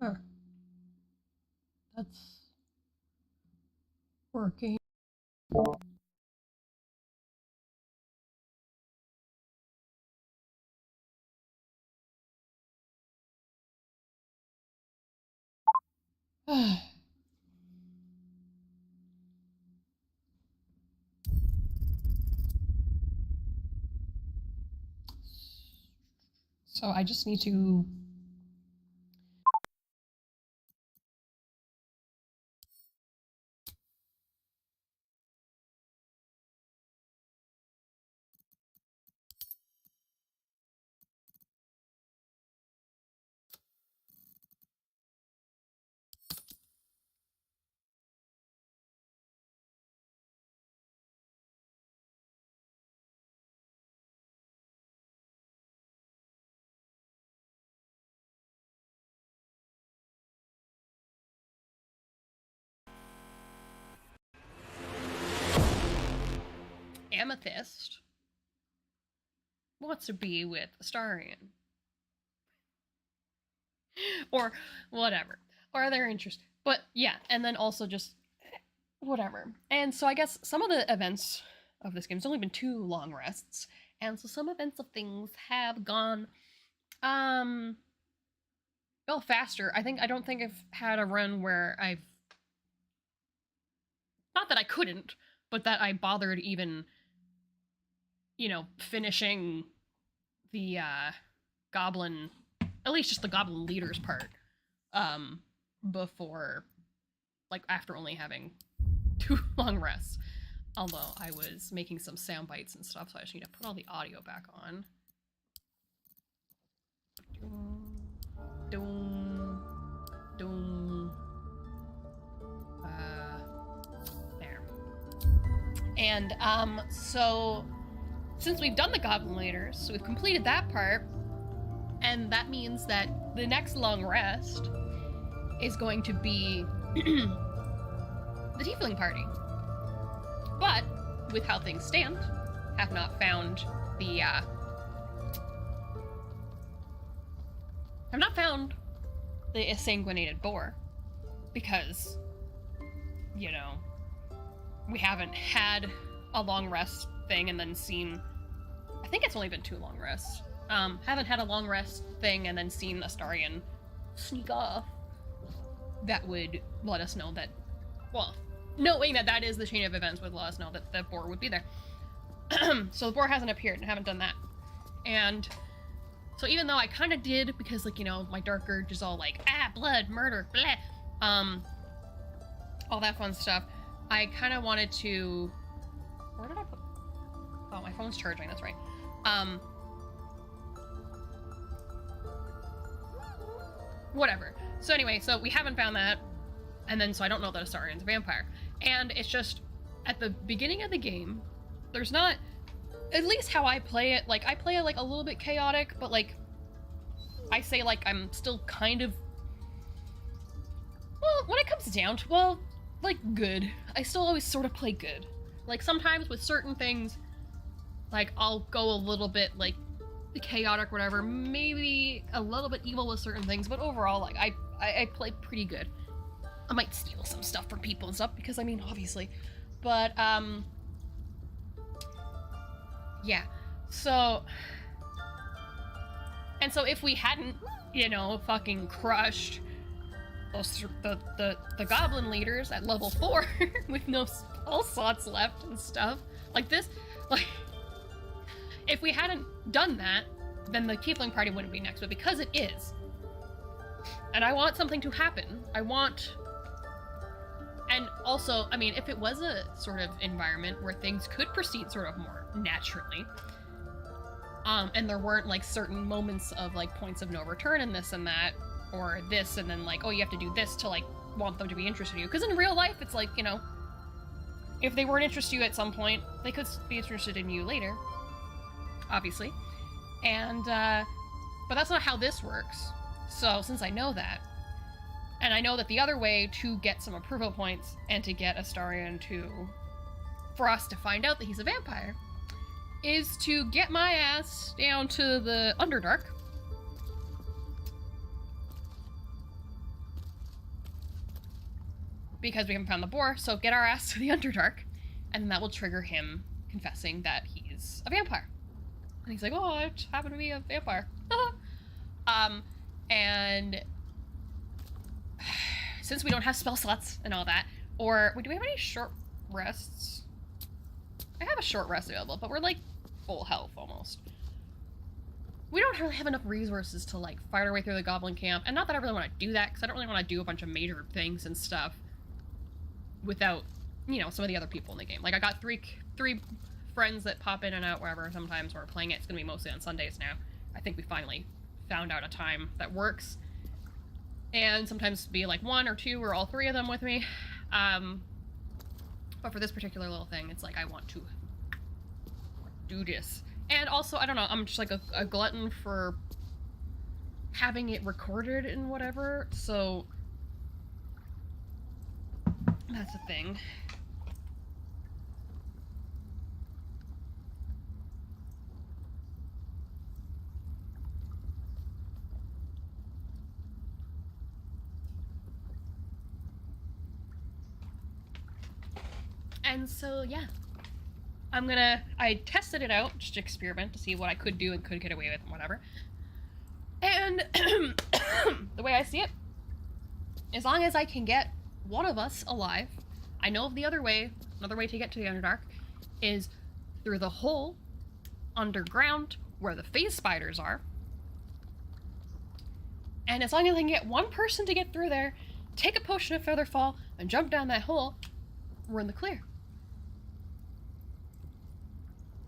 Huh. That's working. So I just need to... Amethyst wants to be with Astarion. Or whatever. Or their interest. But yeah, and then also just whatever. And so I guess some of the events of this game, it's only been 2 long rests, and so some events of things have gone well faster. I don't think I've had a run where I've, not that I couldn't, but that I bothered even, you know, finishing the goblin, at least just the goblin leaders part, before, like, after only having 2 long rests. Although I was making some sound bites and stuff, so I just need to put all the audio back on. Doom, doom. There. And so since we've done the goblin leaders, so we've completed that part, and that means that the next long rest is going to be the tiefling party. But with how things stand, have not found the sanguinated boar, because, you know, we haven't had a long rest thing and then seen, I think it's only been 2 long rests, haven't had a long rest thing and then seen Astarion sneak off. That would let us know that, well, knowing that that is the chain of events would let us know that the boar would be there. So the boar hasn't appeared, and I haven't done that. And so even though I kind of did, because, like, you know, my dark urge is all like, blood, murder, blah, all that fun stuff, I kind of wanted to, where did I put, oh, my phone's charging, that's right. Whatever. So anyway, so we haven't found that, and then so I don't know that Astarion's a vampire. And it's just, at the beginning of the game, there's not, at least how I play it, like, I play it, like, a little bit chaotic, but, like, I say, like, I'm still kind of, well, when it comes down to, well, like, good. I still always sort of play good. Like, sometimes with certain things, like, I'll go a little bit, like, chaotic, whatever, maybe a little bit evil with certain things, but overall, like, I play pretty good. I might steal some stuff from people and stuff, because, I mean, obviously. But, yeah. So, and so if we hadn't, you know, fucking crushed those, the goblin leaders at level 4 with no spell slots left and stuff, like this, like, if we hadn't done that, then the tiefling party wouldn't be next, but because it is, and I want something to happen, I want, and also, I mean, if it was a sort of environment where things could proceed sort of more naturally, and there weren't, like, certain moments of, like, points of no return and this and that, or this, and then, like, oh, you have to do this to, like, want them to be interested in you, because in real life, it's like, you know, if they weren't interested in you at some point, they could be interested in you later, obviously, and, but that's not how this works. So, since I know that, and I know that the other way to get some approval points and to get Astarion to, for us to find out that he's a vampire, is to get my ass down to the Underdark because we haven't found the boar, so get our ass to the Underdark, and then that will trigger him confessing that he's a vampire. And he's like, oh, I just happen to be a vampire. And since we don't have spell slots and all that, or do we have any short rests? I have a short rest available, but we're like full health almost. We don't really have enough resources to like fight our way through the goblin camp, and not that I really want to do that, because I don't really want to do a bunch of major things and stuff without, you know, some of the other people in the game. Like, I got three friends that pop in and out wherever sometimes we're playing it. It's gonna be mostly on Sundays now. I think we finally found out a time that works. And sometimes be like 1 or 2 or all 3 of them with me. But for this particular little thing, it's like I want to do this. And also, I don't know, I'm just like a glutton for having it recorded and whatever, so that's a thing. And so, yeah. I tested it out, just to experiment, to see what I could do and could get away with and whatever. And the way I see it, as long as I can get one of us alive, I know of the other way, another way to get to the Underdark, is through the hole underground where the phase spiders are. And as long as I can get one person to get through there, take a potion of Featherfall, and jump down that hole, we're in the clear.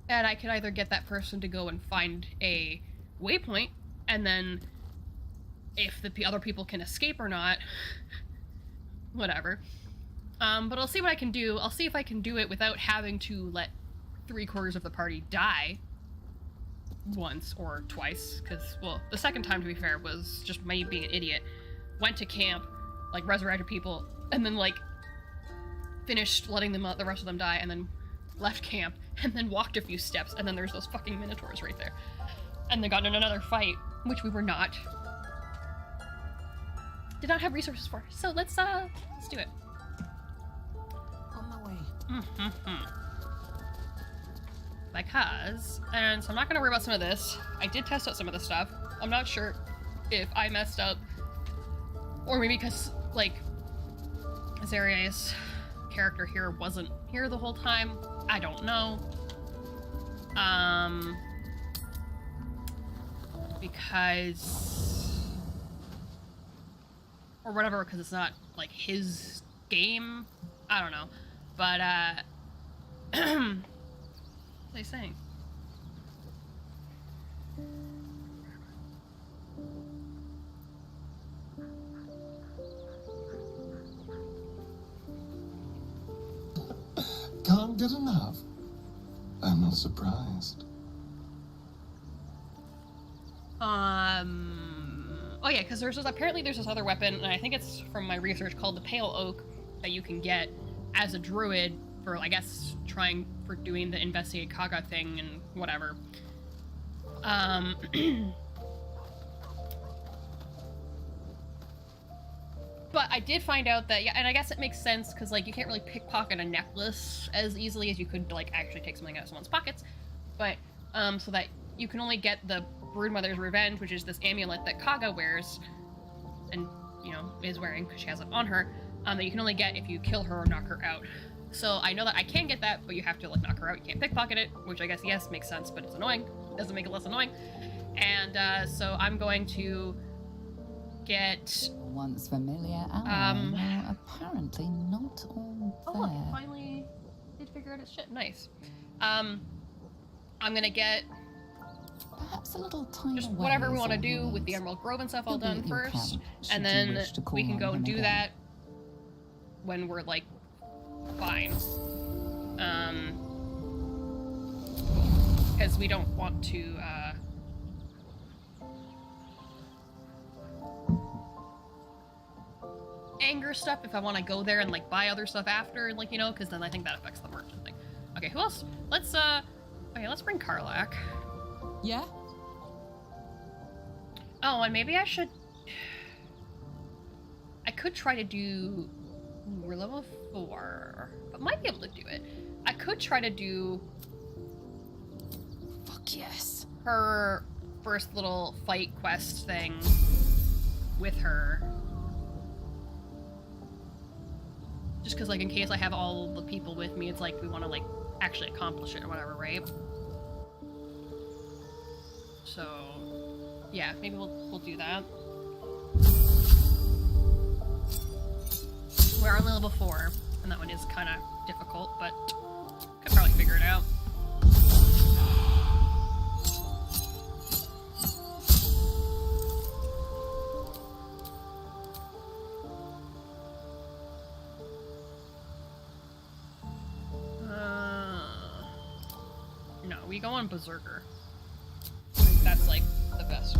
And I can either get that person to go and find a waypoint, and then if the other people can escape or not, whatever. But I'll see what I can do. I'll see if I can do it without having to let 3/4 of the party die once or twice, because, well, the second time, to be fair, was just me being an idiot. Went to camp, like, resurrected people, and then, like, finished letting them the rest of them die, and then left camp, and then walked a few steps, and then there's those fucking minotaurs right there. And they got in another fight, which we were not. Did not have resources for. So let's do it. On my way. Because, and so I'm not gonna worry about some of this. I did test out some of the stuff. I'm not sure if I messed up, or maybe because, like, Azaria's character here wasn't here the whole time. I don't know. Because... or whatever, because it's not, like, his game. I don't know. But, what are they saying? Can't get enough. I'm not surprised. Oh yeah, because apparently there's this other weapon, and I think it's from my research, called the Pale Oak, that you can get as a druid for, I guess, trying for doing the Investigate Kaga thing and whatever. But I did find out that, yeah, and I guess it makes sense, because, like, you can't really pickpocket a necklace as easily as you could, like, actually take something out of someone's pockets. But, so that you can only get the Broodmother's Revenge, which is this amulet that Kaga wears, and, you know, is wearing, because she has it on her, that you can only get if you kill her or knock her out. So I know that I can get that, but you have to, like, knock her out. You can't pickpocket it, which I guess, yes, makes sense, but it's annoying. It doesn't make it less annoying. And, so I'm going to get... once familiar ally, now apparently not all there. Oh, look, it finally did figure out its shit. Nice. I'm gonna get perhaps a little tiny just whatever we want to do with the Emerald Grove and stuff all done first, and then we can go and do that when we're, like, fine. Because we don't want to, anger stuff if I want to go there and, like, buy other stuff after, like, you know, because then I think that affects the merchant thing. Okay, who else? Let's bring Karlak. Yeah? Oh, and maybe I should... I could try to do Ooh, we're level 4, but might be able to do it. I could try to do Fuck yes. her first little fight quest thing with her. Just because, like, in case I have all the people with me, it's like we want to, like, actually accomplish it or whatever, right? So, yeah, maybe we'll do that. We're on level 4, and that one is kind of difficult, but could probably figure it out. No, we go on Berserker. I think that's like the best.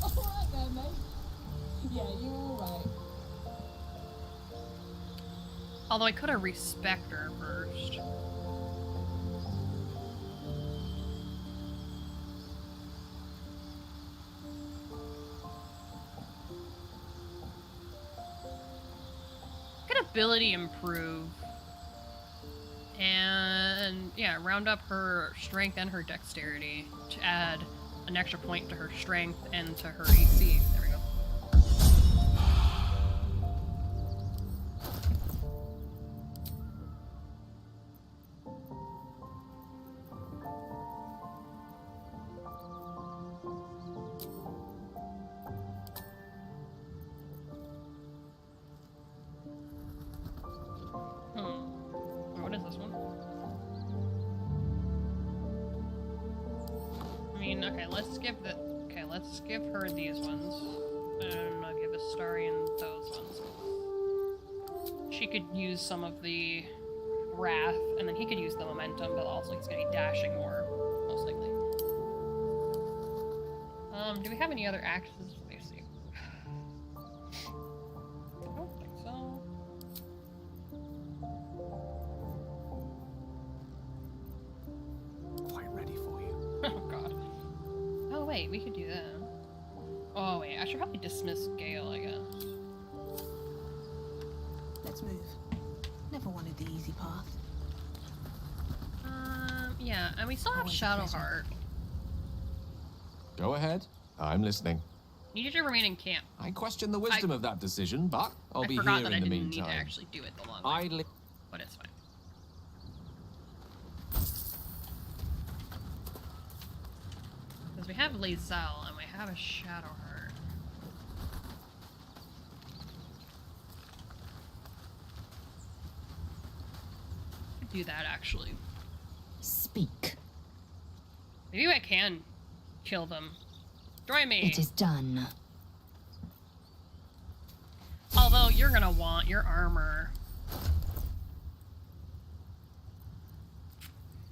Alright then, mate. Yeah, you're alright. Although I could have respect her first. Could ability improve. And yeah, round up her strength and her dexterity to add an extra point to her strength and to her AC. There we go. What is this one? I mean, okay, let's give her these ones. And I'll give Astarion those ones. She could use some of the wrath, and then he could use the momentum, but also he's gonna be dashing more, most likely. Do we have any other axes? Let me see. I don't think so. Quite ready for you. Oh god. Oh wait, we could do that. Oh wait, I should probably dismiss Gale, I guess. Let's move. Never wanted the easy path. Yeah, and we still have Always a Shadowheart. Go ahead. I'm listening. You need to remain in camp. I question the wisdom of that decision, but I'll I be forgot here that in I the didn't need to meantime. actually do it the long way, but it's fine. Because we have Lae'zel and we have a Shadowheart. Could do that actually. Speak. Maybe I can kill them. Join me. It is done. Although you're gonna want your armor.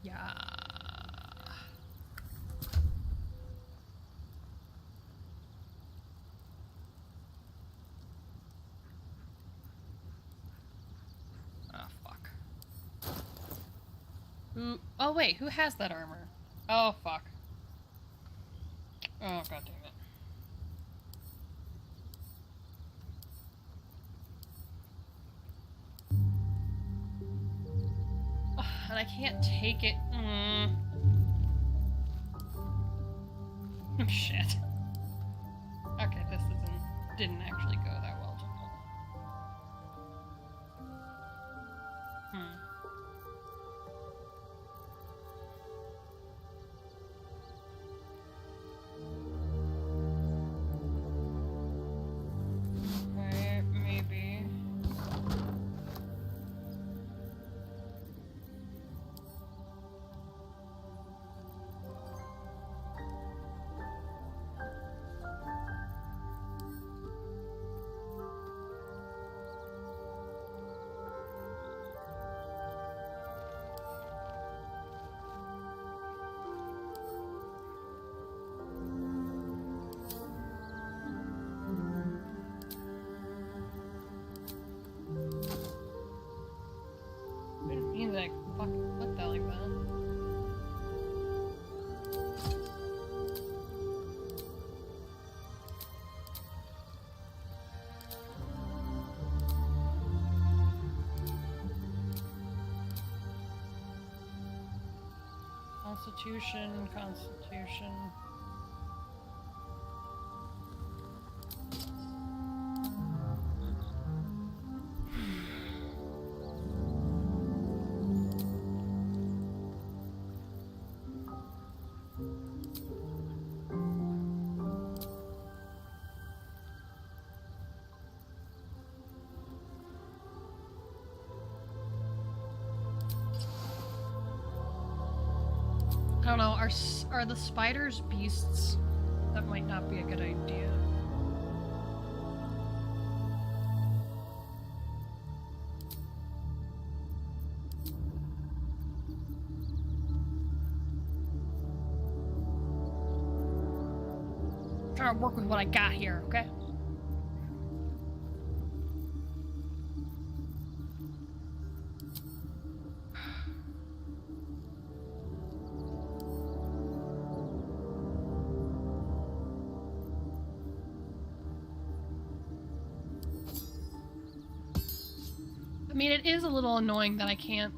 Yeah. Oh, fuck. Who? Oh, wait, who has that armor? Oh, fuck. Oh, god damn it. Oh, and I can't take it. Oh, shit. Okay, this didn't actually go that well. Okay, maybe. Constitution, Constitution. I don't know, are the spiders beasts? That might not be a good idea. I'm trying to work with what I got here, okay? I mean, it is a little annoying that I can't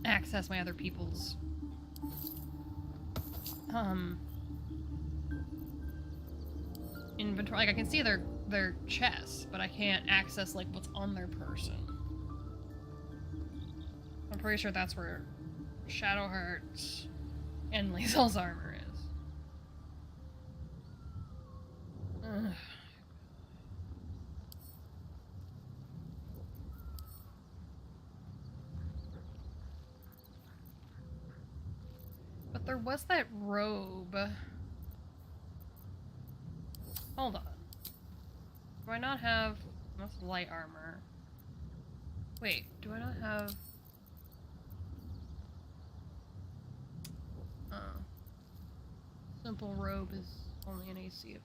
access my other people's inventory. Like, I can see their chests, but I can't access like what's on their person. I'm pretty sure that's where Shadowheart's and Liesel's armor is. Ugh. But there was that robe. Hold on. Do I not have... That's light armor. Wait, do I not have... Oh. Simple robe is only an AC of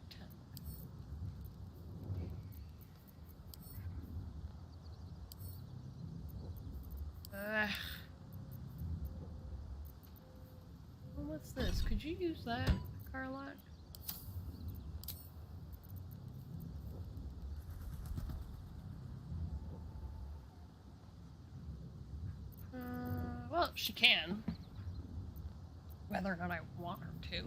10. Ugh. Well, what's this? Could you use that, Carlotte? Well, she can. Whether or not I want her to.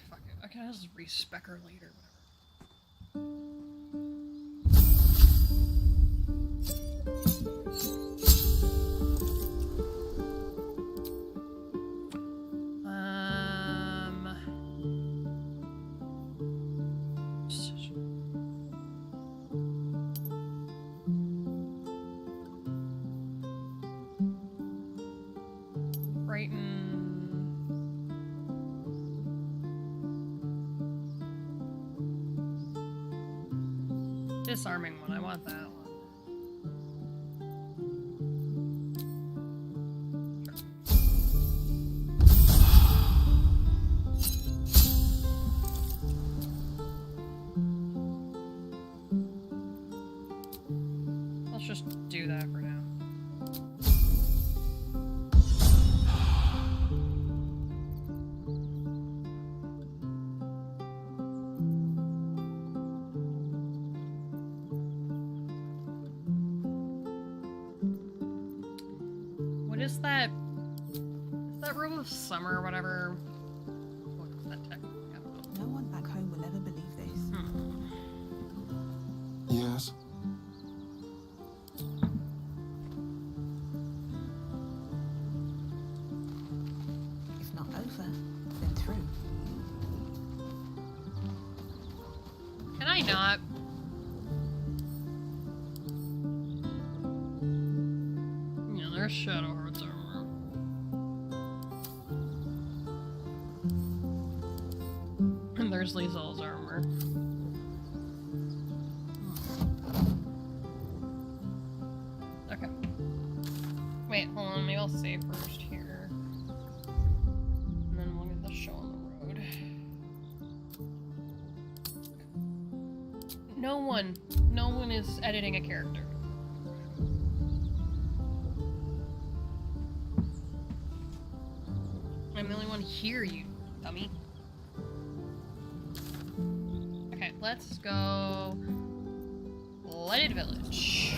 Fuck it. I can just respec her later, whatever. Disarming one, I want that one. Let's just do that for now. Is that room of summer or whatever? What is that technically? I don't know. No one back home will ever believe this. Yes. If not over, then through. Can I not? Yeah, there's Shadowheart's armor. And there's Liesel's armor. Okay. Wait, hold on. Maybe I'll save first here. And then we'll get the show on the road. No one is editing a character. I'm the only one here, you dummy. Okay, let's go Flooded village.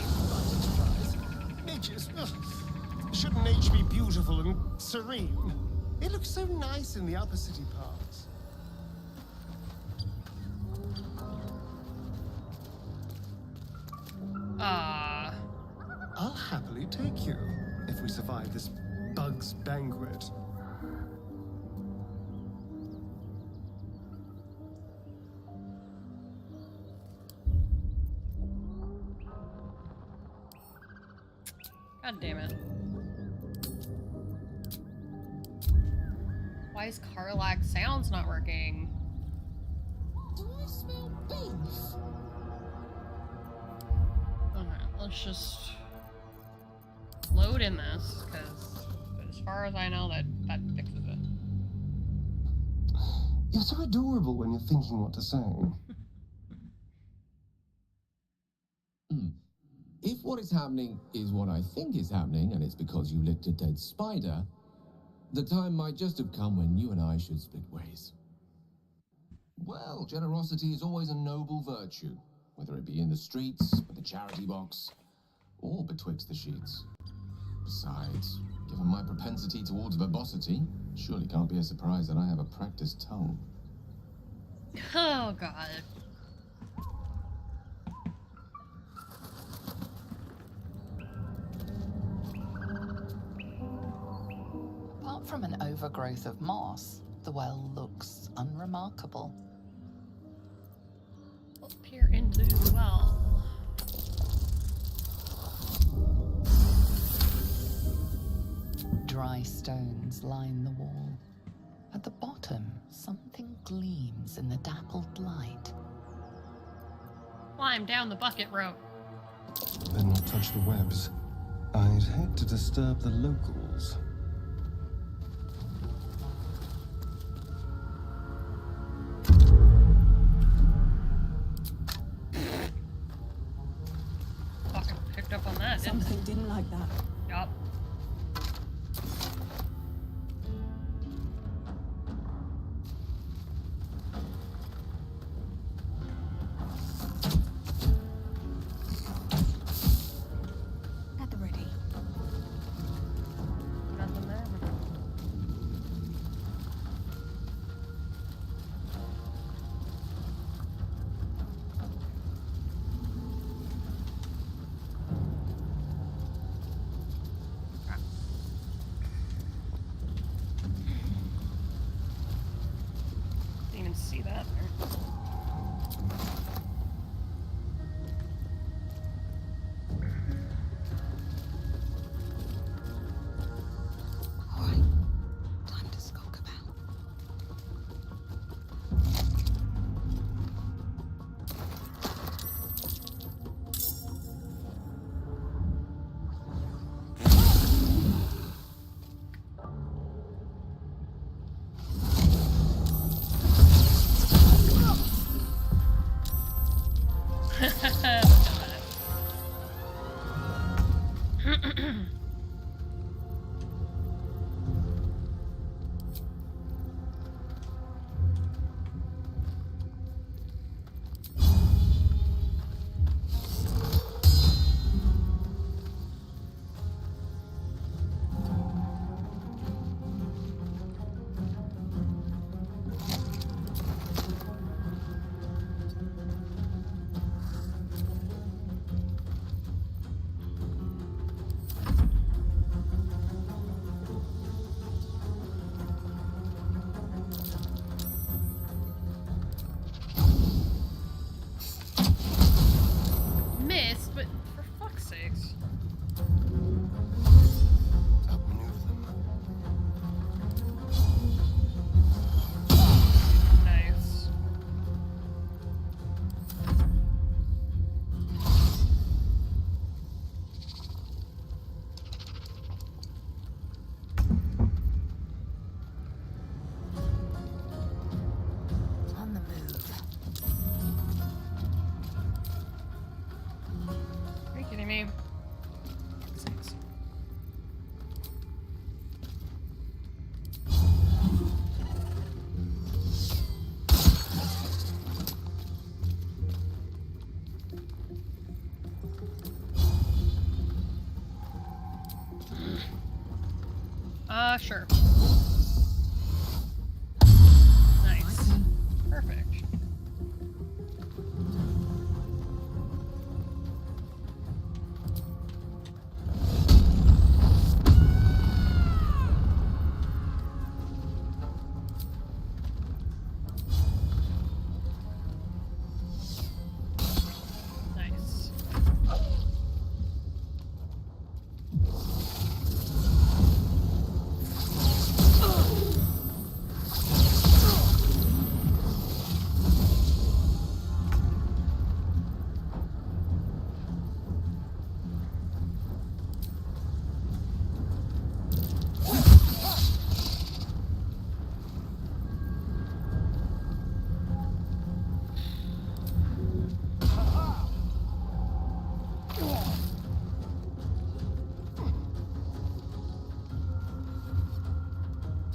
Ages. Shouldn't age be beautiful and serene? It looks so nice in the upper city parts. I'll happily take you if we survive this bug's banquet. God damn it. Why is Carlac sounds not working? Do I smell beef? Okay, let's just load in this, because as far as I know, that fixes it. You're so adorable when you're thinking what to say. If what is happening is what I think is happening, and it's because you licked a dead spider, the time might just have come when you and I should split ways. Well, generosity is always a noble virtue, whether it be in the streets, with the charity box, or betwixt the sheets. Besides, given my propensity towards verbosity, surely can't be a surprise that I have a practiced tongue. Oh, God. Apart from an overgrowth of moss, the well looks unremarkable. We'll peer into the well. Dry stones line the wall. At the bottom, something gleams in the dappled light. Climb down the bucket rope. Better not touch the webs. I'd hate to disturb the locals. Fucking picked up on that, didn't Something didn't like that. it? Yup. At the ready. Nothing there. Didn't even see that there. All right. Time to skulk about. Sure. Nice. Perfect. Nice.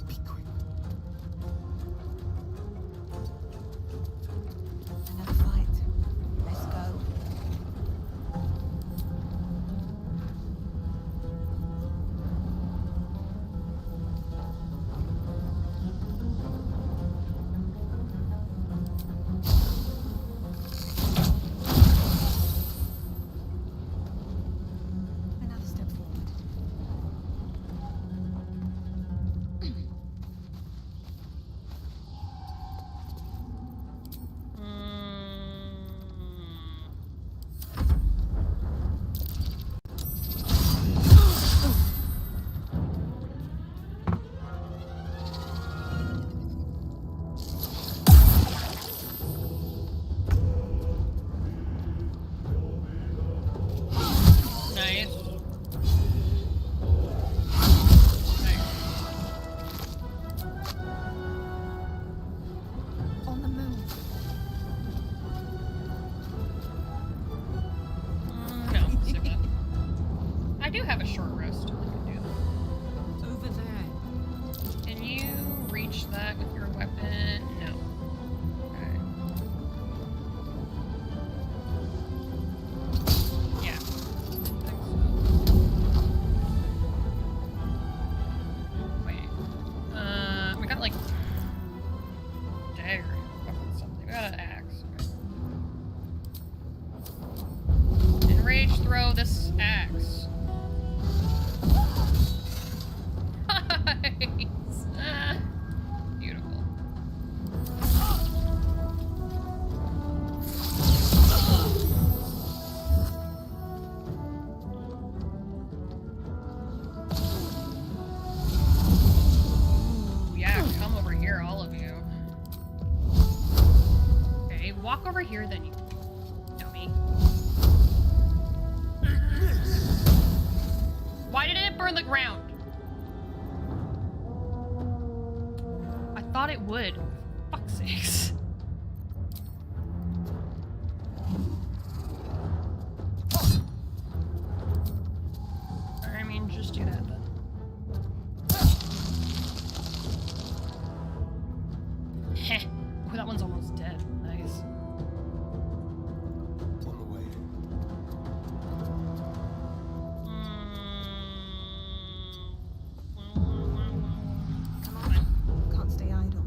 Be quick. Another fight. Let's go. Another step forward. Nice. On the move. No, skip that. I do have a short rest. I can do that. Over there. Can you reach that with your weapon? No. Okay. Yeah. Wait. We got like dagger or something. We got an axe. Okay. Enrage throw this axe. Nice. Beautiful. Ooh, yeah, come over here, all of you. Okay, walk over here then, you dummy. Why didn't it burn the ground? I thought it would. Fuck's sakes. I mean, just do that then. Heh. Oh, that one's almost dead. Nice. On the way. Come on. Can't stay idle.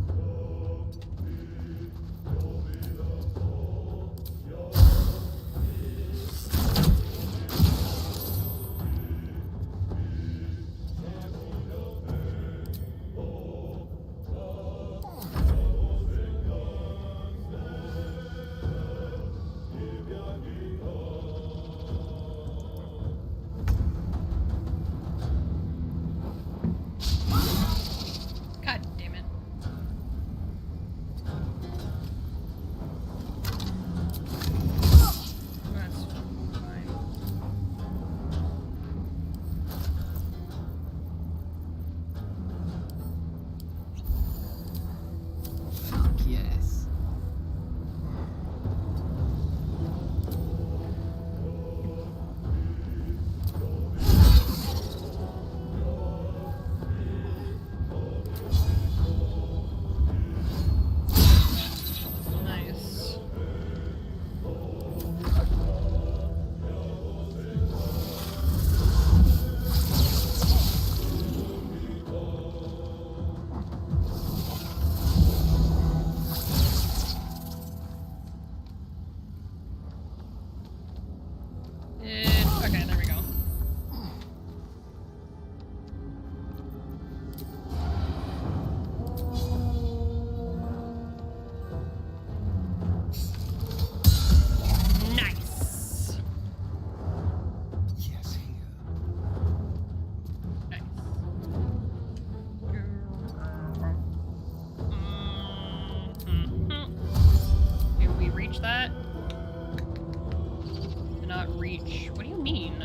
reach. What do you mean?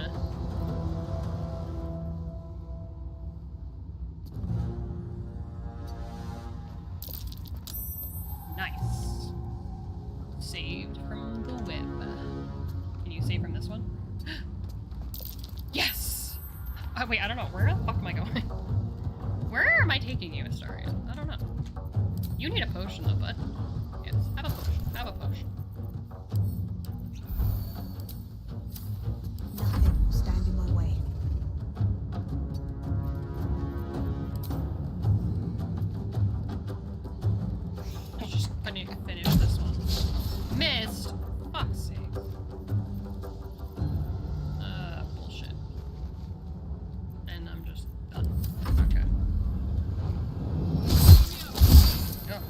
Nice. Saved from the web. Can you save from this one? Yes! Wait, I don't know. Where the fuck am I going? Where am I taking you, Astarion? I don't know. You need a potion though, bud. Yes, have a potion. Have a potion. Nothing will stand in my way. I just couldn't finish this one. Missed. Fuck's sake. Bullshit. And I'm just done. Okay. Oh.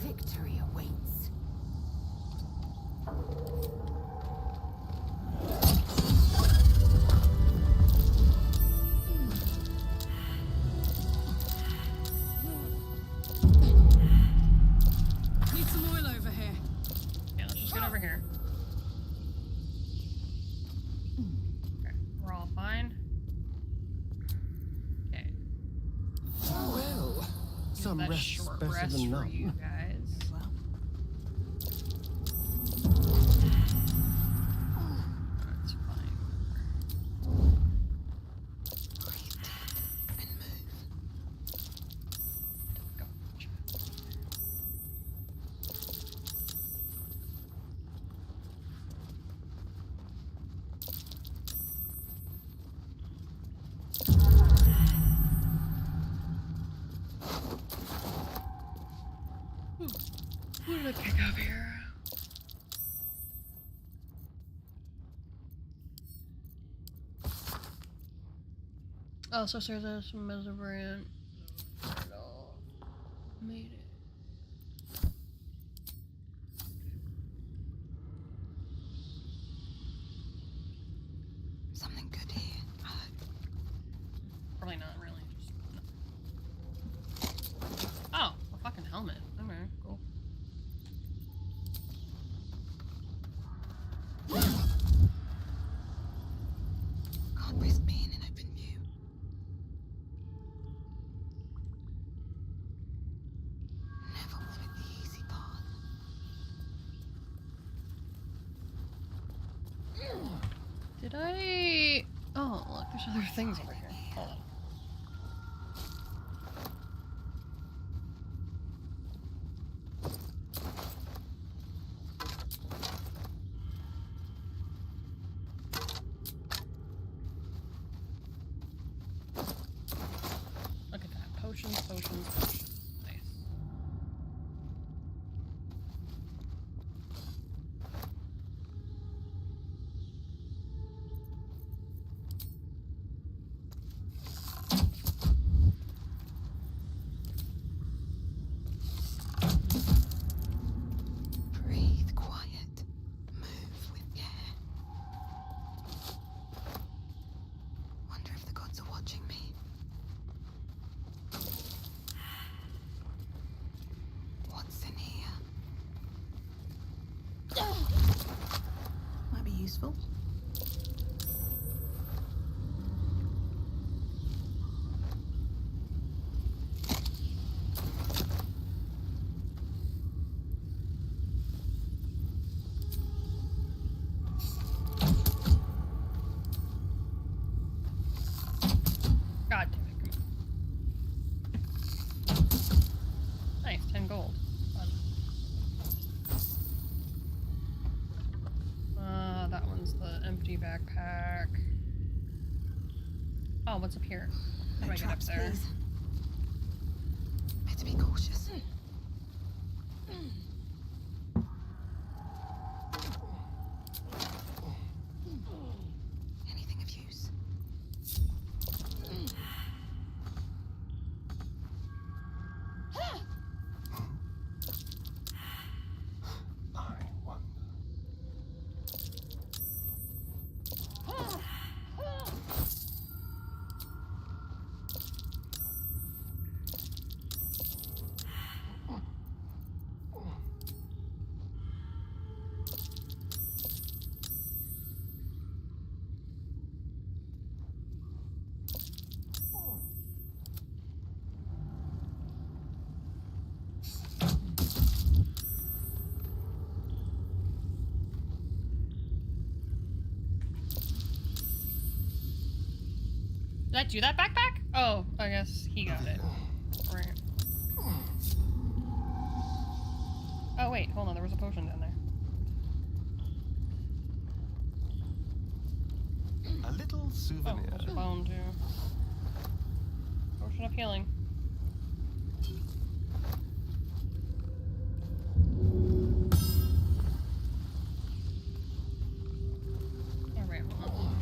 Victory awaits. Need some oil over here. Yeah, let's just get over here. Okay, we're all fine. Okay. Well, some That rest's short better rest than for you none. guys. Well, That's fine. breathe deep and move. Go. What did I pick up here? Oh, so there's some Mesovariant. Made it. Something good here, I hope. Probably not really. Oh, a fucking helmet. Okay, cool. Can't risk being in open view. Never wanted the easy path. Did I... Oh, look, there's other things over here. Hold on. Look at that. Potions, potions, potions. Nice. Breathe quiet. Move with care. Wonder if the gods are watching me. What's in here? Might be useful. God damn it, come on. Nice, 10 gold. Fun. That one's the empty backpack. Oh, what's up here? How do No I get up traps, there? please. Better be cautious. Anything of use? Did I do that backpack? Oh, I guess he got it. Right. Oh wait, hold on, there was a potion down there. A little Oh, souvenir. there's a bone too. Potion of healing. Alright, hold on.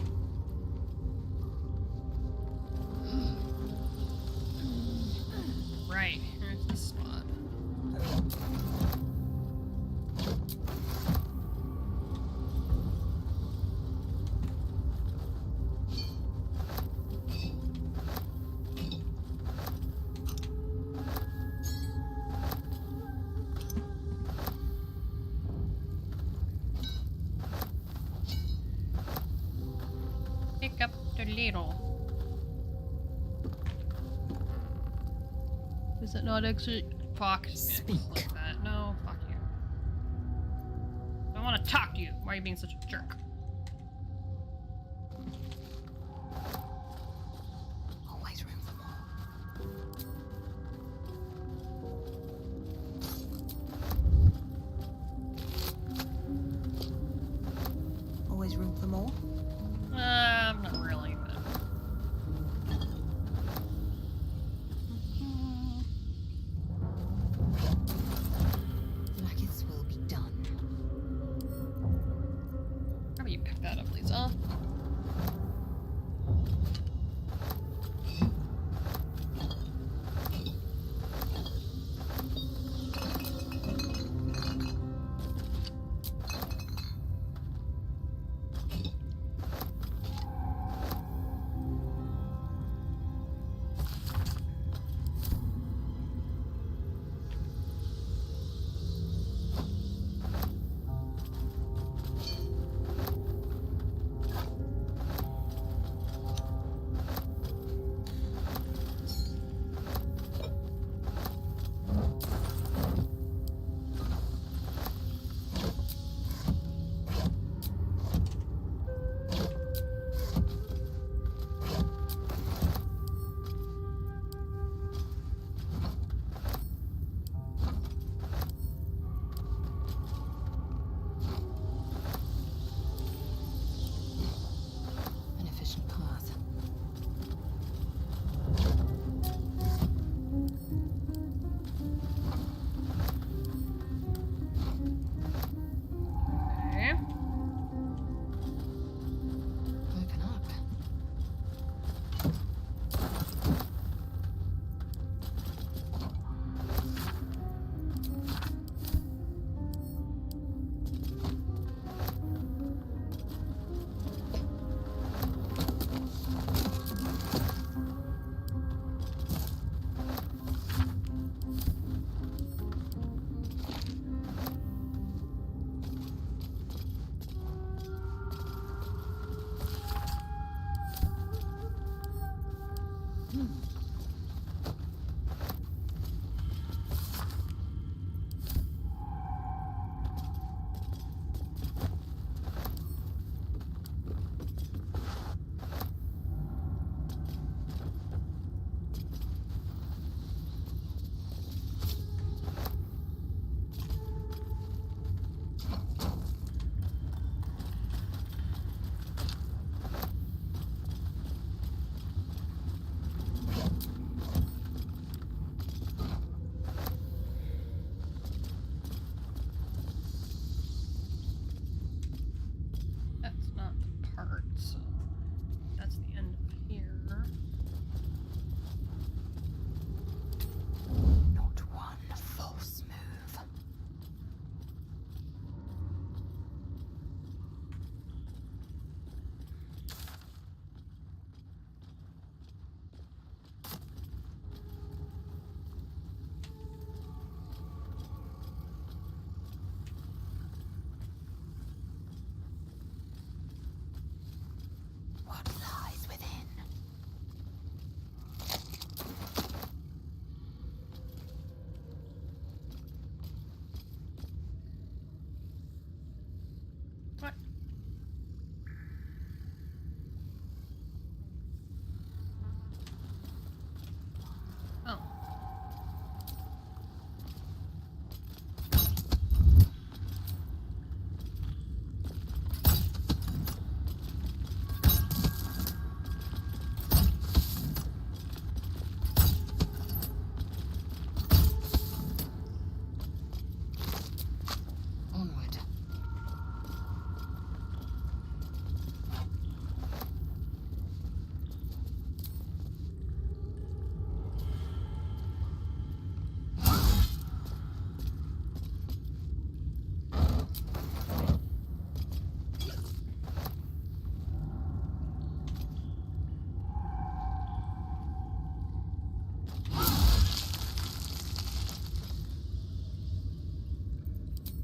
Right, here's the spot. Pick up the ladle. Is it not exit? Fuck. Speak. Like that. No, fuck you. I don't want to talk to you. Why are you being such a jerk? Always room for more. Always room for more. Not really, but. Nuggets will be done. How about you pick that up, Lisa? An efficient path. Okay. Open up.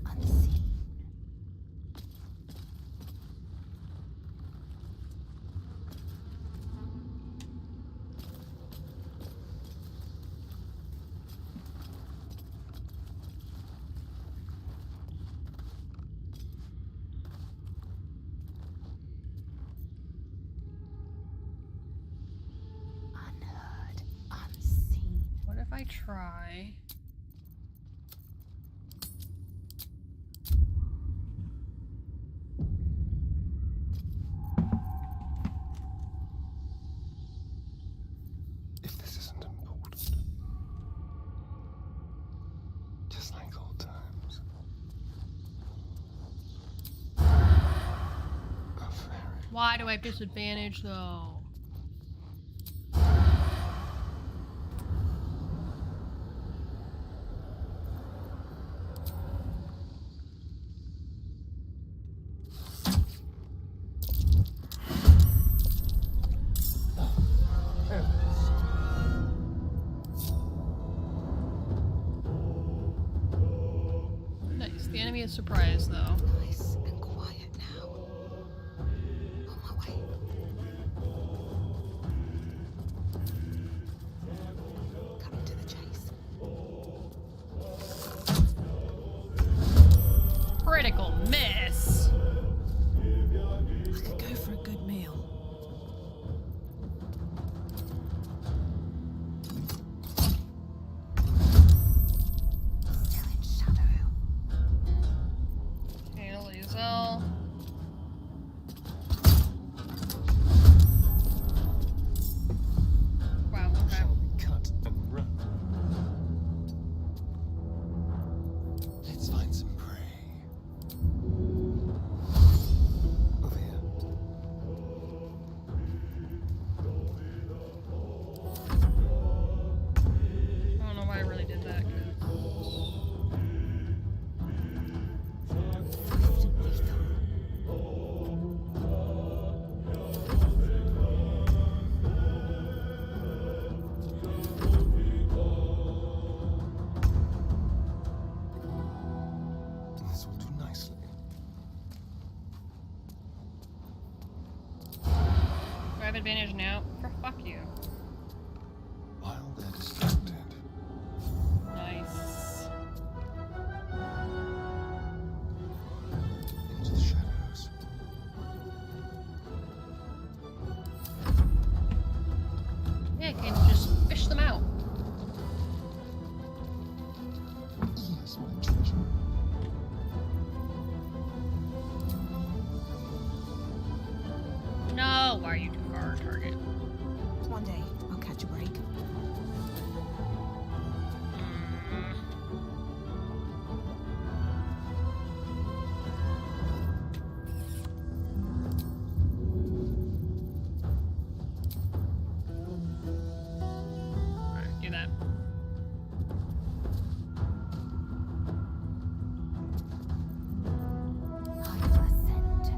Unseen. Unheard. Unseen. What if I try? If this isn't important. Just like old times. A fairy. Why do I have disadvantage though? Nice. The enemy is surprised though. Nice and quiet now. On my way. Coming to the chase. Critical miss. I could go for a good meal. Still in shadow. Okay, Lazel. Wow, okay. Shall we cut and run? Let's find some prey. Over here. I don't know why I really did that. 'Cause Swift and lethal. This will do nicely. do I have advantage now? For fuck you. While they're distracted. Nice. Into the shadows. Yeah, can you just fish them out? Yes, my treasure. No, why are you too far, target? One day, I'll catch a break. Mm. Alright, do that. I will ascend.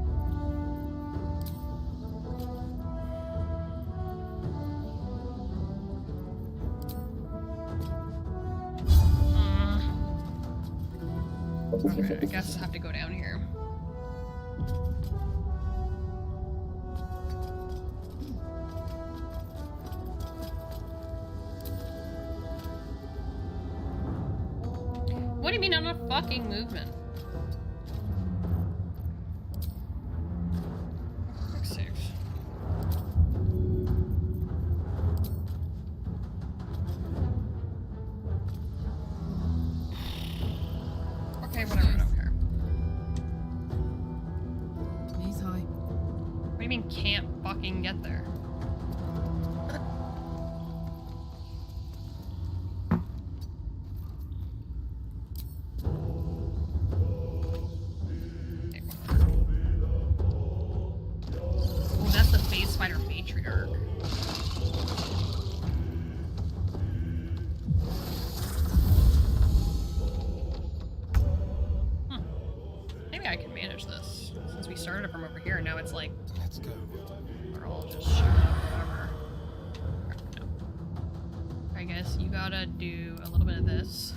Okay, I guess I have to go down here. What do you mean I'm not fucking movement? Fuck's sakes. Okay, whatever, I don't care. Knees high. What do you mean can't fucking get there? Okay, whatever. Oh, that's the phase spider matriarch. Maybe I can manage this. Since we started from over here, now it's like Let's go. we're all just shooting up whatever. No. Alright, guys. gotta do a little bit of this.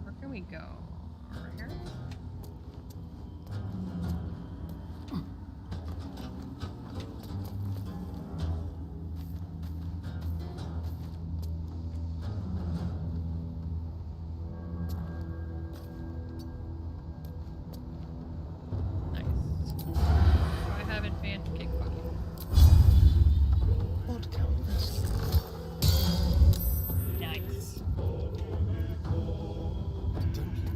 Where can we go? Over here? Nice. Do I have advanced kickbucking? What canvas? Nice. Don't you?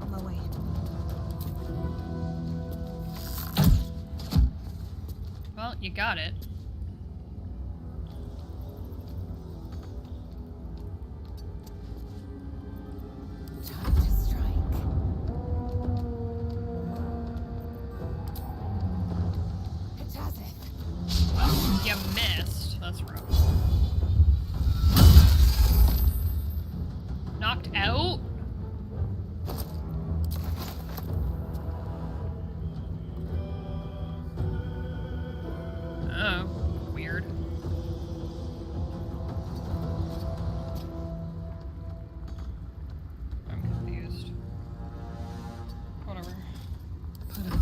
On my way. Well, you got it. Time to strike. Hitazeth. You missed. That's rough. Knocked out? Oh, weird. I'm confused. Whatever. Put 'em up.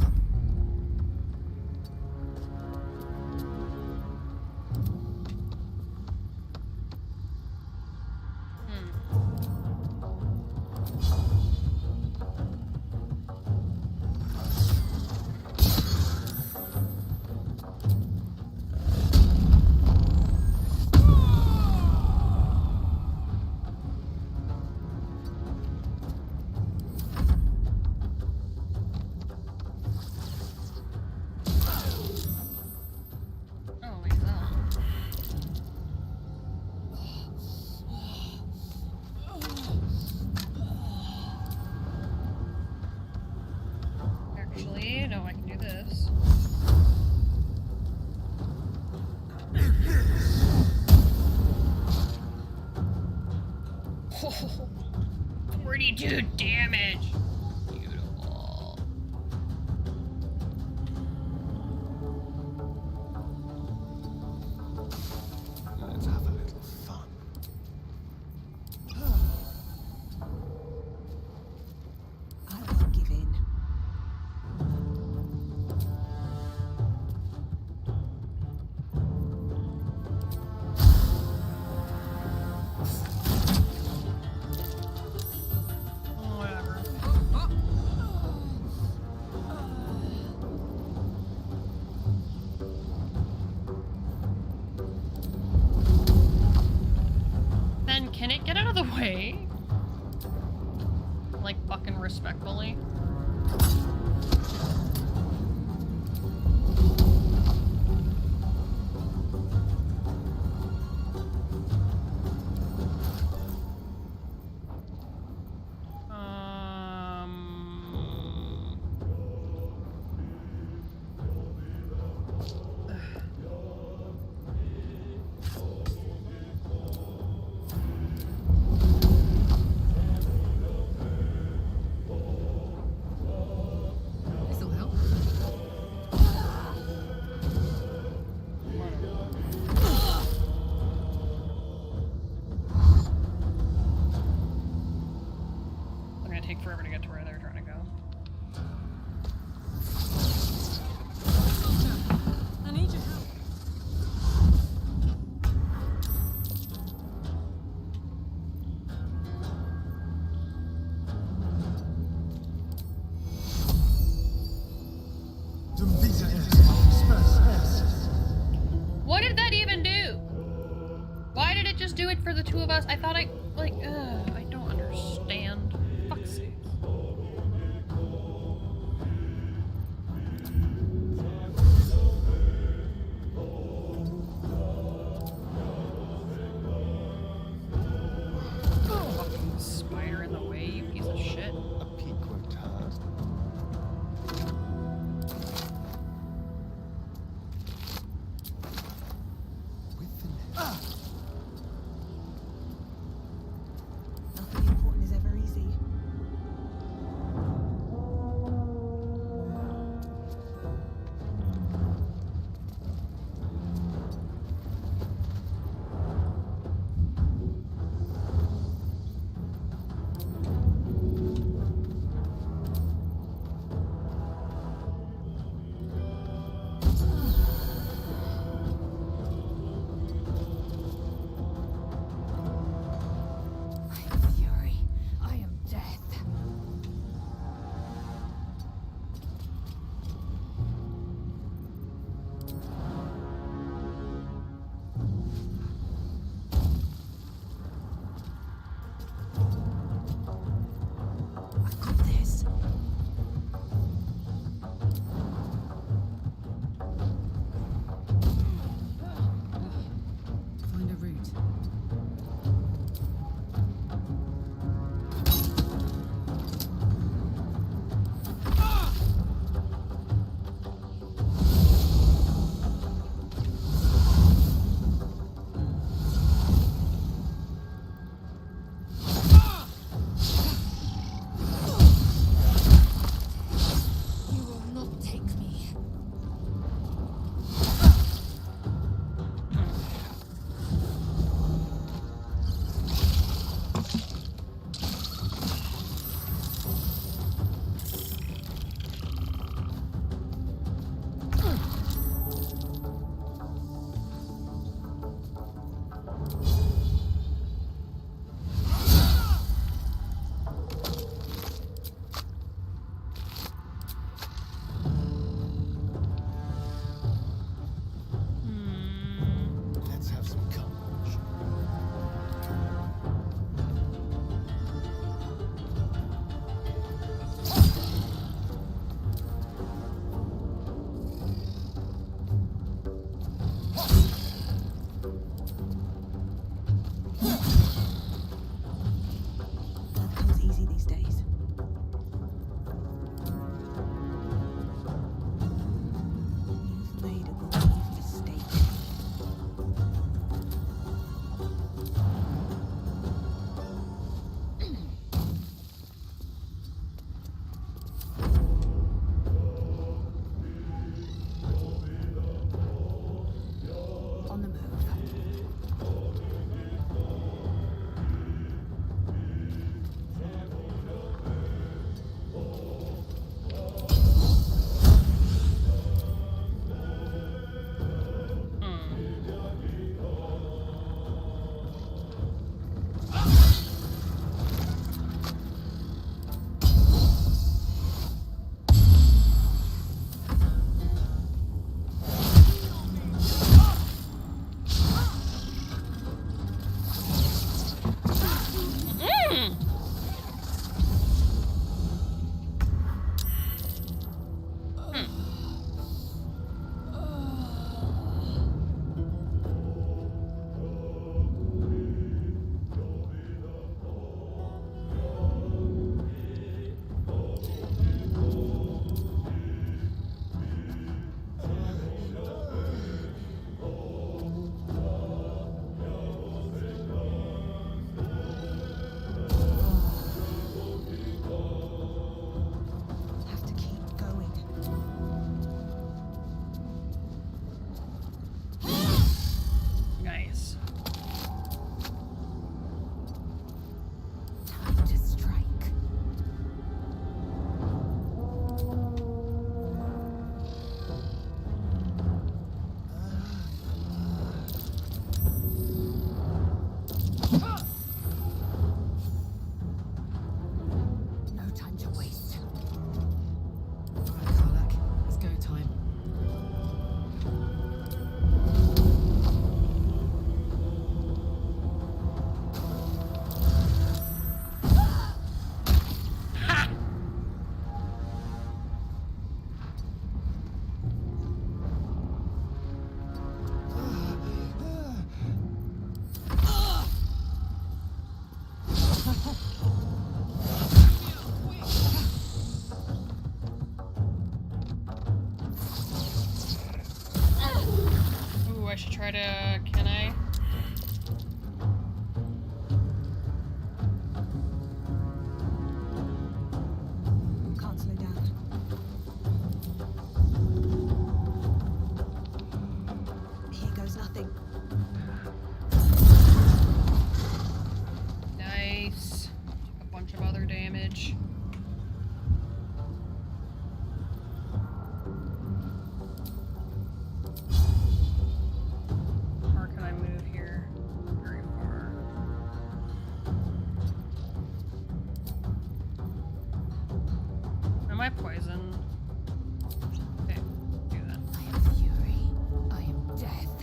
Oh, look at that. Actually, no, I can do this. Oh, 42 damage. Beautiful. Let's have a little fun. I won't give in. Whatever. Then can it get out of the way? Like fucking respectfully? This'll help. They're gonna take forever to get to where they're trying to go. I need your help. Dum visa est, spes est. What did that even do? Why did it just do it for the two of us? I thought I don't understand. Fuck's sake. Fucking spider in the way, you piece of shit. A peak worked hard. With the net. That comes easy these days. You've made a grave mistake. On the move. Have to keep going. Nice. Time to strike. No time to waste. Alright, Karlak. It's go time. Ooh, I should try to. Can I? Can't slow down. Here goes nothing. Nice. Took a bunch of other damage. Or can I move here? Very far. Am I poisoned? Okay, do that. I am fury. I am death.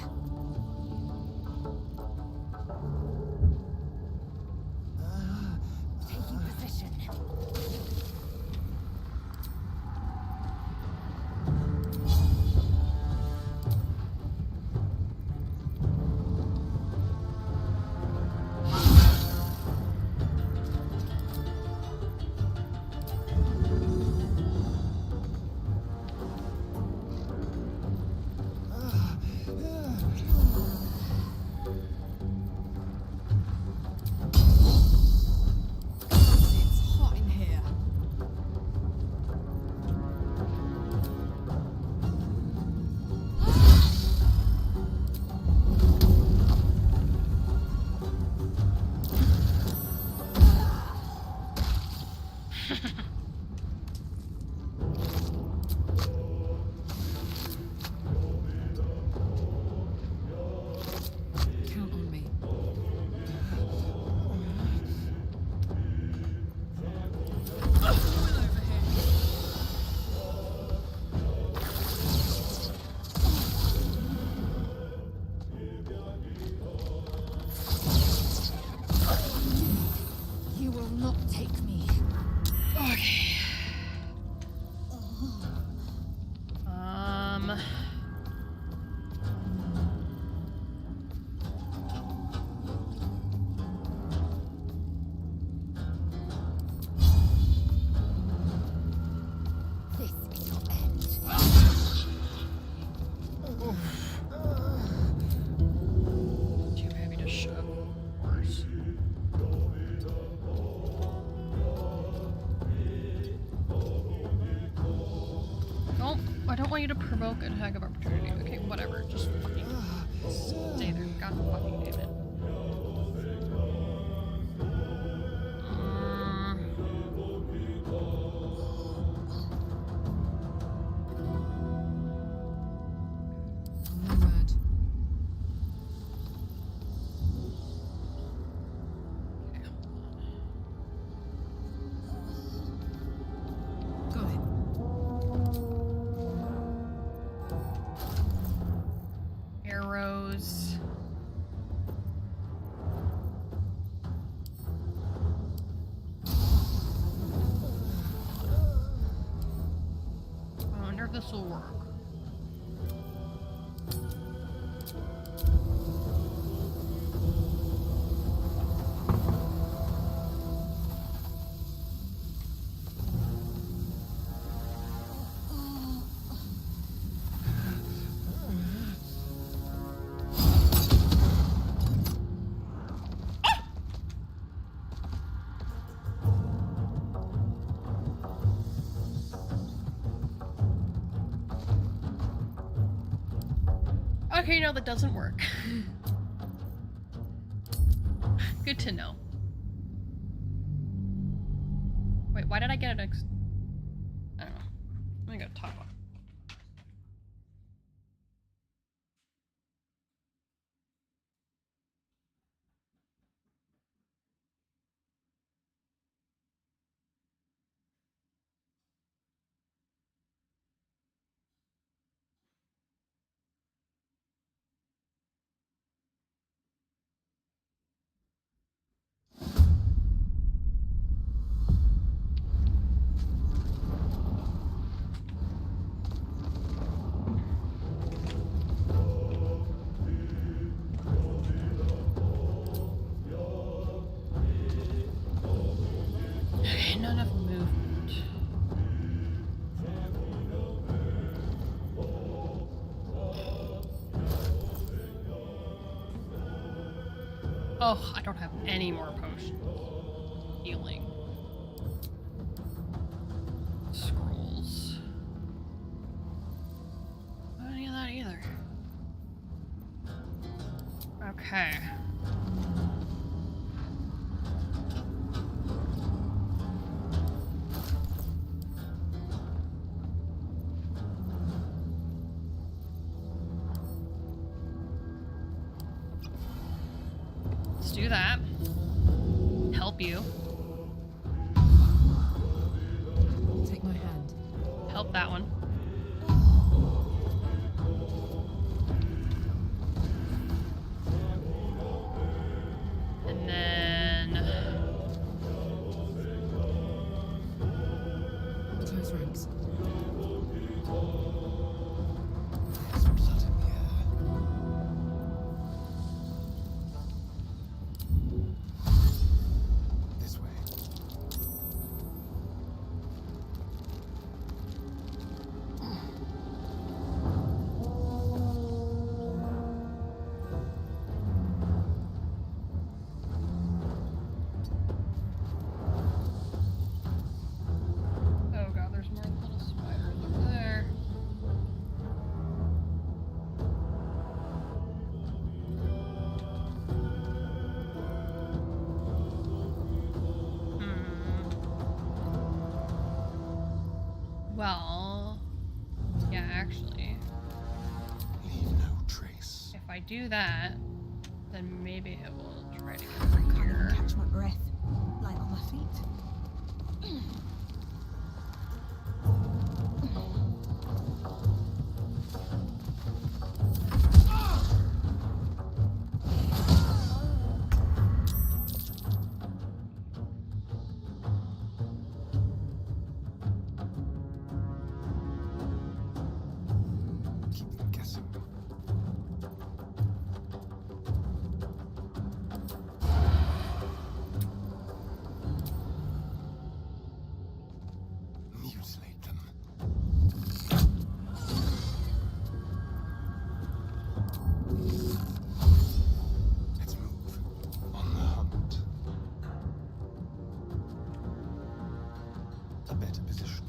Taking position. want you to provoke an attack of opportunity. Okay, whatever. Just fucking stay there. God fucking damn it. No word. Okay, hold on. Got it. Arrows. I wonder if this will work. Okay, no, that doesn't work. Good to know. Wait, why did I get an I don't know. Let me go top one. Okay, not enough movement. Oh, I don't have any more potions. Healing. Scrolls. Not any of that either. Okay. Let's do that. Help you. Take my hand. Help that one. And then... Close ranks. There's blood in the air. This way. Oh god, there's more little spiders over there. Well, yeah, actually, Leave no trace. if I do that, then maybe it will try to get I over can't here. even catch my breath. Light on my feet. Keep them guessing. Mutilate them. Let's move. On the hunt. A better position.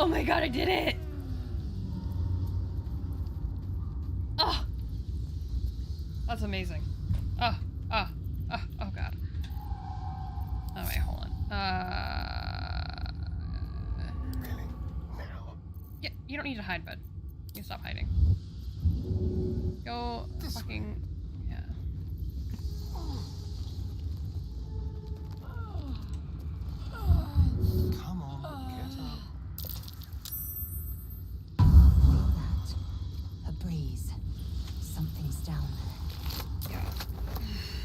Oh my god, I did it! Oh! That's amazing. Oh god. Alright, hold on. Really? Now? Yeah, you don't need to hide, bud. You can stop hiding. Go This fucking... Yeah. Come on, get up. Feel that? A breeze. Something's down there.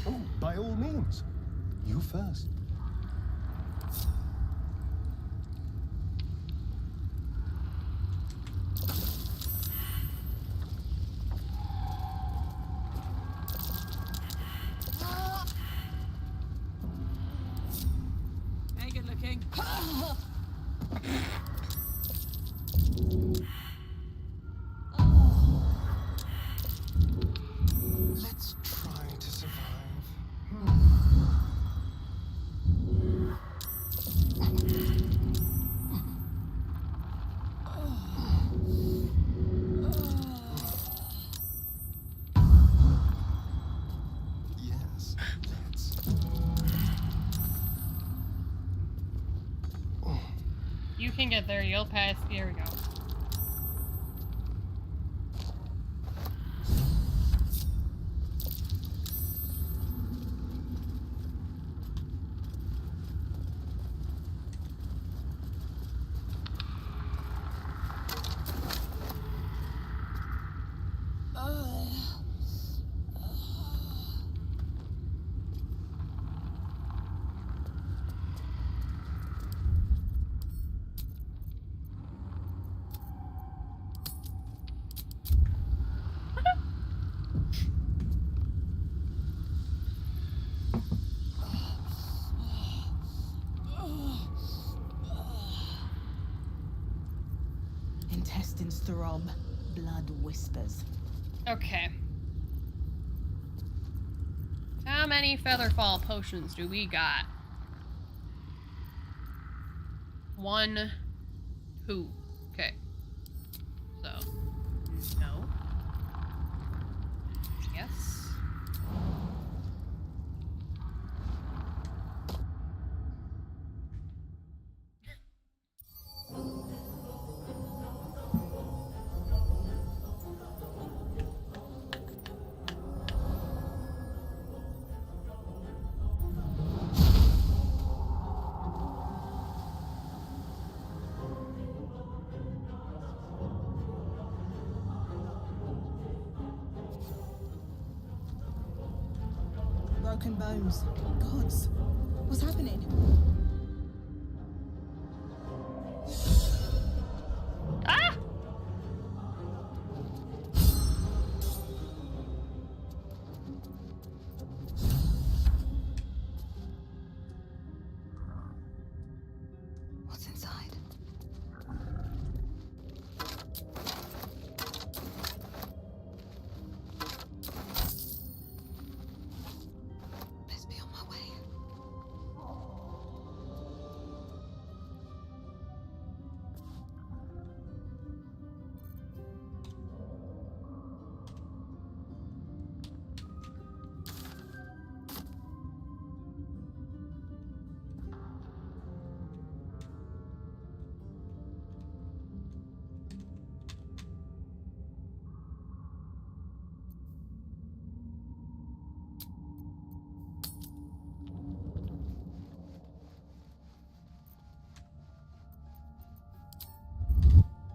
Oh, by all means. You first. Hey, good looking. Let's try to survive. Yes, let's. You can get there, you'll pass. Here we go. Intestines throb, blood whispers. Okay. How many Featherfall potions do we got? 1, 2. Okay. So, no. Yes. Broken bones. Gods. What's happening? Ah! What's inside? Best be on my way.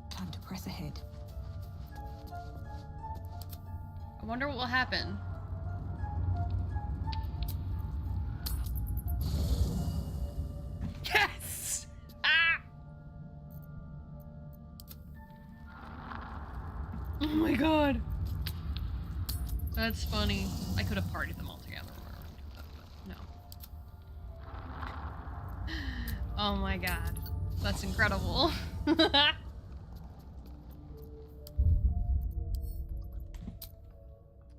Time to press ahead. I wonder what will happen. Yes! Ah! Oh my god. That's funny. I could have partied them all together. But no. Oh my god. That's incredible.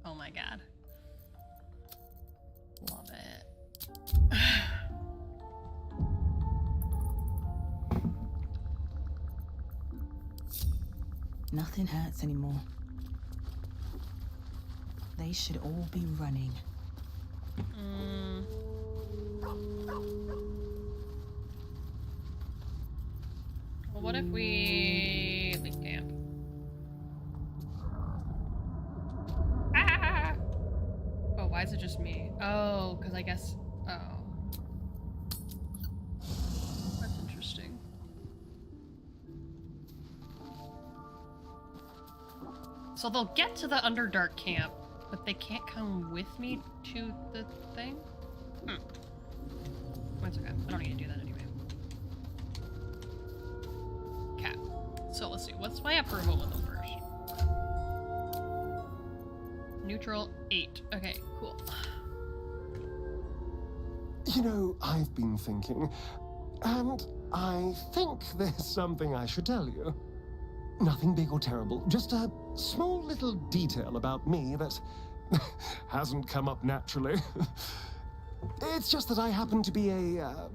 Oh my god. Love it. Nothing hurts anymore. They should all be running. Well, what if we leave camp? Ah! Oh, why is it just me? Oh, because I guess. Oh. That's interesting. So they'll get to the Underdark camp, but they can't come with me to the thing? That's okay. I don't need to do that anyway. Okay. So let's see. What's my approval with them first? Neutral 8. Okay, cool. You know, I've been thinking, and I think there's something I should tell you. Nothing big or terrible, just a small little detail about me that hasn't come up naturally. It's just that I happen to be a...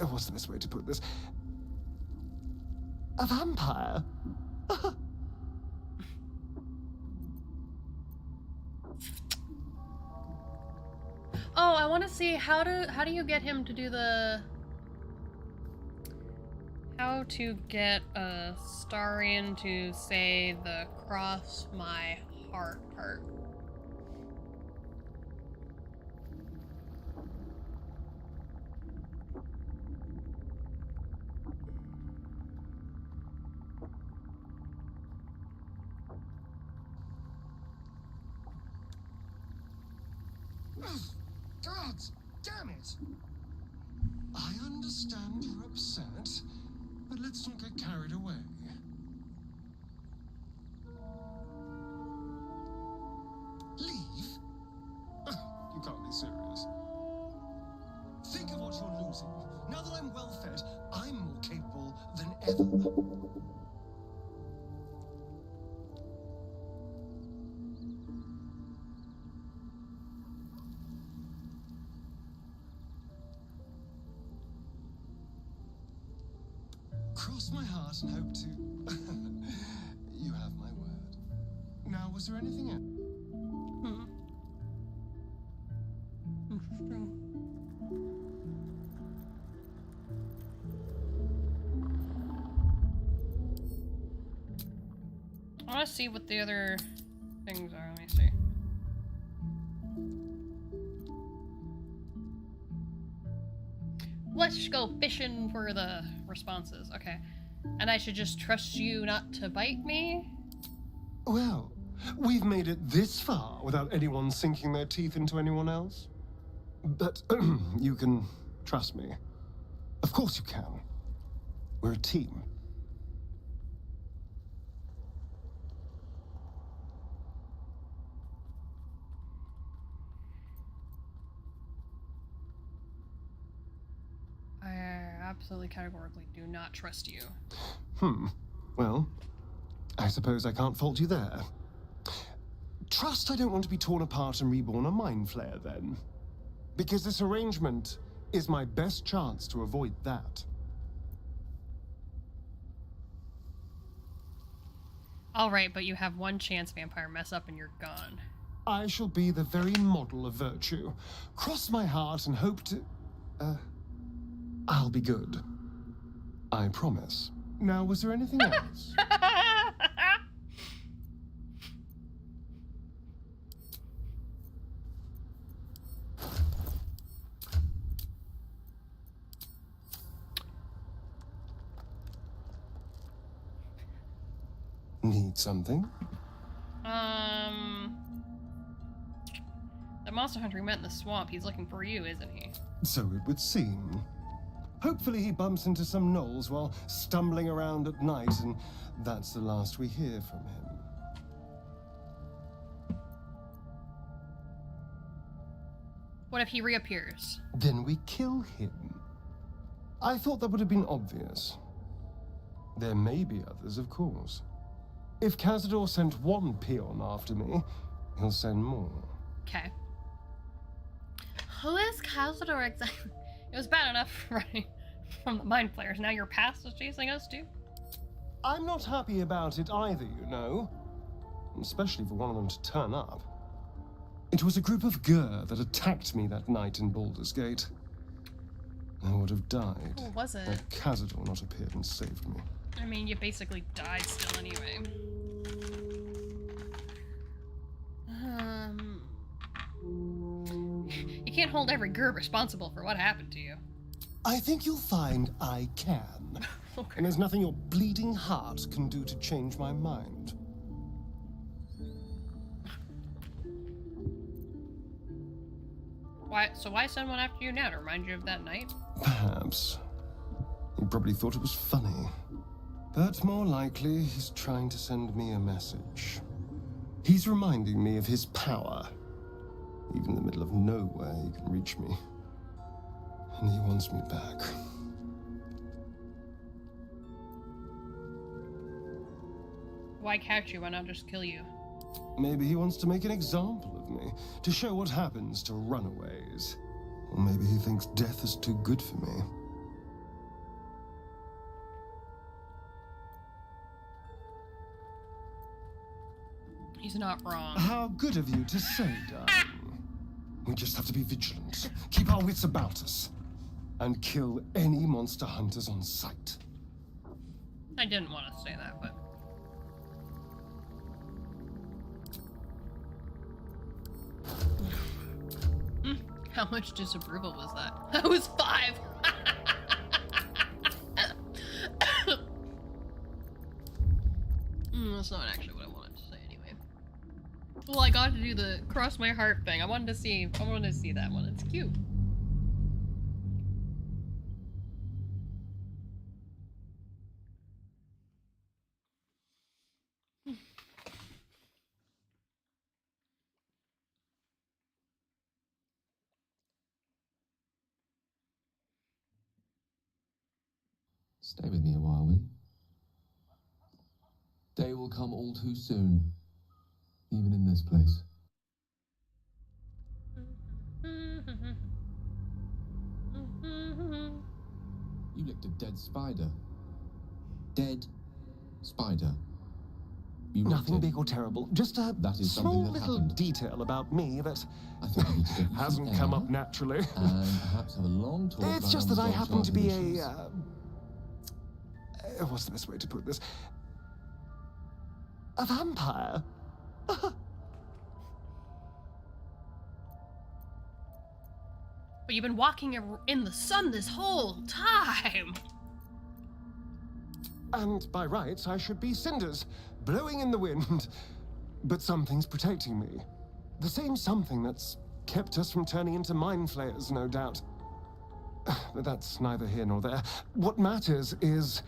what's the best way to put this? A vampire. Oh, I want to see how do you get him to do the... How to get a Starian to say the cross my heart part. God damn it! I understand you're upset, but let's not get carried away. Leave? You can't be serious. Think of what you're losing. Now that I'm well fed, I'm more capable than ever. Cross my heart and hope to... You have my word. Now, was there anything else? Interesting. I want to see what the other things are. Let me see. Let's go fishing for the responses. Okay. And I should just trust you not to bite me? Well, we've made it this far without anyone sinking their teeth into anyone else. But you can trust me. Of course you can. We're a team. I absolutely categorically do not trust you. Well, I suppose I can't fault you there. Trust I don't want to be torn apart and reborn a mind flayer, then. Because this arrangement is my best chance to avoid that. Alright, but you have one chance, vampire. Mess up and you're gone. I shall be the very model of virtue. Cross my heart and hope to... I'll be good. I promise. Now, was there anything else? Need something? The monster hunter we met in the swamp, he's looking for you, isn't he? So it would seem. Hopefully he bumps into some gnolls while stumbling around at night, and that's the last we hear from him. What if he reappears? Then we kill him. I thought that would have been obvious. There may be others, of course. If Cazador sent one peon after me, he'll send more. Okay. Who is Cazador exactly? It was bad enough running from the mind flayers. Now your past is chasing us too? I'm not happy about it either, you know. Especially for one of them to turn up. It was a group of Gur that attacked me that night in Baldur's Gate. I would have died. Who was it? Had Cazador not appeared and saved me. I mean, you basically died still anyway. You can't hold every Gur responsible for what happened to you. I think you'll find I can. Okay. And there's nothing your bleeding heart can do to change my mind. Why send one after you now? To remind you of that night? Perhaps. He probably thought it was funny. But more likely, he's trying to send me a message. He's reminding me of his power. Even in the middle of nowhere, he can reach me. And he wants me back. Why catch you? Why not just kill you? Maybe he wants to make an example of me, to show what happens to runaways. Or maybe he thinks death is too good for me. He's not wrong. How good of you to say, darling. We just have to be vigilant, keep our wits about us, and kill any monster hunters on sight. I didn't want to say that, but... How much disapproval was that? That was 5! That's not actually what I wanted to say anyway. Well, I got to do the cross my heart thing. I wanted to see that one. It's cute. Stay with me a while, Win. Day will come all too soon, even in this place. You licked a dead spider. Dead spider. You licked Nothing it. big or terrible, just a That is small something that little happened. detail about me that I think we need to get you some hasn't come air up naturally. and perhaps have a long talk It's about just how that we I got happen to be initials. what's the best way to put this? A vampire. But you've been walking in the sun this whole time! And by rights, I should be cinders, blowing in the wind. But something's protecting me. The same something that's kept us from turning into mind flayers, no doubt. But that's neither here nor there. What matters is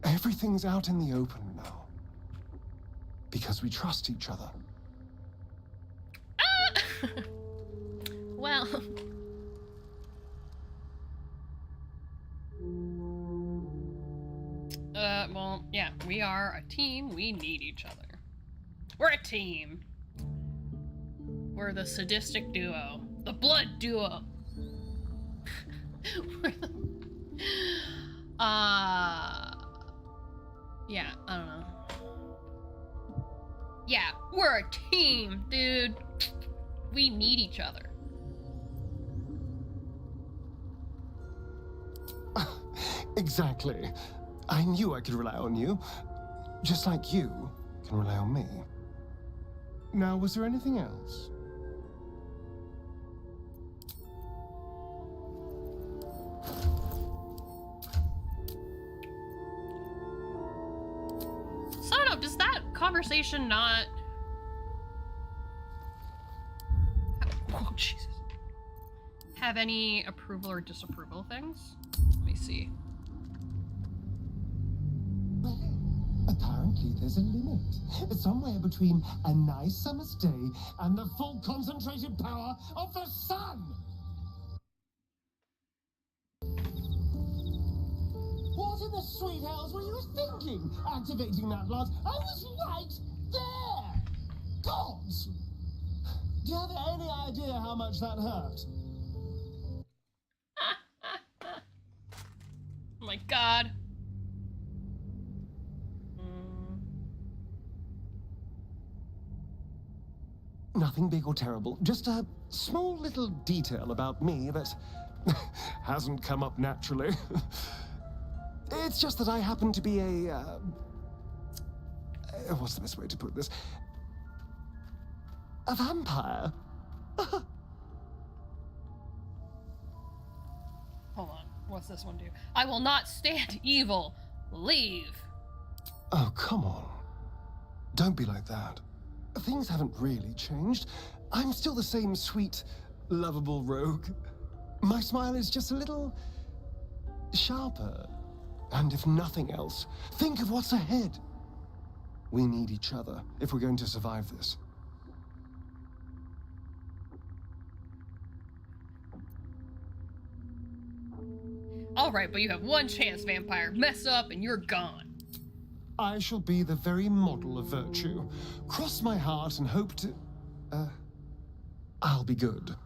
everything's out in the open now. Because we trust each other. Well... well, yeah, we are a team. We need each other. We're a team. We're the sadistic duo. The blood duo. We're the... yeah, I don't know. Yeah, we're a team, dude. We need each other. Exactly. I knew I could rely on you. Just like you can rely on me. Now, was there anything else? So I don't know, does that conversation not... Oh, Jesus. Have any approval or disapproval things? Let me see. Apparently, there's a limit. Somewhere between a nice summer's day and the full concentrated power of the sun! What in the sweet hells were you thinking, activating that lot? I was right there! Gods! Do you have any idea how much that hurt? Oh my god. Nothing big or terrible, just a small little detail about me that hasn't come up naturally. It's just that I happen to be what's the best way to put this? A vampire. Hold on. What's this one do? I will not stand evil. Leave. Oh, come on. Don't be like that. Things haven't really changed. I'm still the same sweet, lovable rogue. My smile is just a little sharper. And if nothing else, think of what's ahead. We need each other if we're going to survive this. Alright, but you have one chance, vampire. Mess up and you're gone. I shall be the very model of virtue. Cross my heart and hope to... I'll be good.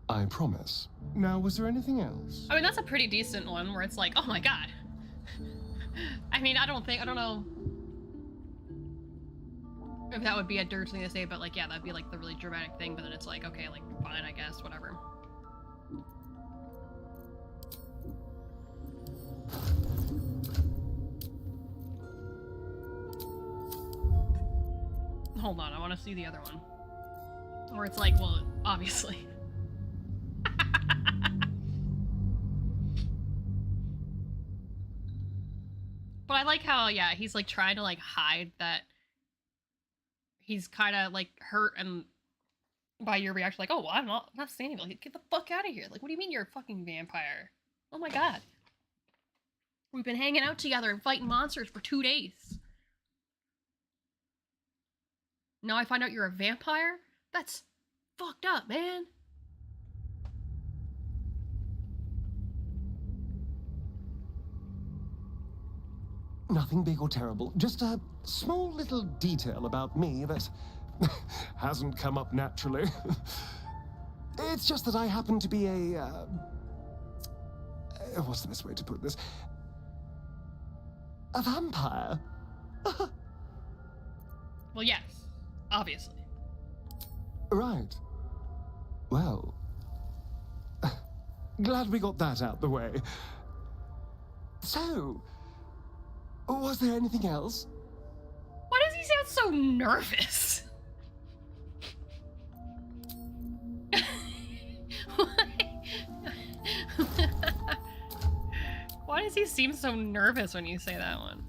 I promise. Now, was there anything else? I mean, that's a pretty decent one where it's like, oh my god. I mean, I don't know if that would be a dirt thing to say, but like, yeah, that'd be like the really dramatic thing, but then it's like, okay, like, fine, I guess, whatever. Hold on, I want to see the other one. Where it's like, well, obviously. But I like how, yeah, he's like trying to like hide that he's kind of like hurt, and by your reaction, like, oh, well, I'm not saying anything. Like, get the fuck out of here. Like, what do you mean you're a fucking vampire? Oh my god. We've been hanging out together and fighting monsters for 2 days. Now I find out you're a vampire? That's fucked up, man. Nothing big or terrible, just a small little detail about me that hasn't come up naturally. It's just that I happen to be what's the best way to put this? A vampire. Well, yes, obviously. Right. Well, glad we got that out the way. So, was there anything else? Why does he sound so nervous? Why does he seem so nervous when you say that one?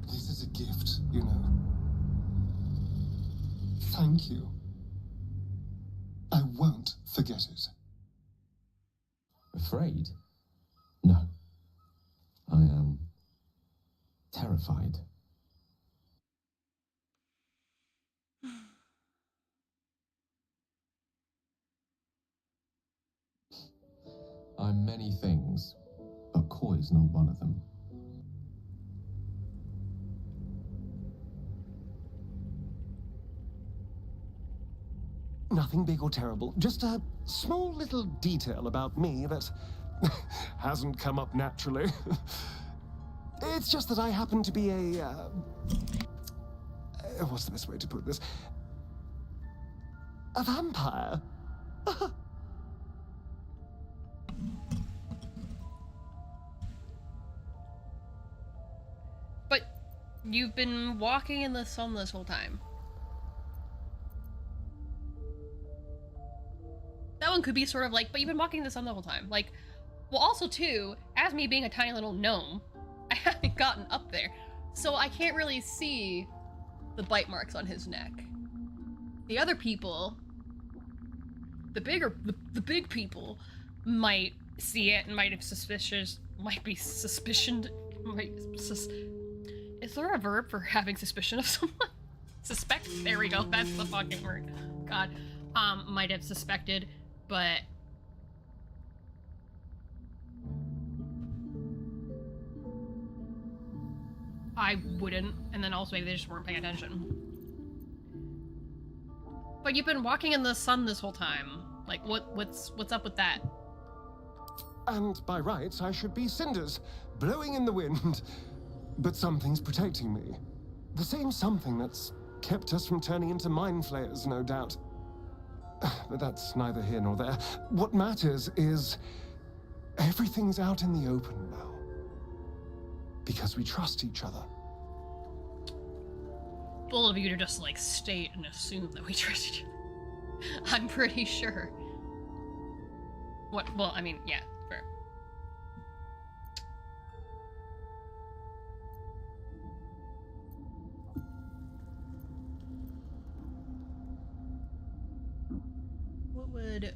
This is a gift, you know. Thank you. I won't forget it. Afraid? No. I am terrified. I'm many things, but Coy's not one of them. Nothing big or terrible, just a small little detail about me that hasn't come up naturally. It's just that I happen to be what's the best way to put this? A vampire. But you've been walking in the sun this whole time. That one could be sort of like, but you've been walking in the sun the whole time. Like, well, also too, as me being a tiny little gnome, I haven't gotten up there, so I can't really see the bite marks on his neck. The other people, the big people, might see it and might be suspicioned. Is there a verb for having suspicion of someone? Suspect? There we go. That's the fucking word. God. Might have suspected, but I wouldn't, and then also maybe they just weren't paying attention. But you've been walking in the sun this whole time. Like, what's up with that? And by rights, I should be cinders, blowing in the wind. But something's protecting me. The same something that's kept us from turning into mind flayers, no doubt. But that's neither here nor there. What matters is everything's out in the open now. Because we trust each other. Bold of you to just, like, state and assume that we trust each other. I'm pretty sure. What? Well, I mean, yeah, fair.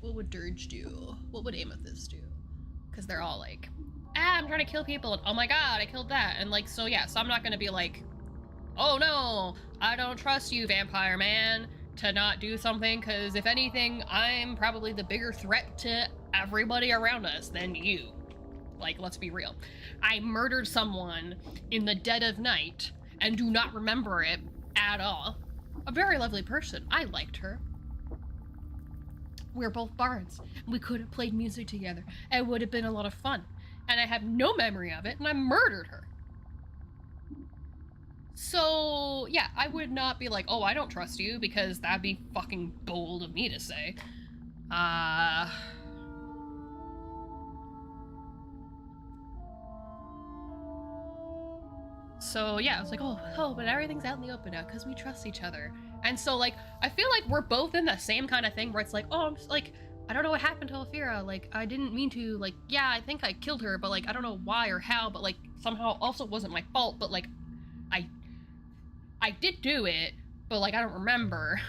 What would Dirge do? What would Amethyst do? Because they're all like, I'm trying to kill people, and oh my god, I killed that, and like, so yeah, so I'm not gonna be like, oh no, I don't trust you, vampire man, to not do something, because if anything, I'm probably the bigger threat to everybody around us than you. Like, let's be real. I murdered someone in the dead of night and do not remember it at all. A very lovely person. I liked her. We're both bards. We could have played music together. It would have been a lot of fun. And I have no memory of it, and I murdered her. So, yeah, I would not be like, oh, I don't trust you, because that'd be fucking bold of me to say. So, yeah, I was like, oh, but everything's out in the open now, because we trust each other. And so, like, I feel like we're both in the same kind of thing, where it's like, oh, I'm just, like, I don't know what happened to Alfira, like, I didn't mean to, like, yeah, I think I killed her, but, like, I don't know why or how, but, like, somehow also wasn't my fault, but, like, I did do it, but, like, I don't remember.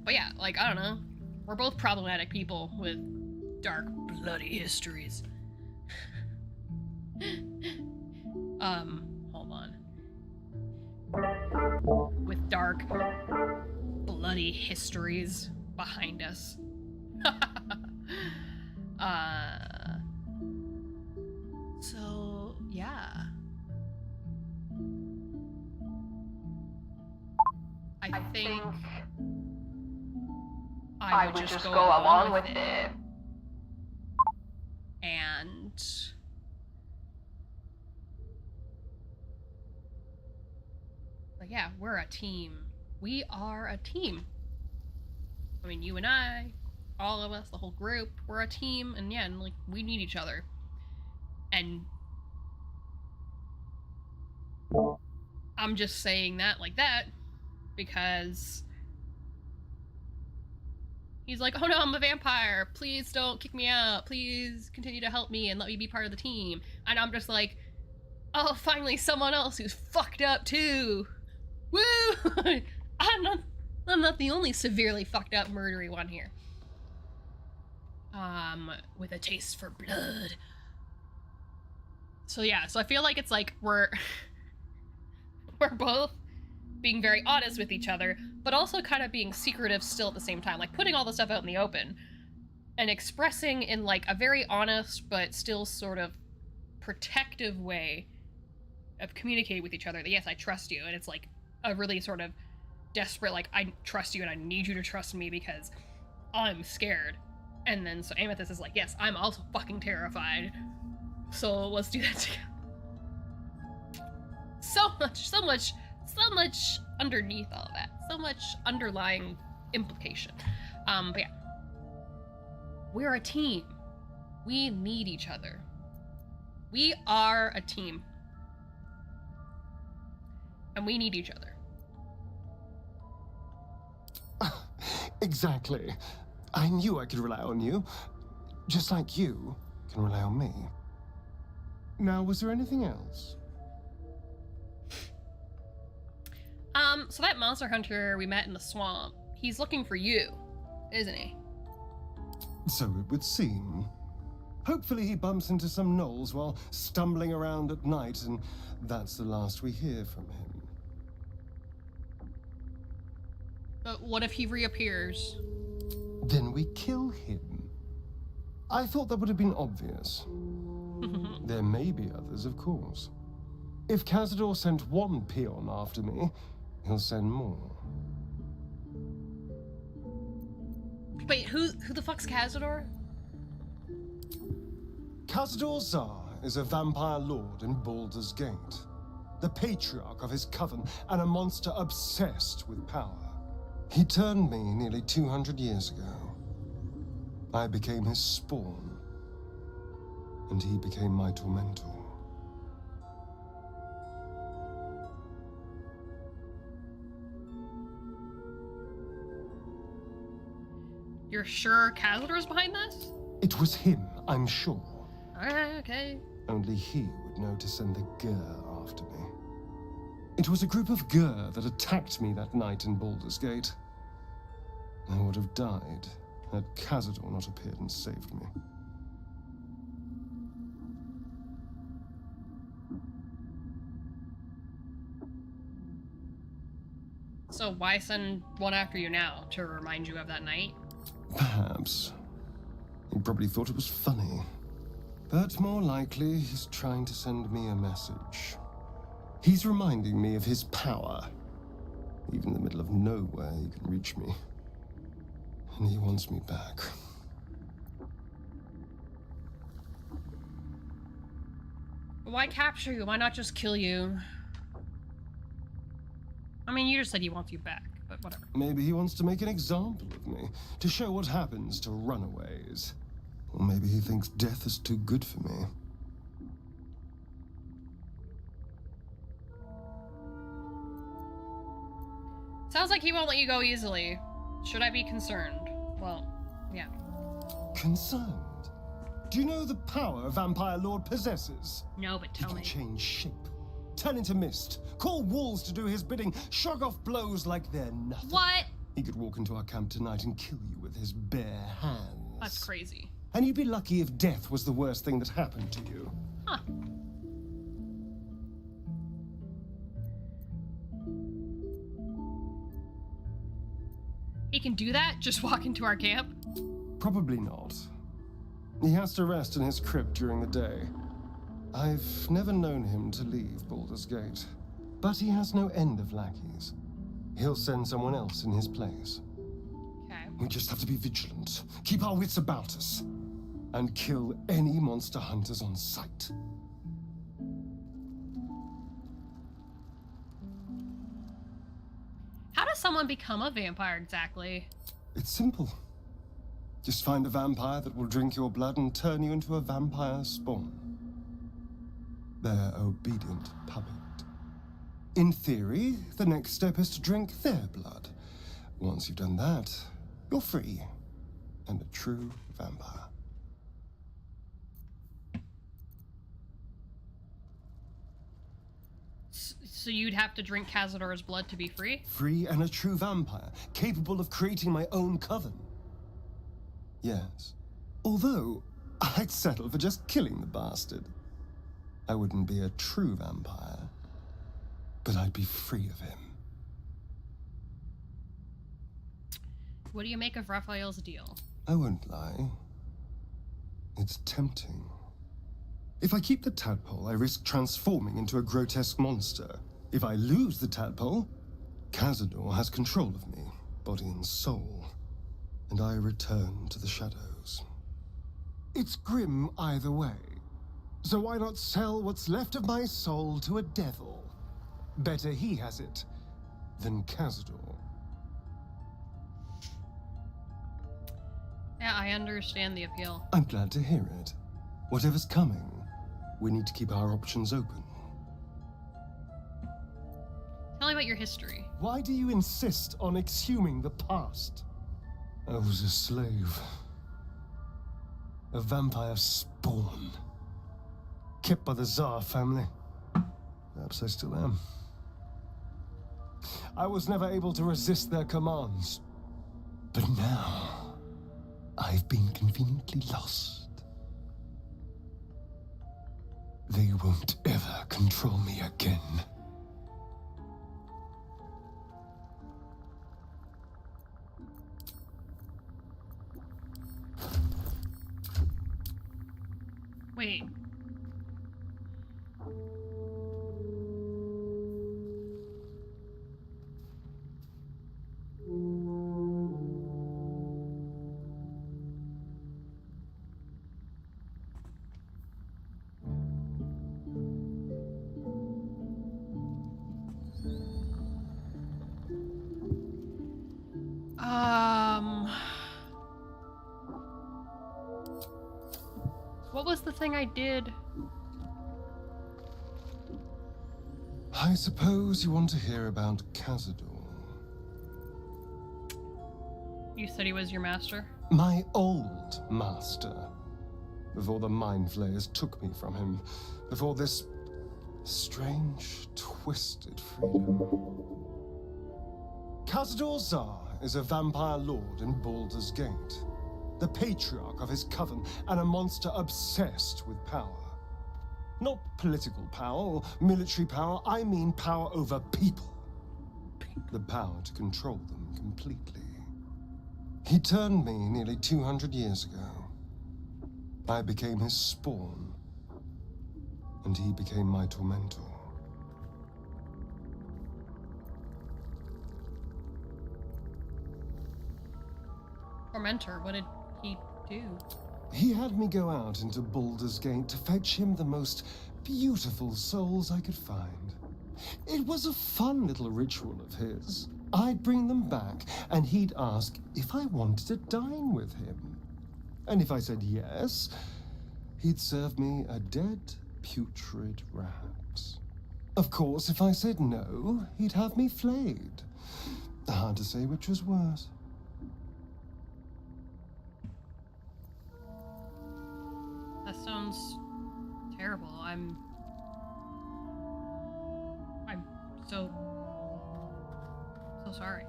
But yeah, like, I don't know. We're both problematic people with dark, bloody histories. Hold on. With dark, bloody histories behind us. So, yeah. I think I would just go along with it. And but yeah, we're a team. We are a team. I mean, you and I, all of us, the whole group, we're a team, and yeah, and like, we need each other. And I'm just saying that like that because he's like, oh no, I'm a vampire, please don't kick me out, please continue to help me and let me be part of the team. And I'm just like, oh, finally someone else who's fucked up too. Woo! I'm not the only severely fucked up murdery one here. With a taste for blood. So yeah, so I feel like it's like we're both being very honest with each other, but also kind of being secretive still at the same time, like putting all the stuff out in the open and expressing in like a very honest but still sort of protective way of communicating with each other that yes, I trust you, and it's like a really sort of desperate, like, I trust you and I need you to trust me because I'm scared. And then so Amethyst is like, yes, I'm also fucking terrified, so let's do that together. So much underneath all of that. So much underlying implication. But yeah. We're a team. We need each other. We are a team. And we need each other. Exactly. I knew I could rely on you. Just like you can rely on me. Now, was there anything else? So that monster hunter we met in the swamp, he's looking for you, isn't he? So it would seem. Hopefully he bumps into some gnolls while stumbling around at night, and that's the last we hear from him. But what if he reappears? Then we kill him. I thought that would have been obvious. There may be others, of course. If Cazador sent one peon after me, he'll send more. Wait, who the fuck's Cazador? Cazador Zar is a vampire lord in Baldur's Gate, the patriarch of his coven, and a monster obsessed with power. He turned me nearly 200 years ago. I became his spawn, and he became my tormentor. You're sure Cazador's behind this? It was him, I'm sure. Okay. Only he would know to send the Gur after me. It was a group of Gur that attacked me that night in Baldur's Gate. I would have died had Cazador not appeared and saved me. So why send one after you now? To remind you of that night? Perhaps. He probably thought it was funny. But more likely, he's trying to send me a message. He's reminding me of his power. Even in the middle of nowhere, he can reach me. And he wants me back. Why capture you? Why not just kill you? I mean, you just said he wants you back, but whatever. Maybe he wants to make an example of me, to show what happens to runaways. Or maybe he thinks death is too good for me. Sounds like he won't let you go easily. Should I be concerned? Well, yeah. Concerned? Do you know the power a vampire lord possesses? No, but He tell can me. change shape, turn into mist, call walls to do his bidding, shrug off blows like they're nothing. What? He could walk into our camp tonight and kill you with his bare hands. That's crazy. And you'd be lucky if death was the worst thing that happened to you. Huh. He can do that? Just walk into our camp? Probably not. He has to rest in his crypt during the day. I've never known him to leave Baldur's Gate, but he has no end of lackeys. He'll send someone else in his place. Okay. We just have to be vigilant, keep our wits about us, and kill any monster hunters on sight. How does someone become a vampire exactly? It's simple. Just find a vampire that will drink your blood and turn you into a vampire spawn. Their obedient puppet. In theory, the next step is to drink their blood. Once you've done that, you're free and a true vampire. So you'd have to drink Cazador's blood to be free? Free and a true vampire, capable of creating my own coven. Yes. Although, I'd settle for just killing the bastard. I wouldn't be a true vampire, but I'd be free of him. What do you make of Raphael's deal? I won't lie. It's tempting. If I keep the tadpole, I risk transforming into a grotesque monster. If I lose the tadpole, Cazador has control of me, body and soul, and I return to the shadows. It's grim either way, so why not sell what's left of my soul to a devil? Better he has it than Cazador. Yeah, I understand the appeal. I'm glad to hear it. Whatever's coming, we need to keep our options open. Tell me about your history. Why do you insist on exhuming the past? I was a slave. A vampire spawn. Kept by the Tsar family. Perhaps I still am. I was never able to resist their commands. But now, I've been conveniently lost. They won't ever control me again. Wait. What was the thing I did? I suppose you want to hear about Cazador. You said he was your master? My old master. Before the Mind Flayers took me from him. Before this strange, twisted freedom. Cazador Zar is a vampire lord in Baldur's Gate. The patriarch of his coven, and a monster obsessed with power. Not political power or military power, I mean power over people. The power to control them completely. He turned me nearly 200 years ago. I became his spawn, and he became my tormentor. Tormentor, what did he do? He had me go out into Baldur's Gate to fetch him the most beautiful souls I could find. It was a fun little ritual of his. I'd bring them back, and he'd ask if I wanted to dine with him. And if I said yes, he'd serve me a dead, putrid rat. Of course, if I said no, he'd have me flayed. Hard to say which was worse. That sounds terrible. I'm so sorry.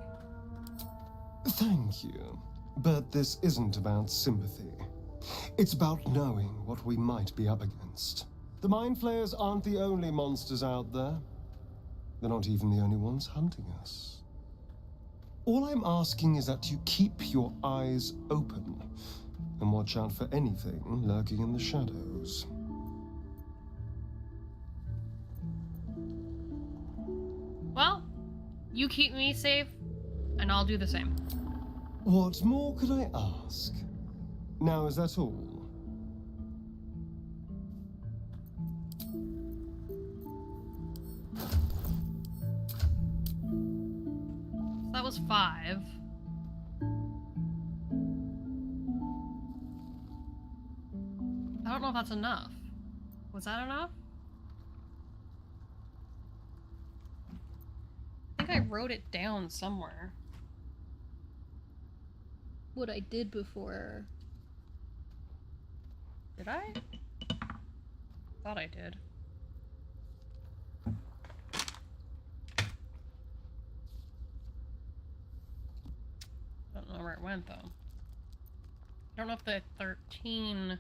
Thank you. But this isn't about sympathy. It's about knowing what we might be up against. The Mind Flayers aren't the only monsters out there. They're not even the only ones hunting us. All I'm asking is that you keep your eyes open and watch out for anything lurking in the shadows. Well, you keep me safe, and I'll do the same. What more could I ask? Now, is that all? That was 5. I don't know if that's enough. Was that enough? I think I wrote it down somewhere. What I did before. Did I? Thought I did. I don't know where it went though. I don't know if the 13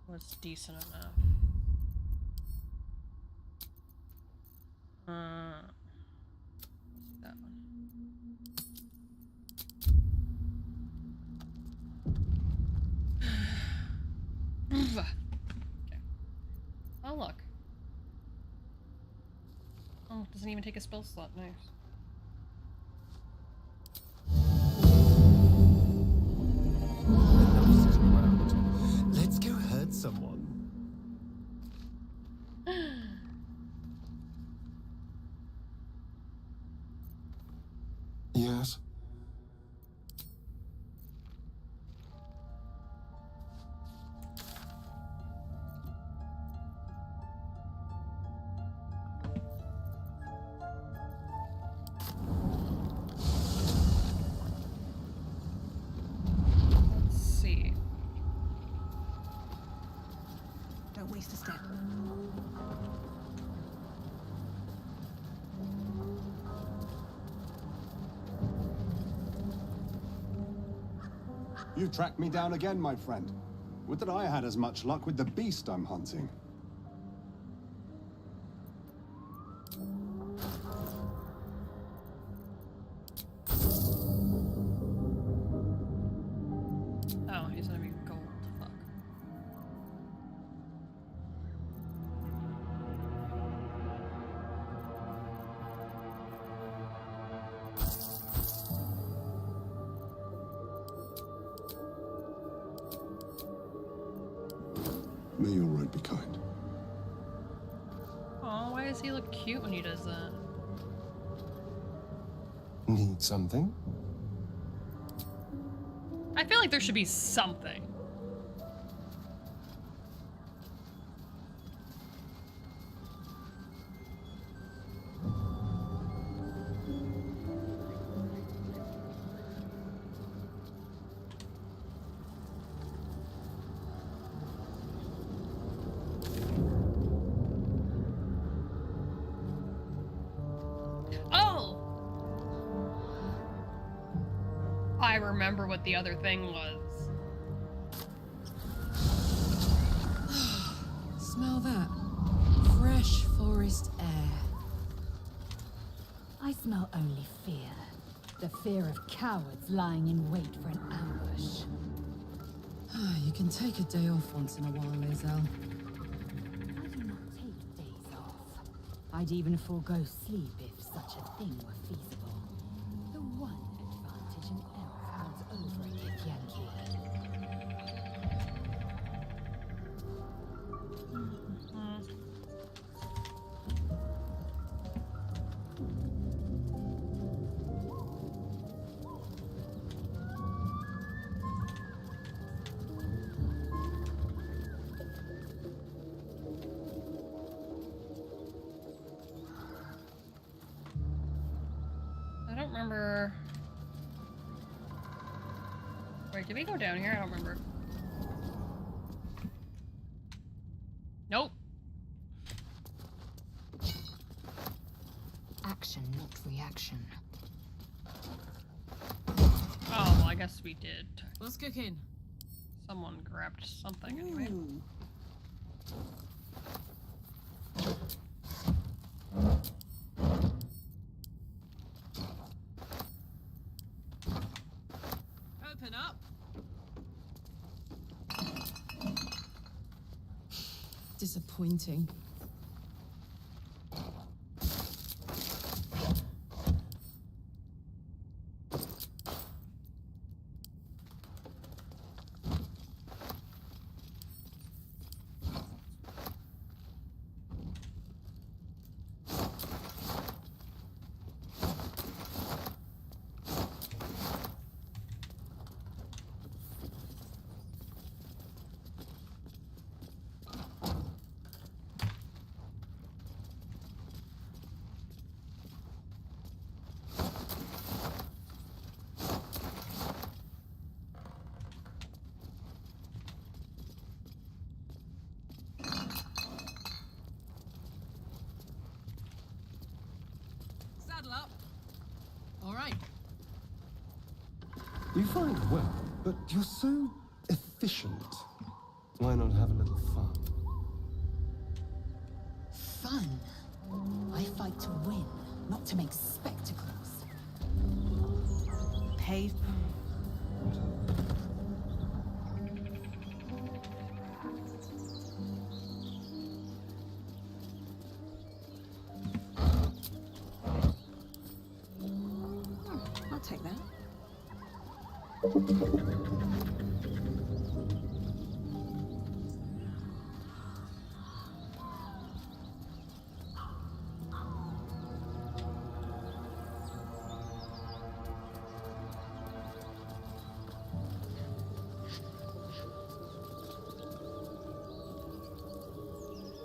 was decent enough. That one. Okay. Oh look. Oh, it doesn't even take a spell slot. Nice. Let's go hurt someone. Yes? Let's see. Don't waste a step. You tracked me down again, my friend. Would that I had as much luck with the beast I'm hunting. Oh, he's gonna be gold. Fuck. May your road be kind. Oh, why does he look cute when he does that? Need something? I feel like there should be something. remember what the other thing was. Smell that? Fresh forest air. I smell only fear. The fear of cowards lying in wait for an ambush. You can take a day off once in a while, Lae'zel. I do not take days off. I'd even forego sleep if such a thing were feasible. The one advantage an elf holds over a Githyanki. I don't remember. Wait, did we go down here? I don't remember. Nope. Action, not reaction. Oh, well, I guess we did. What's cooking? Someone grabbed something anyway. Open up. Disappointing. Saddle up. All right. You fight well, but you're so efficient. Why not have a little fun? Fun. I fight to win, not to make spectacles. Pay. I'll take that.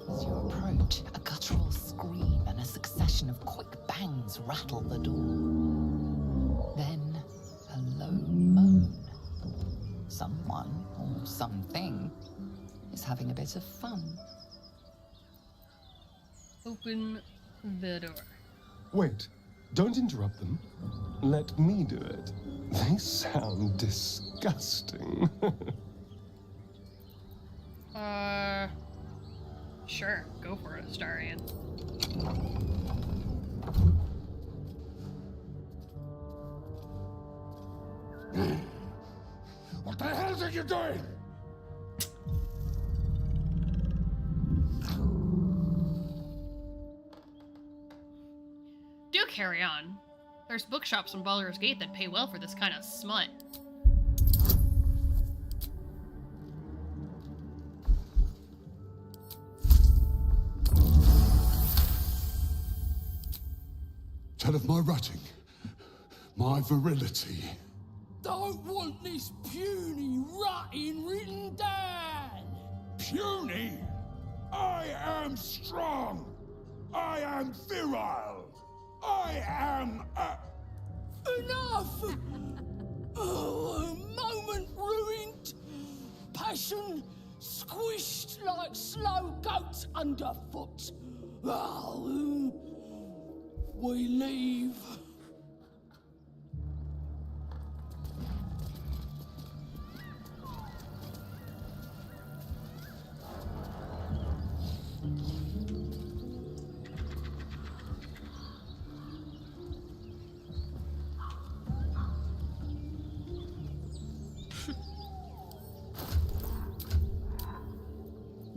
As you approach, a guttural scream and a succession of quick bangs rattle the door. Then, a low moan. Someone, or something, is having a bit of fun. Open the door. Wait, don't interrupt them. Let me do it. They sound disgusting. Sure, go for it, Astarion. What the hell are you doing? Do carry on. There's bookshops in Baldur's Gate that pay well for this kind of smut. Tell of my writing, my virility. Don't want this puny rotting written down. Puny? I am strong. I am virile. I am Enough! Oh, a moment ruined. Passion squished like slow goats underfoot. Oh, we leave.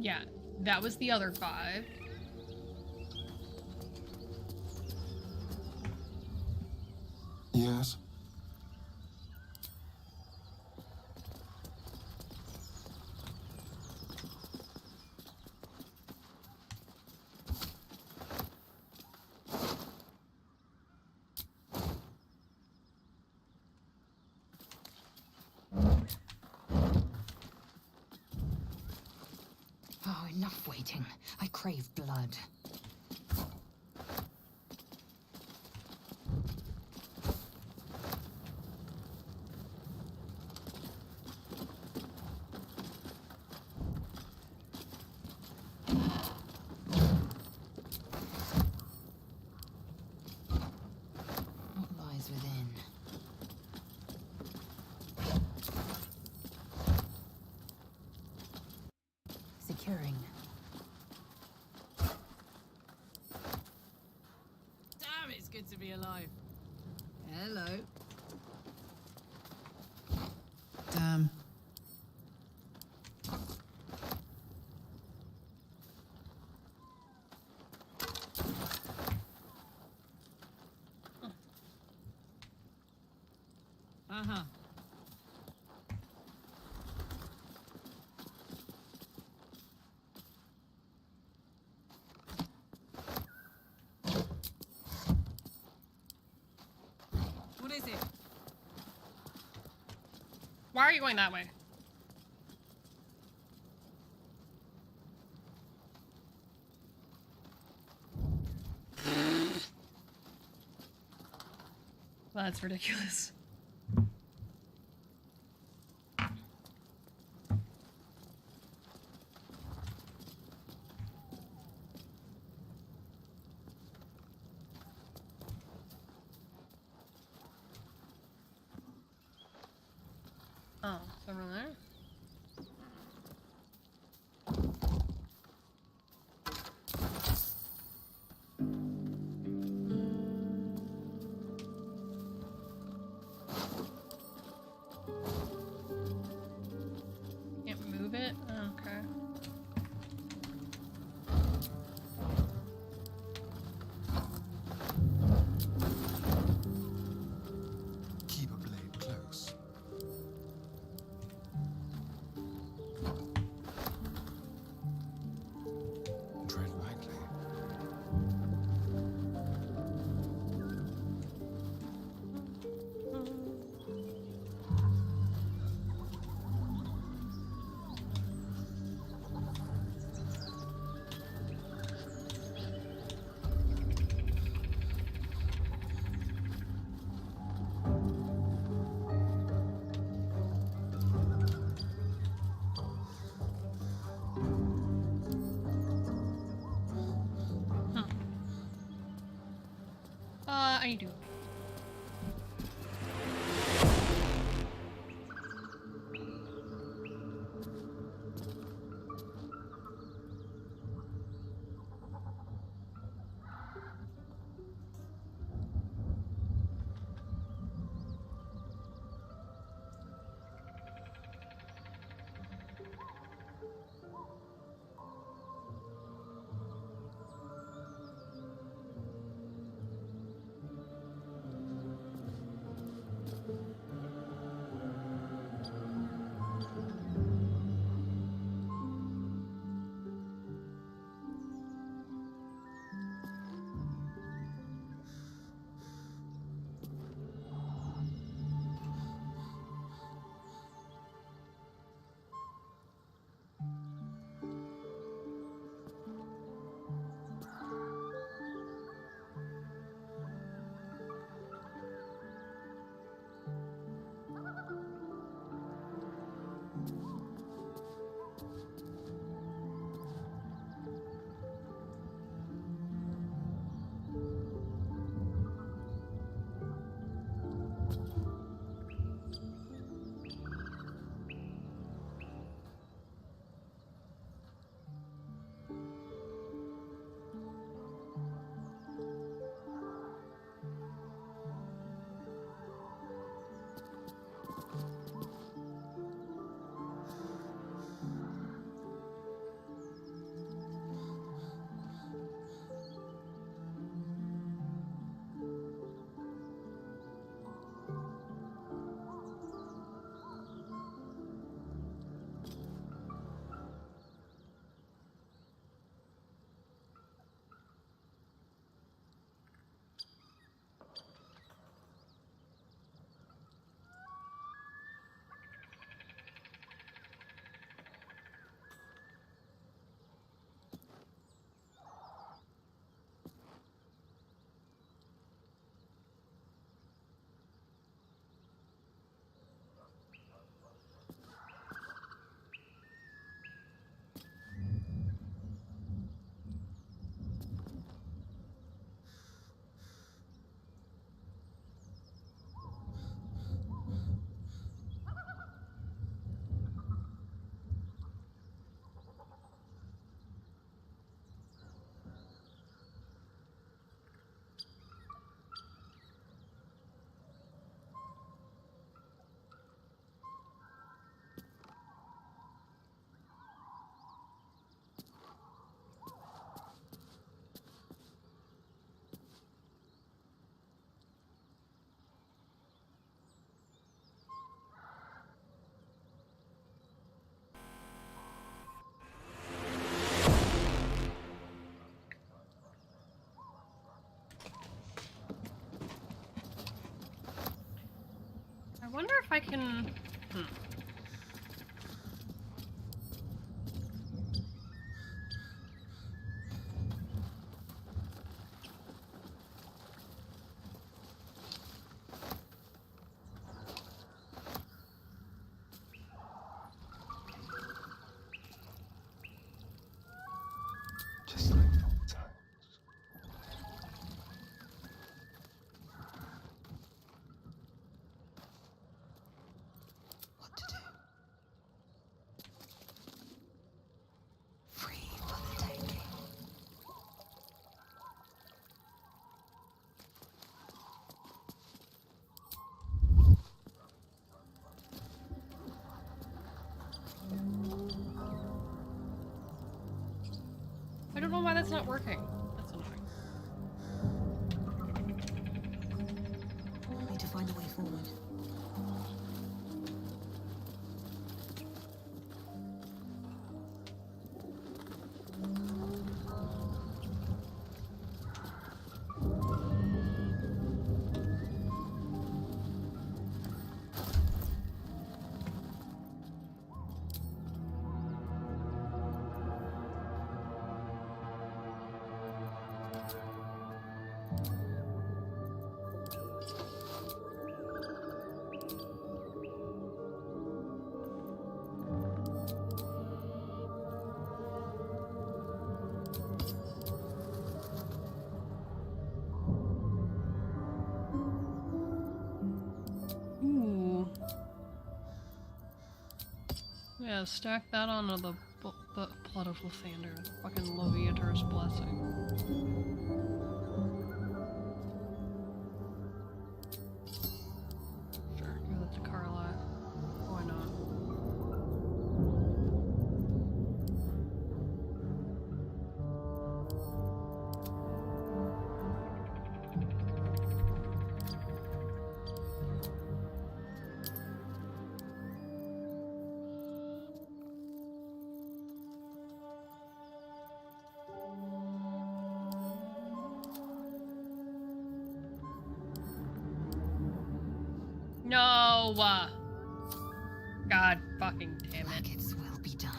Yeah, that was the other 5. Yes? Oh, enough waiting. I crave blood. What lies within? Securing. Damn, it's good to be alive. Hello. Damn. Uh-huh. What is it? Why are you going that way? That's ridiculous. Oh, it's over there? Can't move it? Okay. Keep a blade close. Tread lightly. I need to. if I can... Just like old times. What to do? Free for the taking. I don't know why that's not working. That's annoying. Need to find a way forward. Ooh. Yeah, stack that onto the blood of Lathander. Fucking Leviator's blessing. Sure, give that to Carla. Why not? No! God fucking damn it. Maggots will be done.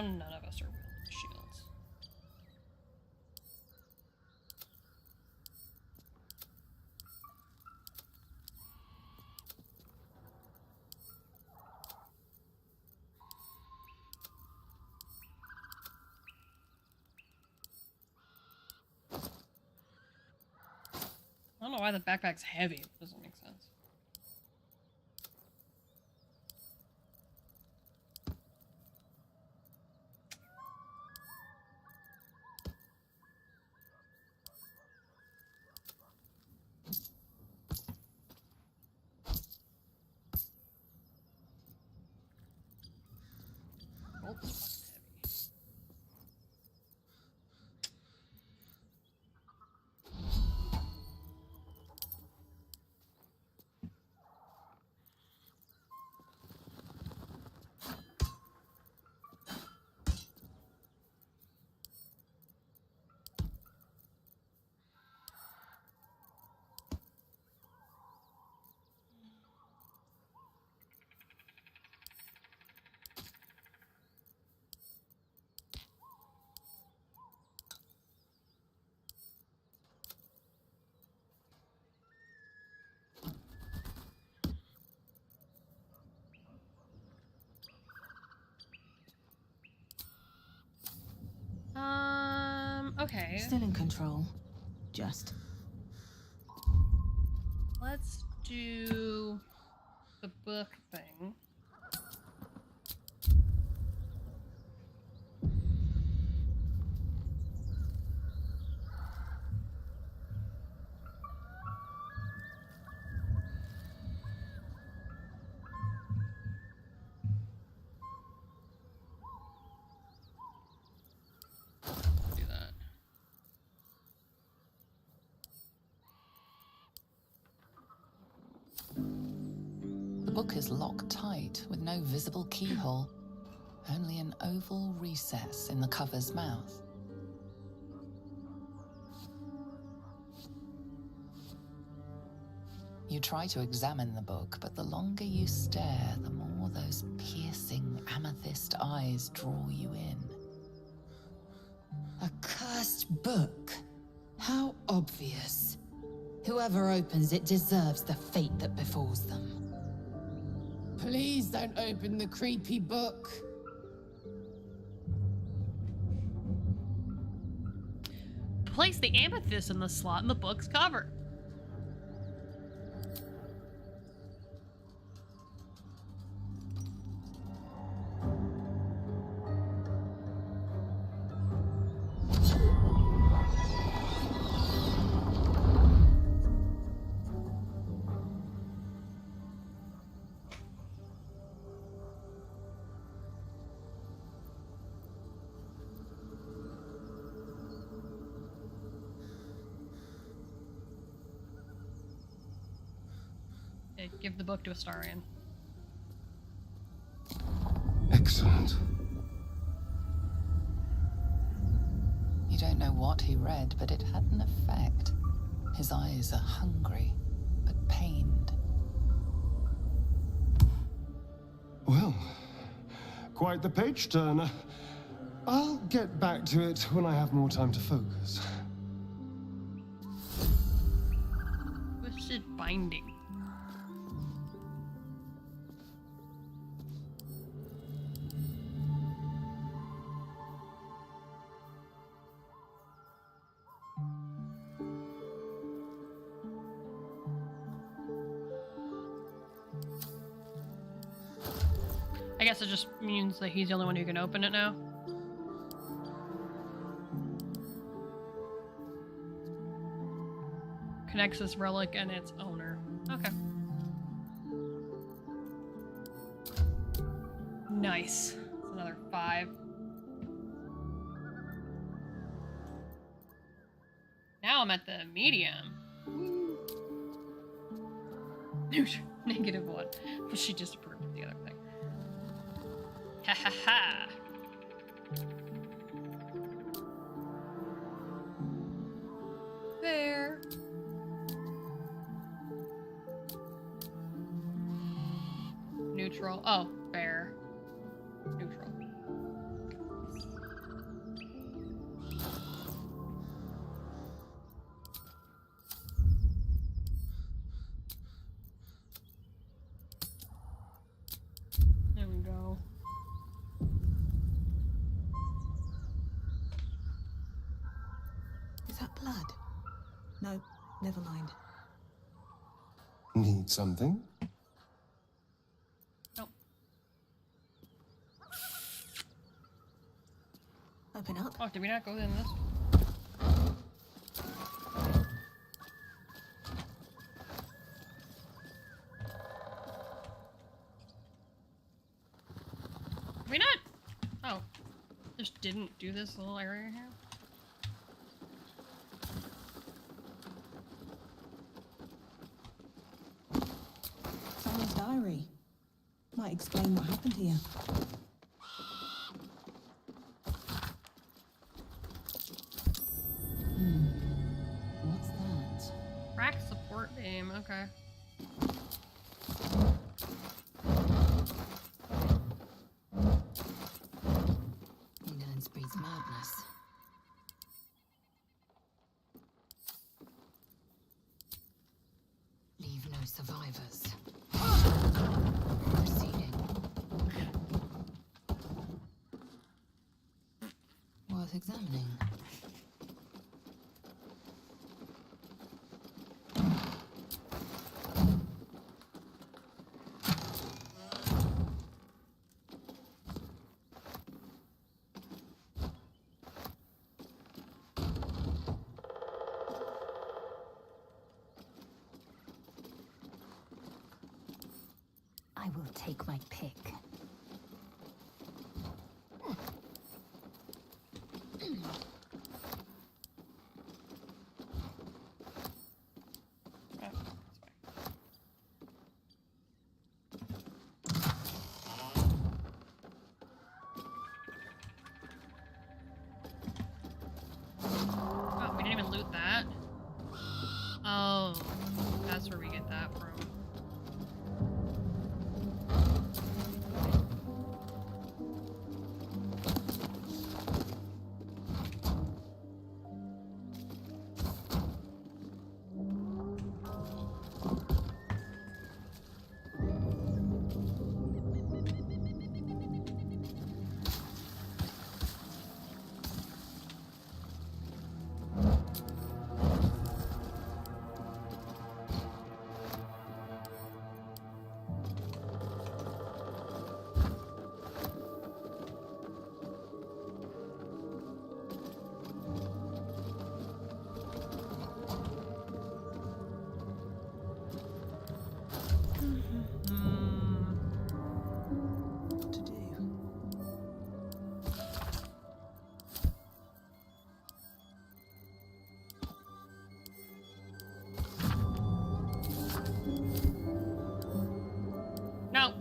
None of us are wielding shields. I don't know why the backpack's heavy. It doesn't make sense. Bolt's fucking heavy. Okay. Still in control. Just. Let's do the book thing. Do that. The book is locked tight with no visible keyhole, only an oval recess in the cover's mouth. You try to examine the book, but the longer you stare, the more those piercing amethyst eyes draw you in. A cursed book. How obvious. Whoever opens it deserves the fate that befalls them. Please don't open the creepy book. Place the amethyst in the slot in the book's cover. Okay, give the book to Astarion. Excellent. You don't know what he read, but it had an effect. His eyes are hungry, but pained. Well, quite the page turner. I'll get back to it when I have more time to focus. Twisted binding. I guess it just means that he's the only one who can open it now. Connects this relic and its owner. Okay. Nice. That's another 5. Now I'm at the medium. -1. But she just approved of the other thing. Ha ha ha. There. Neutral. Oh, fair. Neutral. There we go. Is that blood? No, never mind. Need something? Nope. Open up. Oh, did we not go in this? Did we not? Oh. Just didn't do this little area here? Someone's diary. Might explain what happened here. What's that? Rack support aim, okay. Indolence breeds madness. Leave no survivors. Proceeding. Worth examining. I will take my pick. Oh, we didn't even loot that. Oh, that's where we get that from. What to do? No.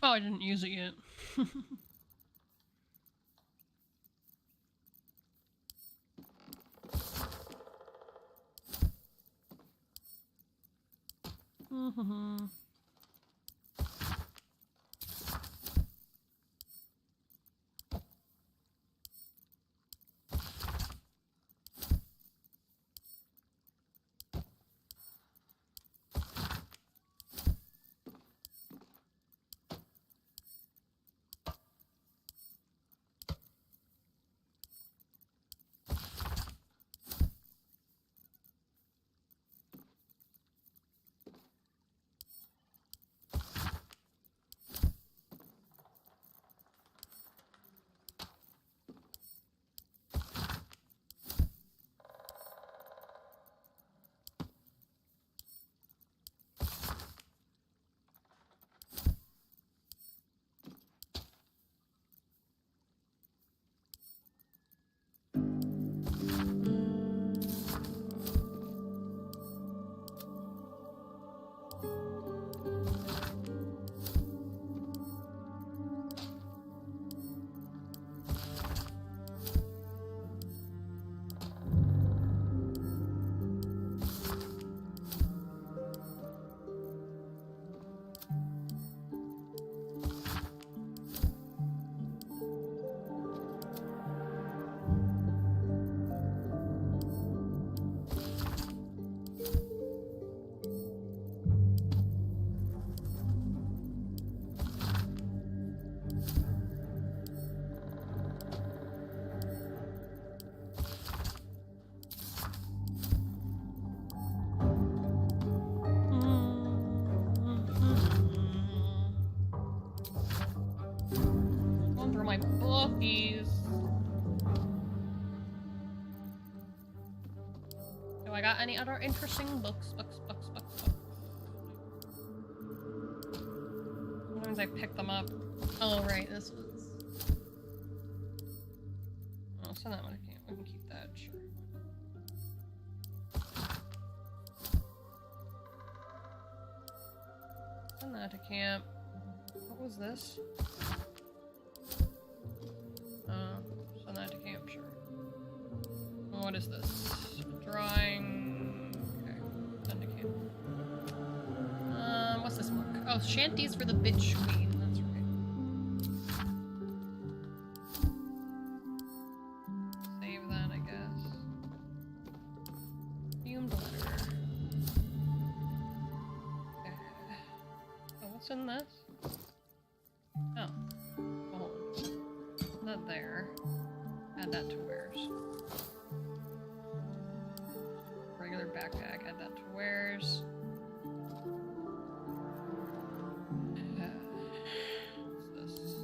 Oh, I didn't use it yet. Mm-hmm. my bookies. Do I got any other interesting books? Books. Sometimes I pick them up. Oh, right, this was... Oh, so that one I can't. We can keep that, sure. Send that to camp. What was this? Send that to camp, sure. What is this? Drawing... Okay, send to camp. What's this book? Oh, Shanties for the Bitch Queen, that's right. Save that, I guess. Fumed letter. Okay. Oh, what's in this? Oh. Hold on. Not there. Add that to wares. Regular backpack, add that to wares. What's this?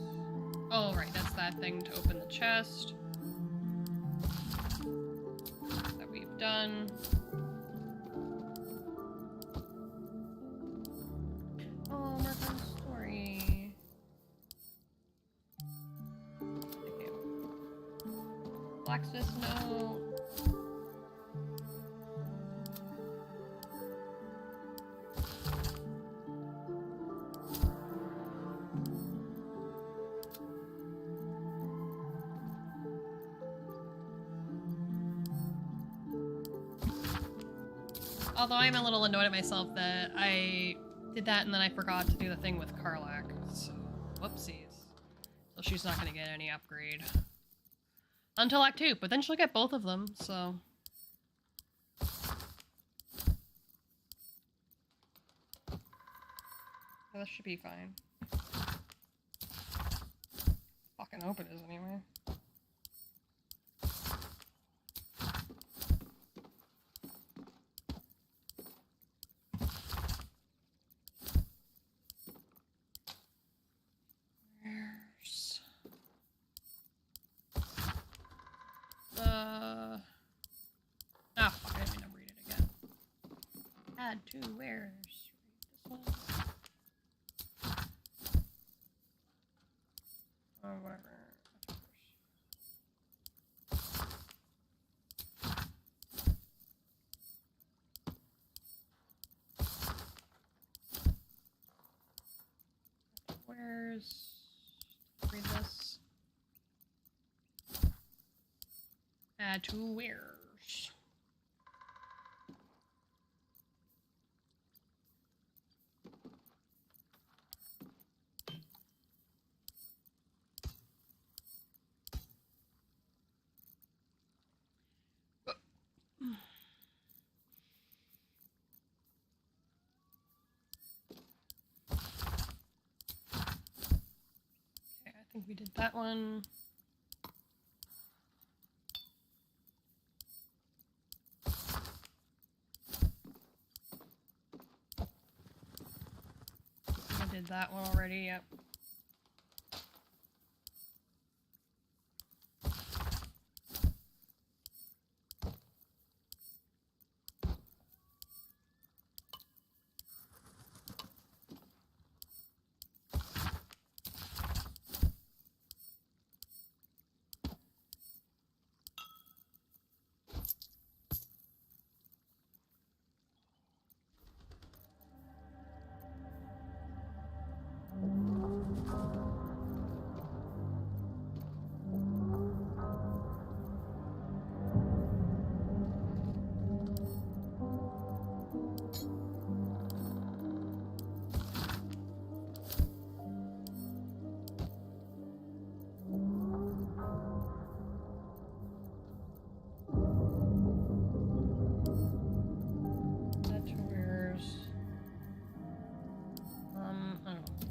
Oh, right, that's that thing to open the chest. That we've done. Oh, Merkin's story. Okay. Blacksmith's note. Although I'm a little annoyed at myself that I did that and then I forgot to do the thing with Karlak. So, whoopsies. So she's not gonna get any upgrade. Until Act 2, but then she'll get both of them, so... Yeah, that should be fine. Fucking hope it is anyway. Ah, fuck, I didn't mean to read it again. Add to wares. Read this one. Oh, whatever. Wares. Read this. Add to wares. Okay, I think we did that one. I did that one already, yep.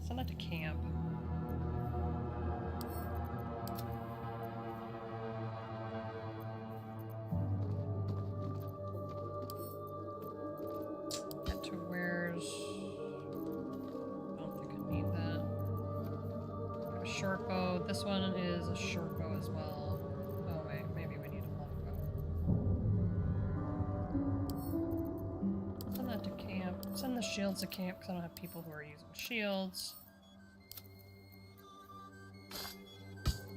Send that to camp. Get to where's... I don't think I need that. short bow. This one is a short bow as well. Oh wait, maybe we need a long bow. Send that to camp. Send the shields to camp because I don't have people who are using shields.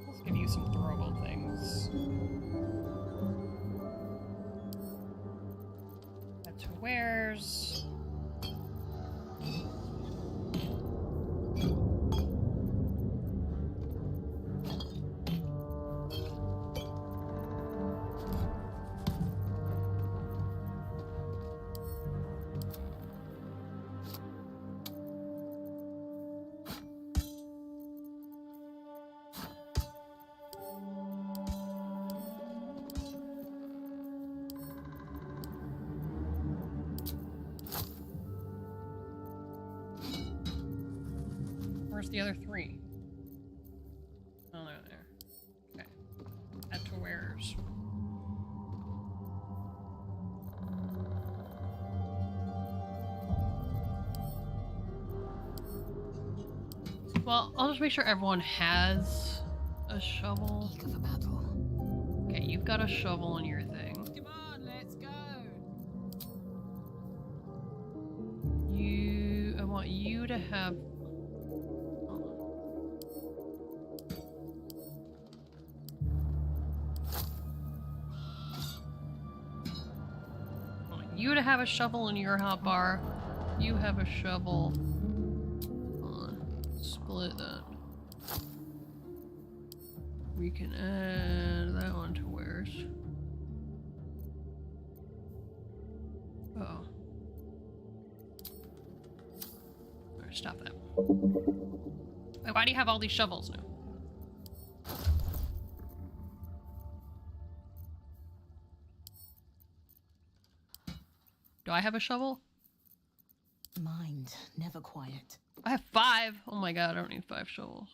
Let's give you some throwable things. Add to wares. Where's the other three? Oh, they're there. Okay. Add to wares. Well, I'll just make sure everyone has a shovel. Eager for battle. Okay, you've got a shovel in your thing. Come on, let's go. I want you to have. I want you to have a shovel in your hotbar. You have a shovel. Split that. We can add that one to wares. Uh-oh. Alright, stop that. Wait, why do you have all these shovels now? Do I have a shovel? Mind never quiet. I have 5. Oh my god, I don't need 5 shovels.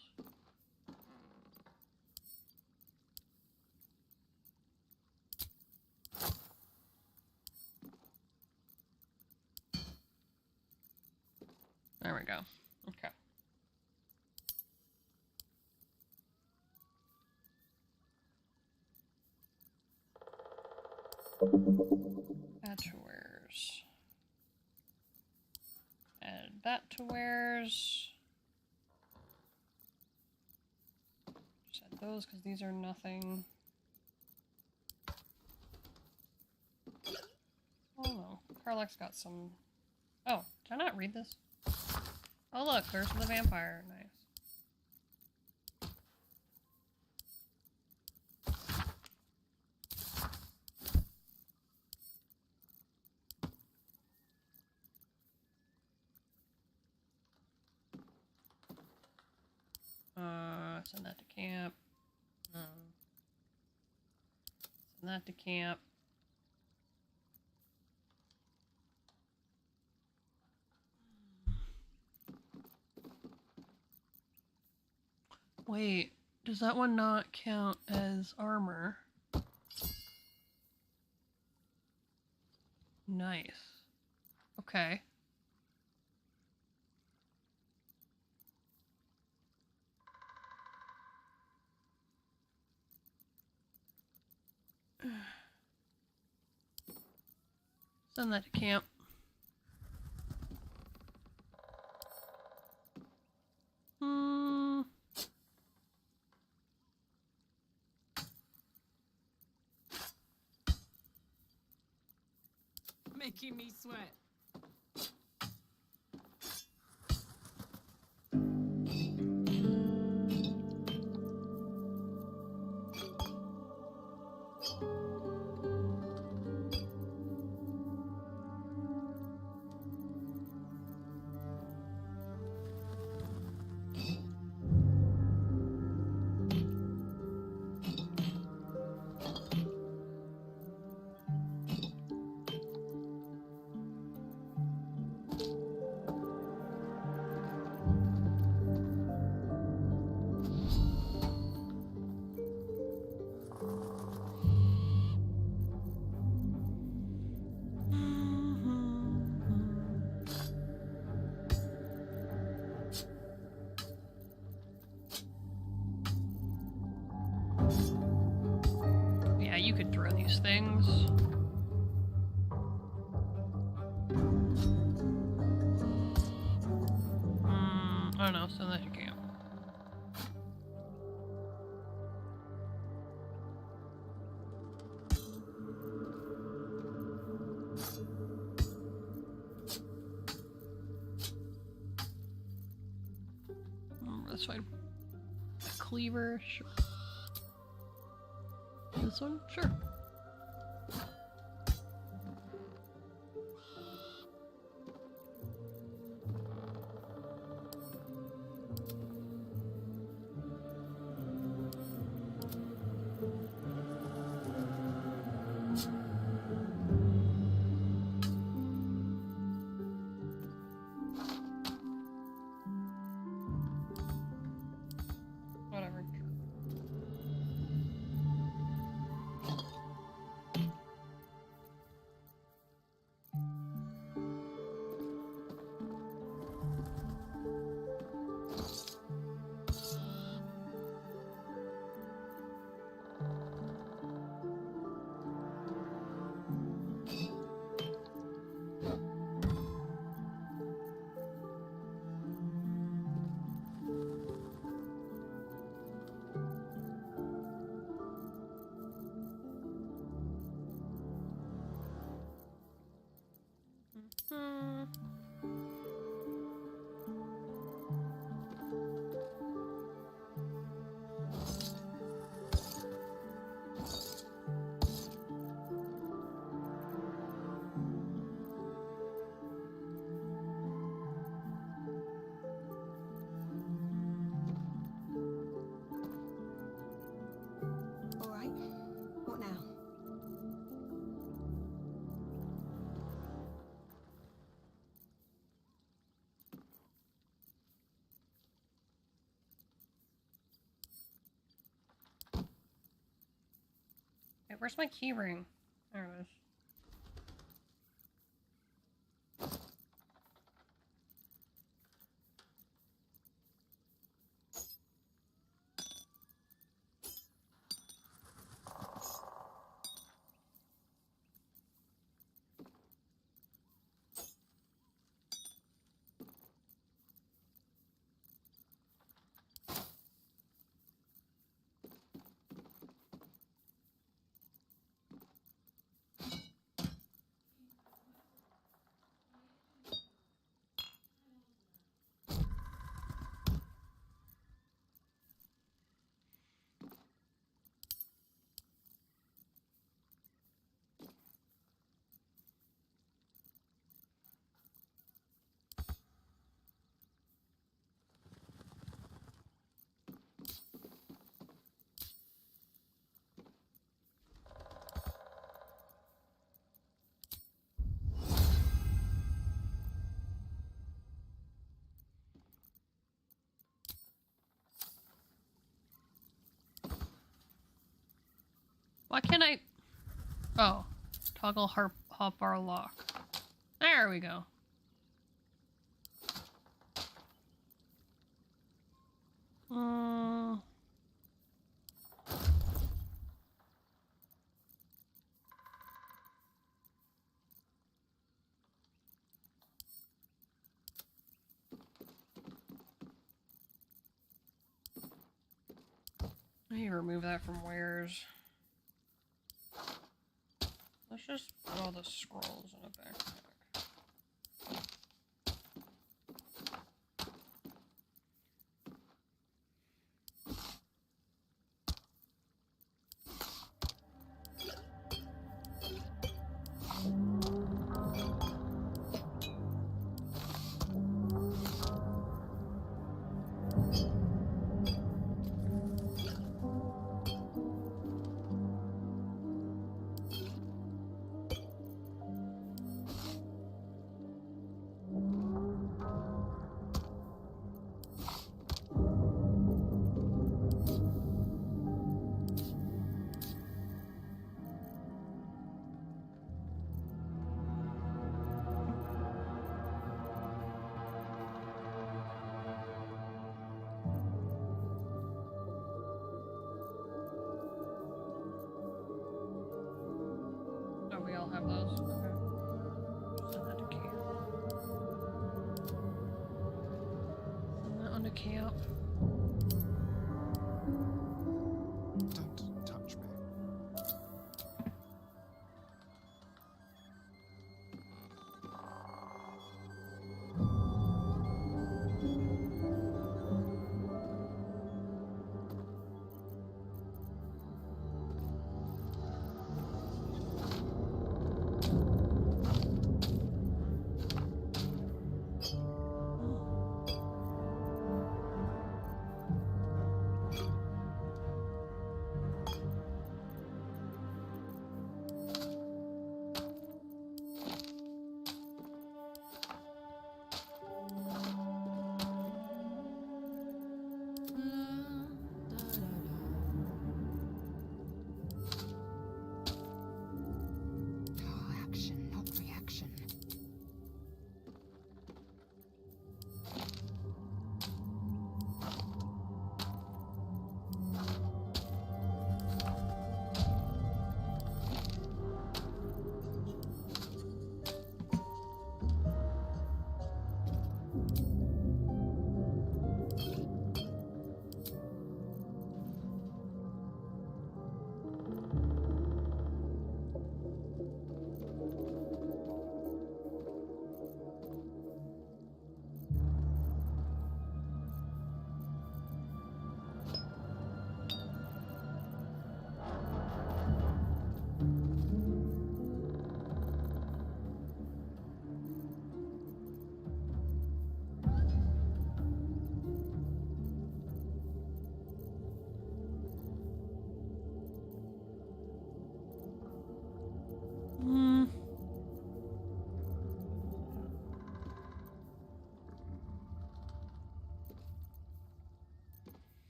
There we go. Okay. Add to wares. Add that to wares. Just add those because these are nothing. Oh no. Karlach's got some. Oh, did I not read this? Oh look, Curse of the Vampire. Nice. Send that to camp. Send that to camp. Wait, does that one not count as armor? Nice. Okay. Send that to camp. Making me sweat. don't know, so that you can't. This one. A cleaver, sure. This one? Sure. Whatever. All right. What now? Wait, where's my key ring? There it is. Why can't I... Oh. Toggle hotbar lock. There we go. I need to remove that from wares. Let's just put all the scrolls in a backpack. Oh, we all have those. Okay. Send that to Kate. Send that on to to camp. Don't touch me. Action, not reaction.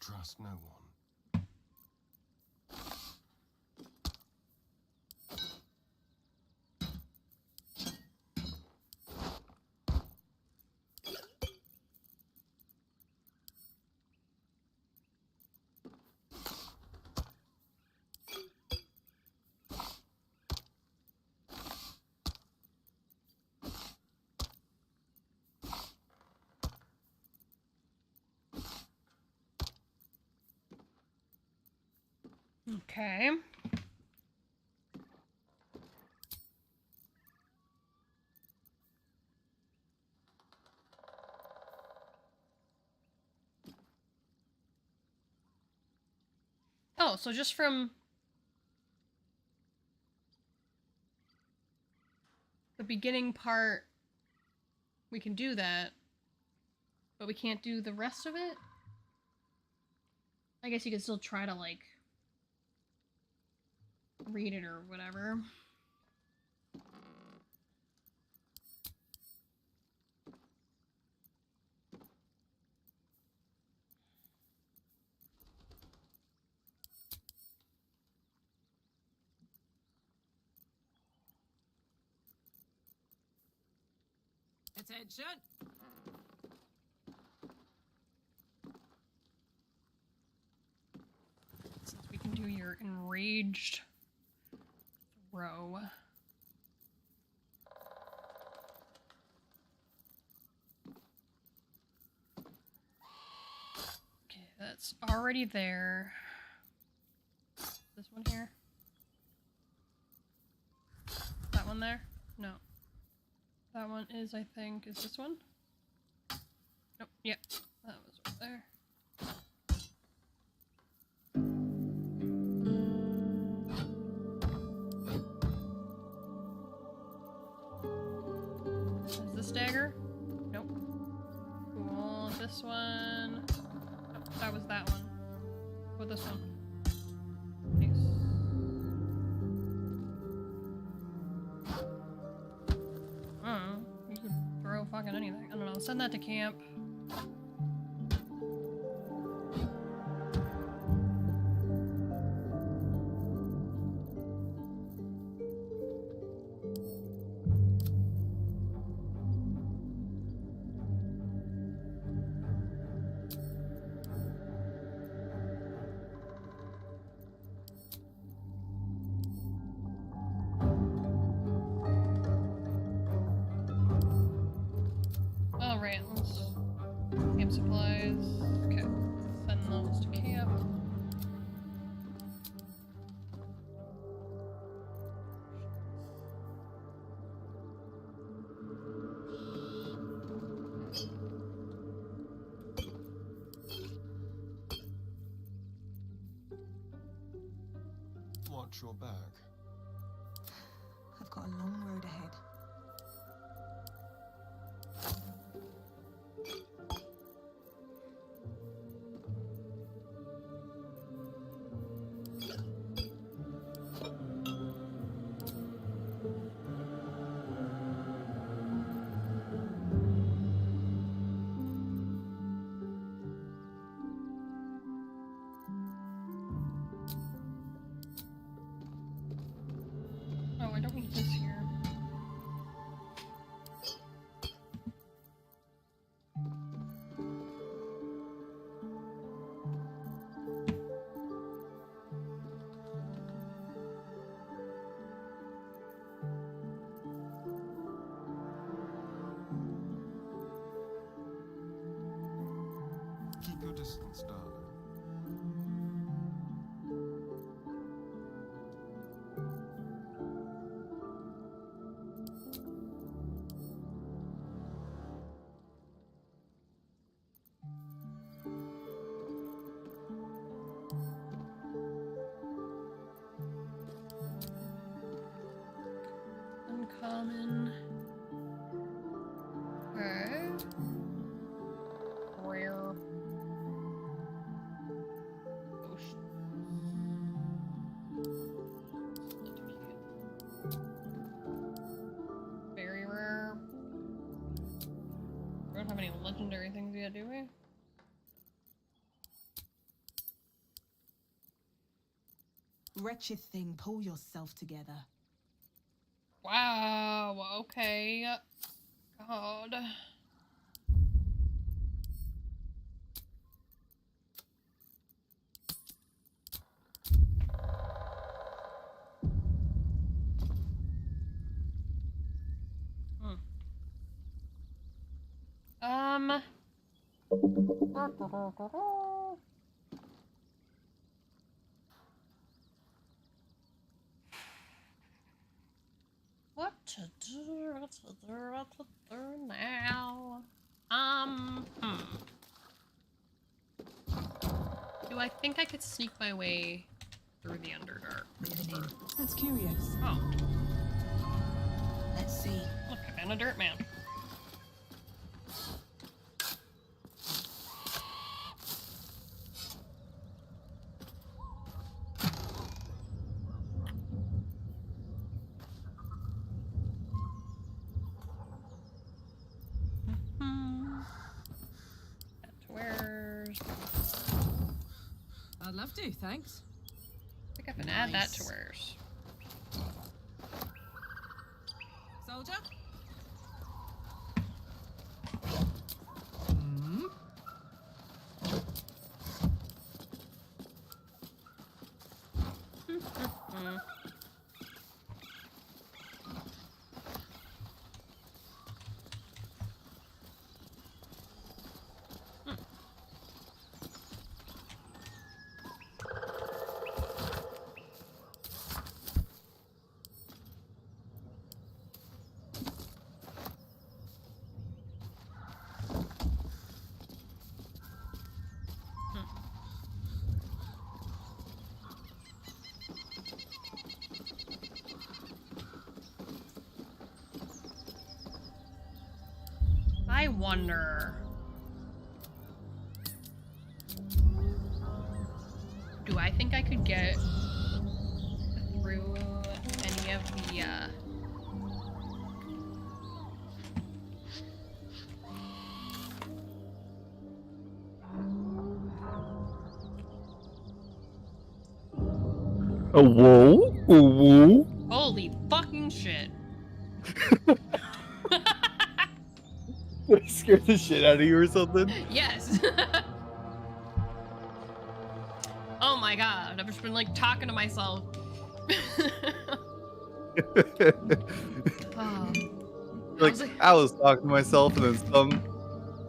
Trust no one. Okay. Oh, so just from the beginning part, we can do that, but we can't do the rest of it? I guess you could still try to, like, read it or whatever. Attention! Since we can do your enraged throw. Okay, that's already there. This one here? That one there? No. That one is, I think, is this one? Nope, yep. That was over there. Is this dagger? Nope. Cool. This one. Nope, that was that one. What this one? Nice. I don't know. You could throw fucking anything. I don't know. Send that to camp. crayons. Camp supplies. Okay. Send those to camp. Watch your back. I've got a long road ahead. Oh, I don't need this here. Keep your distance, darling. Uncommon. Okay. Rare. Ocean. Very rare. We don't have any legendary things yet, do we? Wretched thing, pull yourself together. Wow, okay. God. What to do now? Do I think I could sneak my way through the Underdark? Breathing in. That's curious. Oh, Let's see. look, I found a dirt mound. Where's... I'd love to, thanks. I think I can add that to where's. Soldier? I wonder... Do I think I could get through any of the, A whoa? A whoa? Holy fucking shit. Did I scare the shit out of you or something? Yes. Oh my god, I've just been like talking to myself. Like, I was talking to myself and then some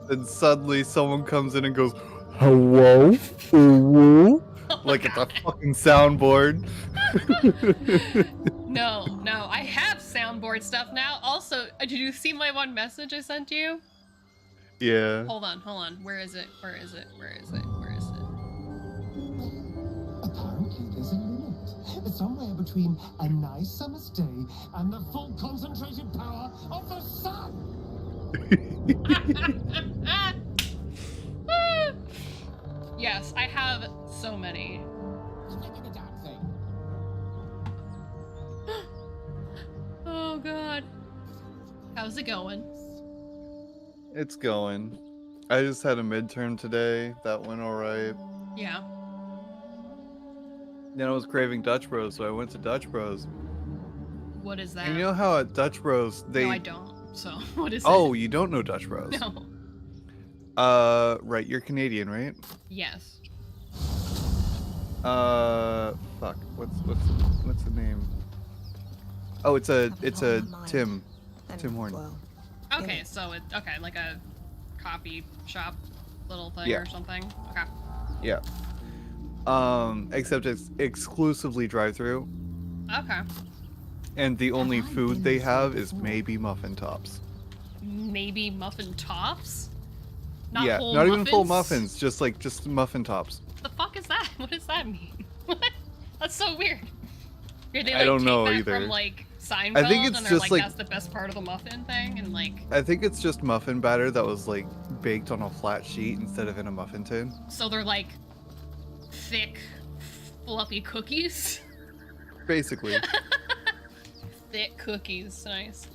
then suddenly someone comes in and goes, "Hello, hello," like it's a fucking soundboard. No, I have soundboard stuff now. Also, did you see my one message I sent you? Yeah. Hold on. Where is it? Apparently, there's a limit. Somewhere between a nice summer's day and the full concentrated power of the sun. Yes, I have so many. Oh god. How's it going? It's going. I just had a midterm today. That went alright. Yeah. Then I was craving Dutch Bros, so I went to Dutch Bros. What is that? And you know how at Dutch Bros they... No, I don't. So, what is it? Oh, you don't know Dutch Bros? No. Right, you're Canadian, right? Yes. Fuck. What's the name? Oh, it's a Tim Horn. Okay, so like a coffee shop little thing Yeah. or something. Okay. Yeah. Except it's exclusively drive-through, Okay. and the only food they have is maybe muffin tops. Maybe muffin tops? Not Yeah, whole not muffins? even full muffins, just muffin tops. The fuck is that? What does that mean? That's so weird. Did they I don't know take that either. from like Seinfeld I think it's and they're just, like that's the best part of the muffin thing and like I think it's just muffin batter that was like baked on a flat sheet instead of in a muffin tin. so they're like thick, fluffy cookies. Basically. Thick cookies, nice.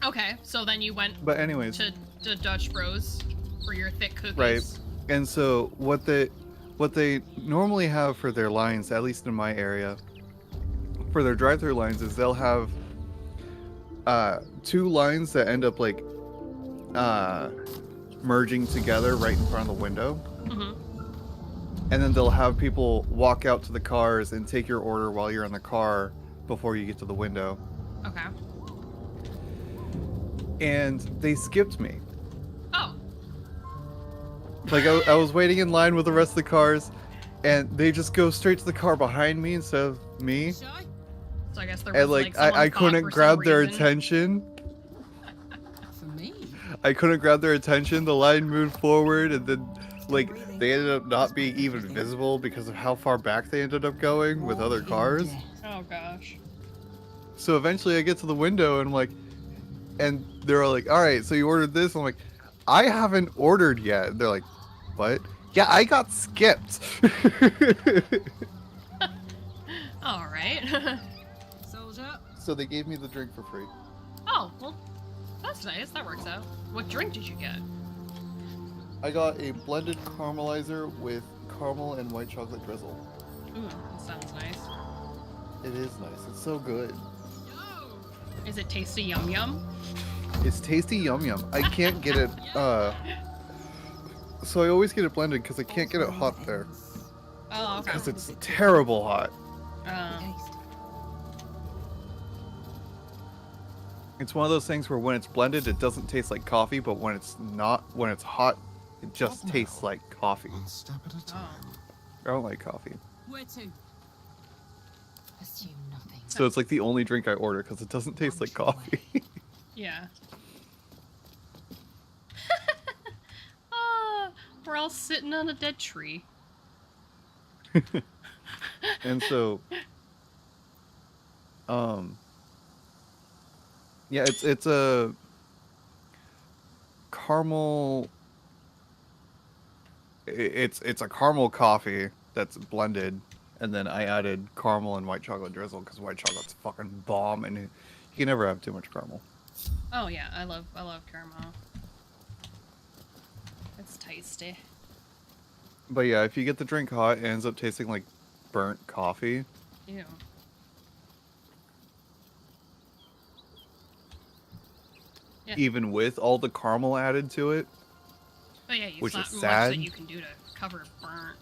Okay, so then you went But anyways. to Dutch Bros for your thick cookies. Right. And so what they normally have for their lines, at least in my area, for their drive-through lines, is they'll have two lines that end up like merging together right in front of the window. Mm-hmm. And then they'll have people walk out to the cars and take your order while you're in the car before you get to the window. Okay. And they skipped me. Oh. Like I was waiting in line with the rest of the cars, and they just go straight to the car behind me instead of me. So I guess there was And like someone I thought couldn't for some grab their reason. attention. For me? I couldn't grab their attention. The line moved forward, and then like they ended up not being even visible because of how far back they ended up going with other cars. Oh gosh. So eventually I get to the window and I'm like, and they're all like, all right, so you ordered this? I'm like, I haven't ordered yet. And they're like, what? Yeah, I got skipped. All right. Soldier. So they gave me the drink for free. Oh, well, that's nice. That works out. What drink did you get? I got a blended caramelizer with caramel and white chocolate drizzle. Ooh, that sounds nice. It is nice. It's so good. Is it tasty yum yum? It's tasty yum yum. I can't get it, so I always get it blended because I can't get it hot there. Oh, okay. Because it's terrible hot. It's one of those things where when it's blended, it doesn't taste like coffee, but when it's hot, it just tastes like coffee. One step at a time. I don't like coffee. Where to? Assume nothing. So it's like the only drink I order because it doesn't taste like coffee. Yeah. We're all sitting on a dead tree. And so, yeah, it's a caramel. It's a caramel coffee that's blended, and then I added caramel and white chocolate drizzle because white chocolate's fucking bomb, and you can never have too much caramel. Oh yeah, I love caramel. It's tasty. But yeah, if you get the drink hot, it ends up tasting like burnt coffee. Ew. Yeah. Even with all the caramel added to it. Oh yeah, which it's is not sad. much that you can do to cover burnt.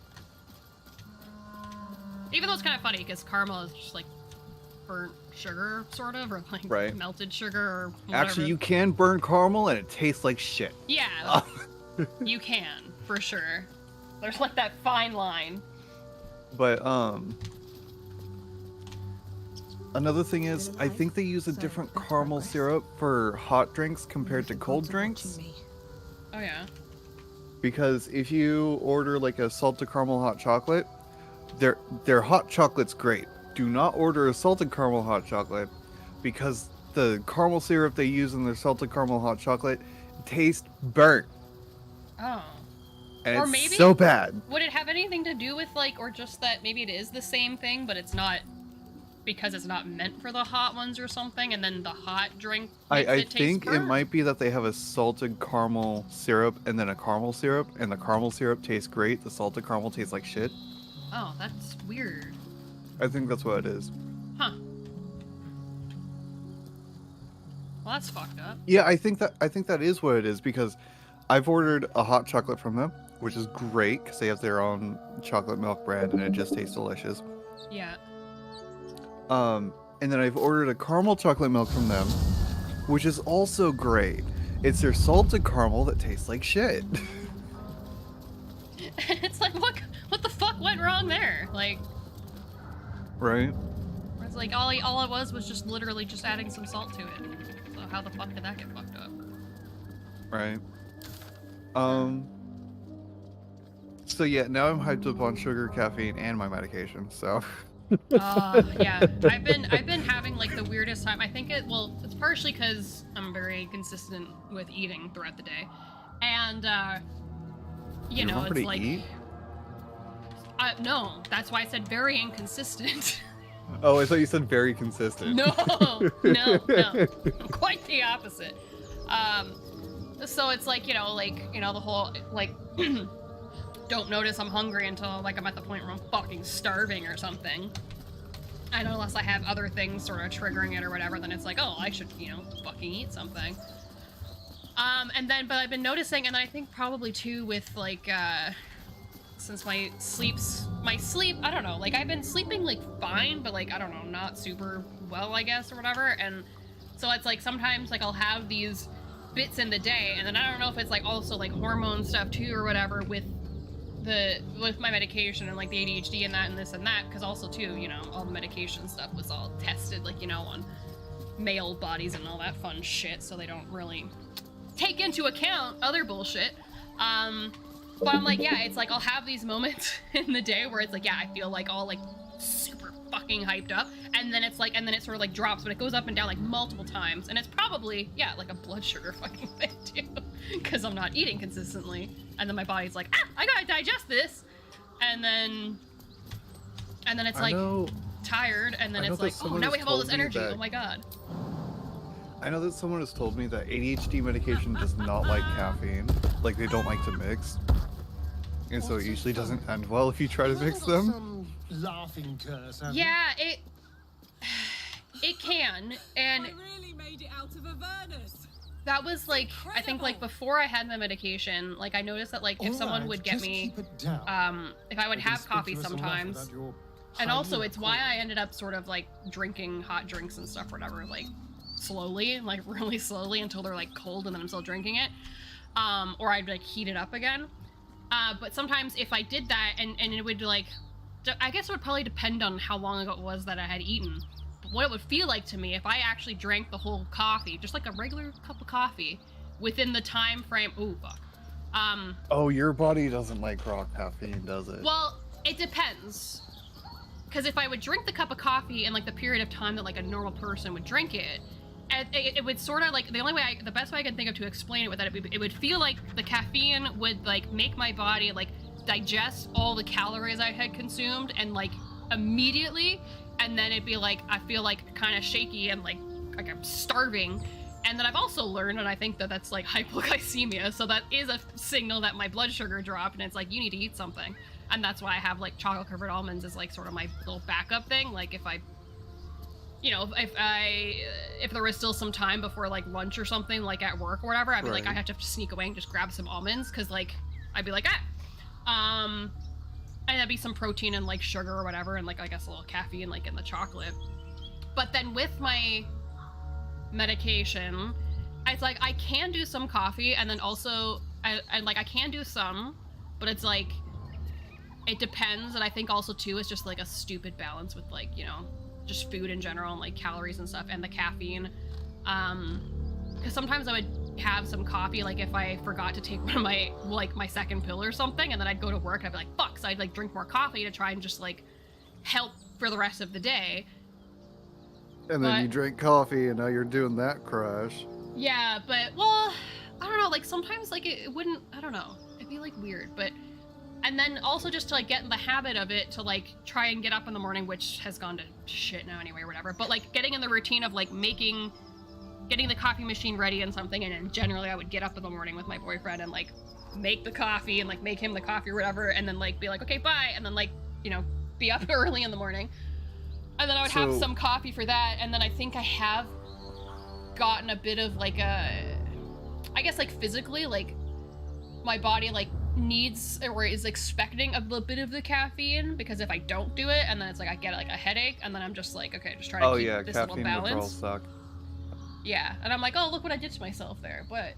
Even though it's kind of funny because caramel is just like burnt sugar, sort of, or like Right. melted sugar or whatever. Actually, you can burn caramel and it tastes like shit. Yeah, you can, for sure. There's like that fine line. But, another thing is, I think they use a different caramel syrup for hot drinks compared to cold drinks. Oh yeah. Because if you order like a salted caramel hot chocolate, their hot chocolate's great. Do not order a salted caramel hot chocolate because the caramel syrup they use in their salted caramel hot chocolate tastes burnt. Oh. And Or it's maybe- so bad. Would it have anything to do with like, or just that maybe it is the same thing, but it's not because it's not meant for the hot ones or something, and then the hot drink makes I it taste think it burnt? might be that they have a salted caramel syrup and then a caramel syrup, and the caramel syrup tastes great. The salted caramel tastes like shit. Oh, that's weird. I think that's what it is. Huh. Well, that's fucked up. Yeah, I think that is what it is because I've ordered a hot chocolate from them, which is great because they have their own chocolate milk brand and it just tastes delicious. Yeah. And then I've ordered a caramel chocolate milk from them, which is also great. It's their salted caramel that tastes like shit. It's like, what the fuck went wrong there? Like, Right? it's like all it was just literally just adding some salt to it. So how the fuck did that get fucked up? Right. So yeah, now I'm hyped up on sugar, caffeine, and my medication. So. Yeah. I've been having like the weirdest time. I think it's partially because I'm very consistent with eating throughout the day, and you know, remember it's to like eat? no, that's why I said very inconsistent. Oh, I thought you said very consistent. No, quite the opposite. So it's like, the whole, like, don't notice I'm hungry until, like, I'm at the point where I'm fucking starving or something. And unless I have other things sort of triggering it or whatever, then it's like, oh, I should, fucking eat something. But I've been noticing, and then I think probably too with, like, since my sleep, I don't know, like, I've been sleeping, like, fine, but, like, I don't know, not super well, I guess, or whatever, and so it's, like, sometimes, like, I'll have these bits in the day, and then I don't know if it's, like, also, like, hormone stuff, too, or whatever, with my medication, and, like, the ADHD and that, and this and that, because also, too, all the medication stuff was all tested, like, on male bodies and all that fun shit, so they don't really take into account other bullshit, but I'm like, yeah, it's like I'll have these moments in the day where it's like, yeah, I feel like all like super fucking hyped up, and then it's like, and then it sort of like drops, but it goes up and down like multiple times, and it's probably, yeah, like a blood sugar fucking thing too, because I'm not eating consistently, and then my body's like, I gotta digest this, and then it's like tired, and then it's like, oh, now we have all this energy, oh my god. I know that someone has told me that ADHD medication does not like caffeine. Like, they don't like to mix. And so it usually doesn't end well if you try to mix them. Some laughing curse. Yeah, it can, and I really made it out of Avernus. that was like, I think like before I had my medication, like I noticed that like if someone would get me, if I would have coffee sometimes, and also it's why I ended up sort of like drinking hot drinks and stuff, whatever, like slowly, like really slowly until they're like cold and then I'm still drinking it, or I'd like heat it up again. But sometimes if I did that and it would like, I guess it would probably depend on how long ago it was that I had eaten. But what it would feel like to me if I actually drank the whole coffee, just like a regular cup of coffee, within the time frame, ooh, fuck. Oh, your body doesn't like raw caffeine, does it? Well, it depends. Because if I would drink the cup of coffee in like the period of time that like a normal person would drink it, it would sort of like, the best way I can think of to explain it with that, it would feel like the caffeine would like make my body like digest all the calories I had consumed and like immediately, and then it'd be like, I feel like kind of shaky and like I'm starving. And then I've also learned, and I think that that's like hypoglycemia, so that is a signal that my blood sugar dropped, and it's like, you need to eat something. And that's why I have like chocolate covered almonds as like sort of my little backup thing. Like if I, if there was still some time before like lunch or something, like at work or whatever, I'd be like, I have to sneak away and just grab some almonds, because like I'd be like, and that'd be some protein and like sugar or whatever, and like I guess a little caffeine like in the chocolate. But then with my medication, it's like I can do some coffee, and then also I can do some, but it's like it depends. And I think also too it's just like a stupid balance with like, you know, just food in general and like calories and stuff and the caffeine. Because sometimes I would have some coffee, like if I forgot to take one of my, like my second pill or something, and then I'd go to work and I'd be like, fuck, so I'd like drink more coffee to try and just like help for the rest of the day. And then you drink coffee and now you're doing that crash. Yeah, but, well, I don't know, like sometimes like it wouldn't, I don't know, it'd be like weird, but, and then also just to like get in the habit of it to like try and get up in the morning, which has gone to shit now anyway or whatever, but like getting in the routine of like getting the coffee machine ready and something, and then generally I would get up in the morning with my boyfriend and like make the coffee and like make him the coffee or whatever, and then like be like, okay, bye, and then like, you know, be up early in the morning. And then I would have some coffee for that, and then I think I have gotten a bit of like I guess like physically, like my body like needs or is expecting a little bit of the caffeine, because if I don't do it and then it's like I get like a headache, and then I'm just like, okay, just trying to keep this little balance. Withdrawals suck. Yeah, and I'm like, oh, look what I did to myself there, but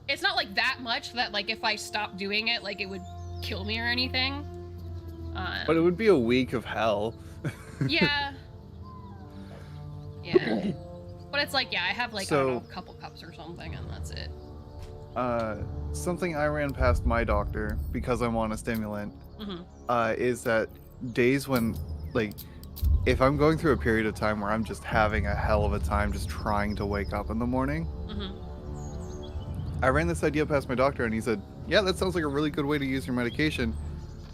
it's not like that much that like if I stopped doing it, like it would kill me or anything. But it would be a week of hell. Yeah. Yeah. But it's like, yeah, I have like, I don't know, a couple cups or something, and that's it. Something I ran past my doctor because I'm on a stimulant, is that days when, like, if I'm going through a period of time where I'm just having a hell of a time just trying to wake up in the morning, I ran this idea past my doctor, and he said, yeah, that sounds like a really good way to use your medication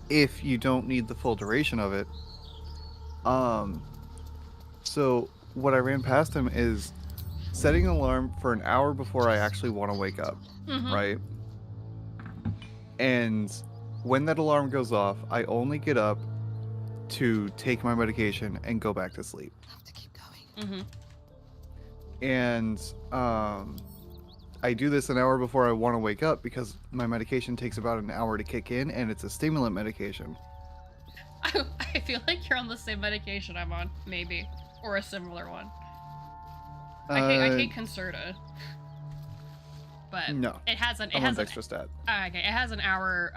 if you don't need the full duration of it. So what I ran past him is setting an alarm for an hour before I actually want to wake up, right? And when that alarm goes off, I only get up to take my medication and go back to sleep. Have to keep going. And I do this an hour before I want to wake up because my medication takes about an hour to kick in, and it's a stimulant medication. I feel like you're on the same medication I'm on, maybe, or a similar one. I take Concerta, but no, it has an extra stat. Okay, it has an hour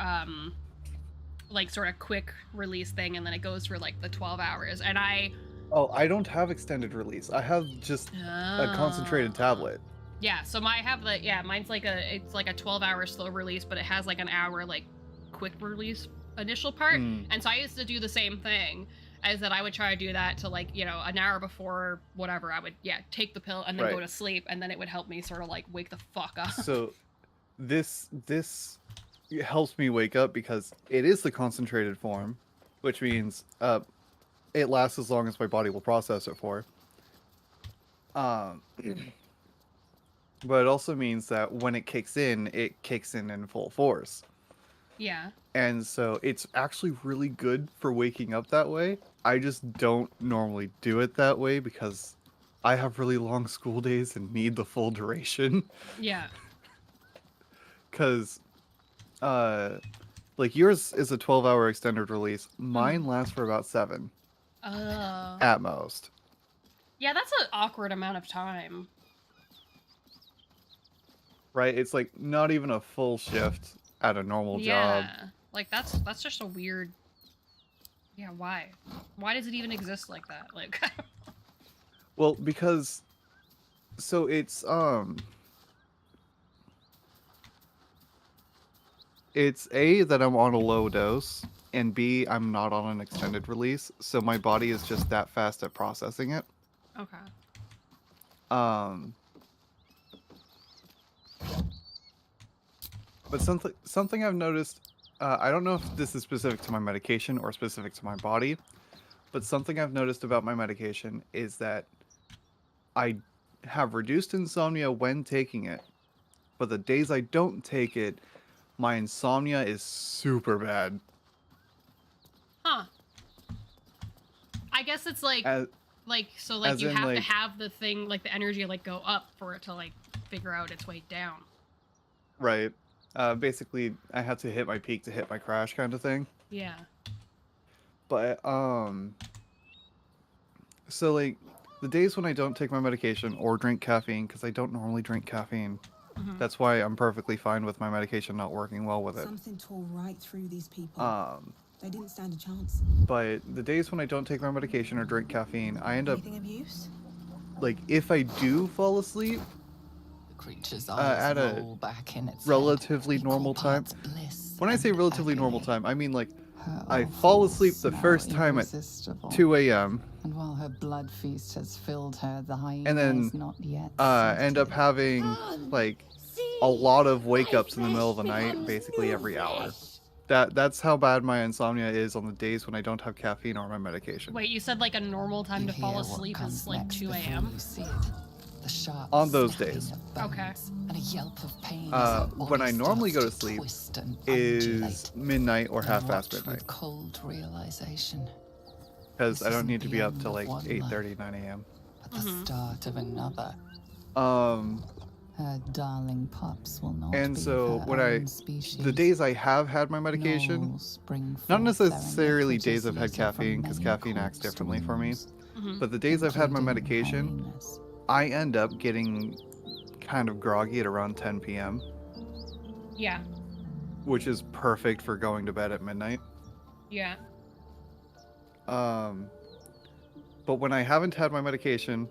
like sort of quick release thing, and then it goes for like the 12 hours, and I don't have extended release. I have just a concentrated tablet. Yeah, so mine's like it's like a 12-hour slow release, but it has like an hour like quick release initial part. And so I used to do the same thing, as that I would try to do that to like, you know, an hour before whatever, I would take the pill and then go to sleep, and then it would help me sort of like wake the fuck up. So this helps me wake up because it is the concentrated form, which means it lasts as long as my body will process it for. But it also means that when it kicks in full force. Yeah. And so it's actually really good for waking up that way. I just don't normally do it that way because I have really long school days and need the full duration. Yeah. Because, like yours is a 12-hour extended release. Mine lasts for about 7. At most. Yeah, that's an awkward amount of time. Right? It's like not even a full shift at a normal job. Yeah. Like that's just a weird. Yeah, why? Why does it even exist like that? Like well, because so it's A, that I'm on a low dose, and B, I'm not on an extended release, so my body is just that fast at processing it. Okay. But something I've noticed, I don't know if this is specific to my medication or specific to my body, but something I've noticed about my medication is that I have reduced insomnia when taking it, but the days I don't take it, my insomnia is super bad. Huh. I guess it's like you have to have the thing, like the energy like go up for it to like figure out its way down. Right. Basically, I have to hit my peak to hit my crash kind of thing. Yeah. But, so, like, the days when I don't take my medication or drink caffeine, because I don't normally drink caffeine. That's why I'm perfectly fine with my medication not working well with it. Something tore right through these people. They didn't stand a chance. But the days when I don't take my medication or drink caffeine, I end up, Anything of use? like, if I do fall asleep The creature's eyes at a roll back in its relatively head, normal equal time, parts bliss when I and say relatively normal agony. time, I mean, like, Her I awful fall asleep the smell first time at irresistible. 2 a.m. And while her blood feast has filled her, the hyena and then is not yet end up having, like, a lot of wake-ups in the middle of the night, basically every hour. That's how bad my insomnia is on the days when I don't have caffeine or my medication. Wait, you said like a normal time You to fall hear what asleep comes is like next 2 before a.m.? you see it. The sharp On those snapping days. of bones Okay. And a yelp of pain as her When I body normally go to starts sleep twist and is undulate. midnight or You half past watch midnight. with cold realization. Because I This don't need isn't to be the up end till of like one 8:30, 9 a.m. But the start of another. Her darling pups will not And be so of when her own species. the days I have had my medication, Gnolls spring not forth their necessarily days iniquitous I've had litter from caffeine, because many caffeine acts corpse differently for me, wounds, but the days I've had my including medication, hyenas. I end up getting kind of groggy at around 10 p.m., Yeah. which is perfect for going to bed at midnight. Yeah. But when I haven't had my medication,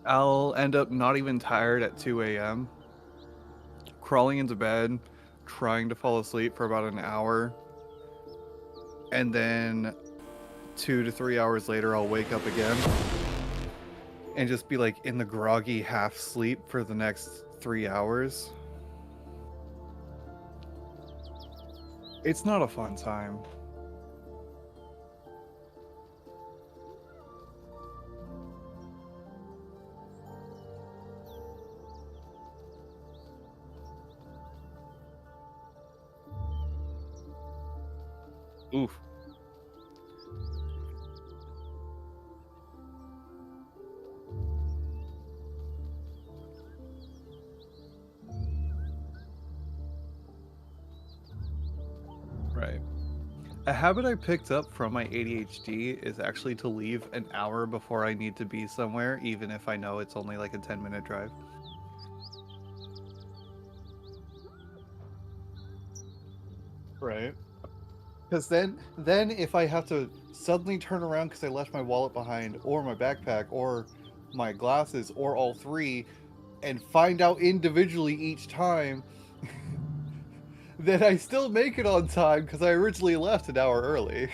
I'll end up not even tired at 2 a.m., crawling into bed, trying to fall asleep for about an hour, and then 2 to 3 hours later, I'll wake up again and just be like in the groggy half sleep for the next 3 hours. It's not a fun time. Oof. Right. A habit I picked up from my ADHD is actually to leave an hour before I need to be somewhere, even if I know it's only like a 10-minute drive. Right. Because then if I have to suddenly turn around because I left my wallet behind, or my backpack, or my glasses, or all three, and find out individually each time, then I still make it on time because I originally left an hour early.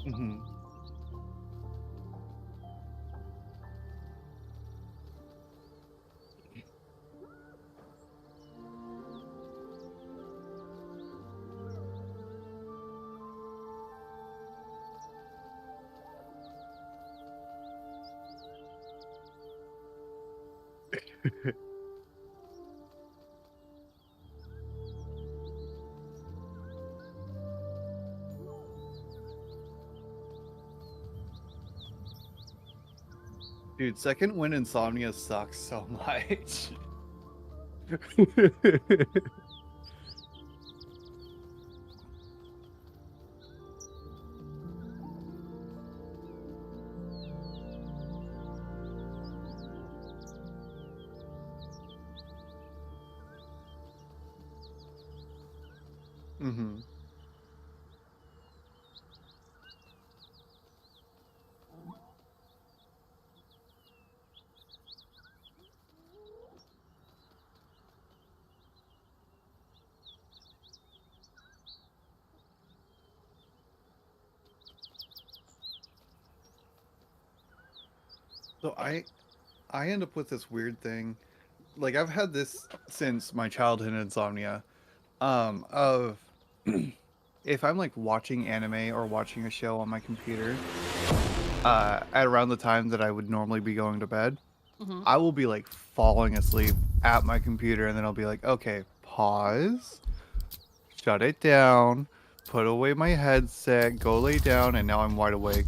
Mm-hmm. Dude, second wind insomnia sucks so much. Mm-hmm. So I end up with this weird thing. Like I've had this since my childhood insomnia. Of if I'm like watching anime or watching a show on my computer, at around the time that I would normally be going to bed, I will be like falling asleep at my computer, and then I'll be like, okay, pause, shut it down, put away my headset, go lay down, and now I'm wide awake.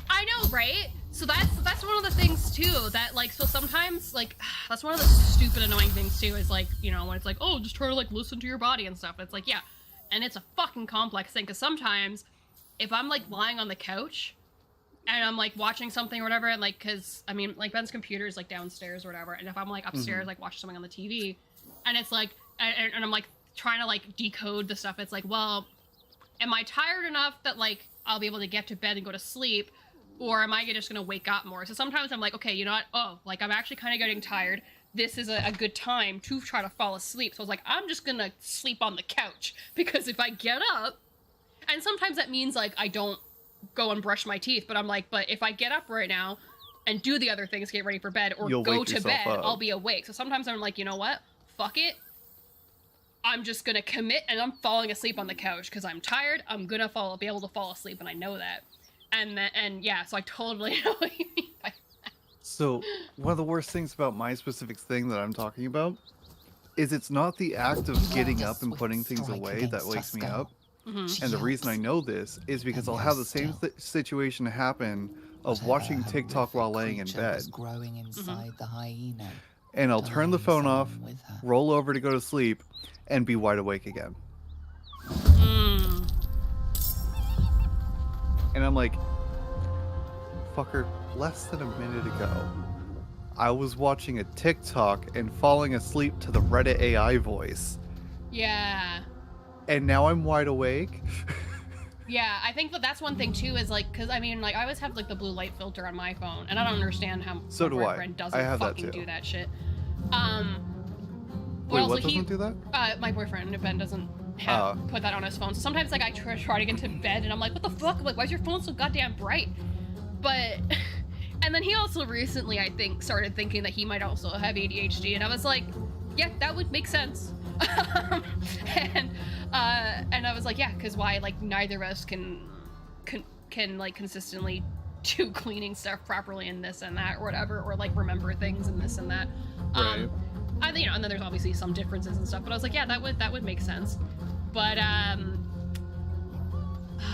I know, right? So that's one of the things too, that like, so sometimes like, that's one of the stupid annoying things too, is like, you know, when it's like, oh, just try to like listen to your body and stuff. It's like, yeah, and it's a fucking complex thing, because sometimes if I'm like lying on the couch and I'm like watching something or whatever, and like, because I mean, like Ben's computer is like downstairs or whatever, and if I'm like upstairs like watching something on the TV, and it's like, and I'm like trying to like decode the stuff, it's like, well, am I tired enough that like I'll be able to get to bed and go to sleep, or am I just gonna wake up more? So sometimes I'm like, okay, you know what, oh, like I'm actually kind of getting tired, this is a good time to try to fall asleep. So I was like, I'm just gonna sleep on the couch, because if I get up, and sometimes that means like I don't go and brush my teeth, but I'm like, but if I get up right now and do the other things, get ready for bed, or go to bed, I'll be awake. So sometimes I'm like, you know what, fuck it, I'm just gonna commit, and I'm falling asleep on the couch because I'm tired. I'm gonna be able to fall asleep, and I know that. And yeah, so I totally know what you mean by that. So one of the worst things about my specific thing that I'm talking about is it's not the act of getting up and putting things away that wakes me up. And the reason I know this is because I'll have the same situation happen of watching TikTok while laying in bed. And I'll turn the phone off, roll over to go to sleep, and be wide awake again. And I'm like, fucker, less than a minute ago, I was watching a TikTok and falling asleep to the Reddit AI voice. Yeah. And now I'm wide awake. Yeah, I think that's one thing too, is like, because I mean, like, I always have like the blue light filter on my phone, and I don't understand how so my do boyfriend doesn't fucking do that shit. Wait, what doesn't do that? My boyfriend, Ben, doesn't have put that on his phone. So sometimes like I try to get into bed, and I'm like, what the fuck? I'm like, why is your phone so goddamn bright? But, and then he also recently, I think, started thinking that he might also have ADHD, and I was like, yeah, that would make sense. And I was like, yeah, because why, like, neither of us can like consistently do cleaning stuff properly and this and that or whatever, or like remember things and this and that. Right. You know, and then there's obviously some differences and stuff, but I was like, yeah, that would make sense. But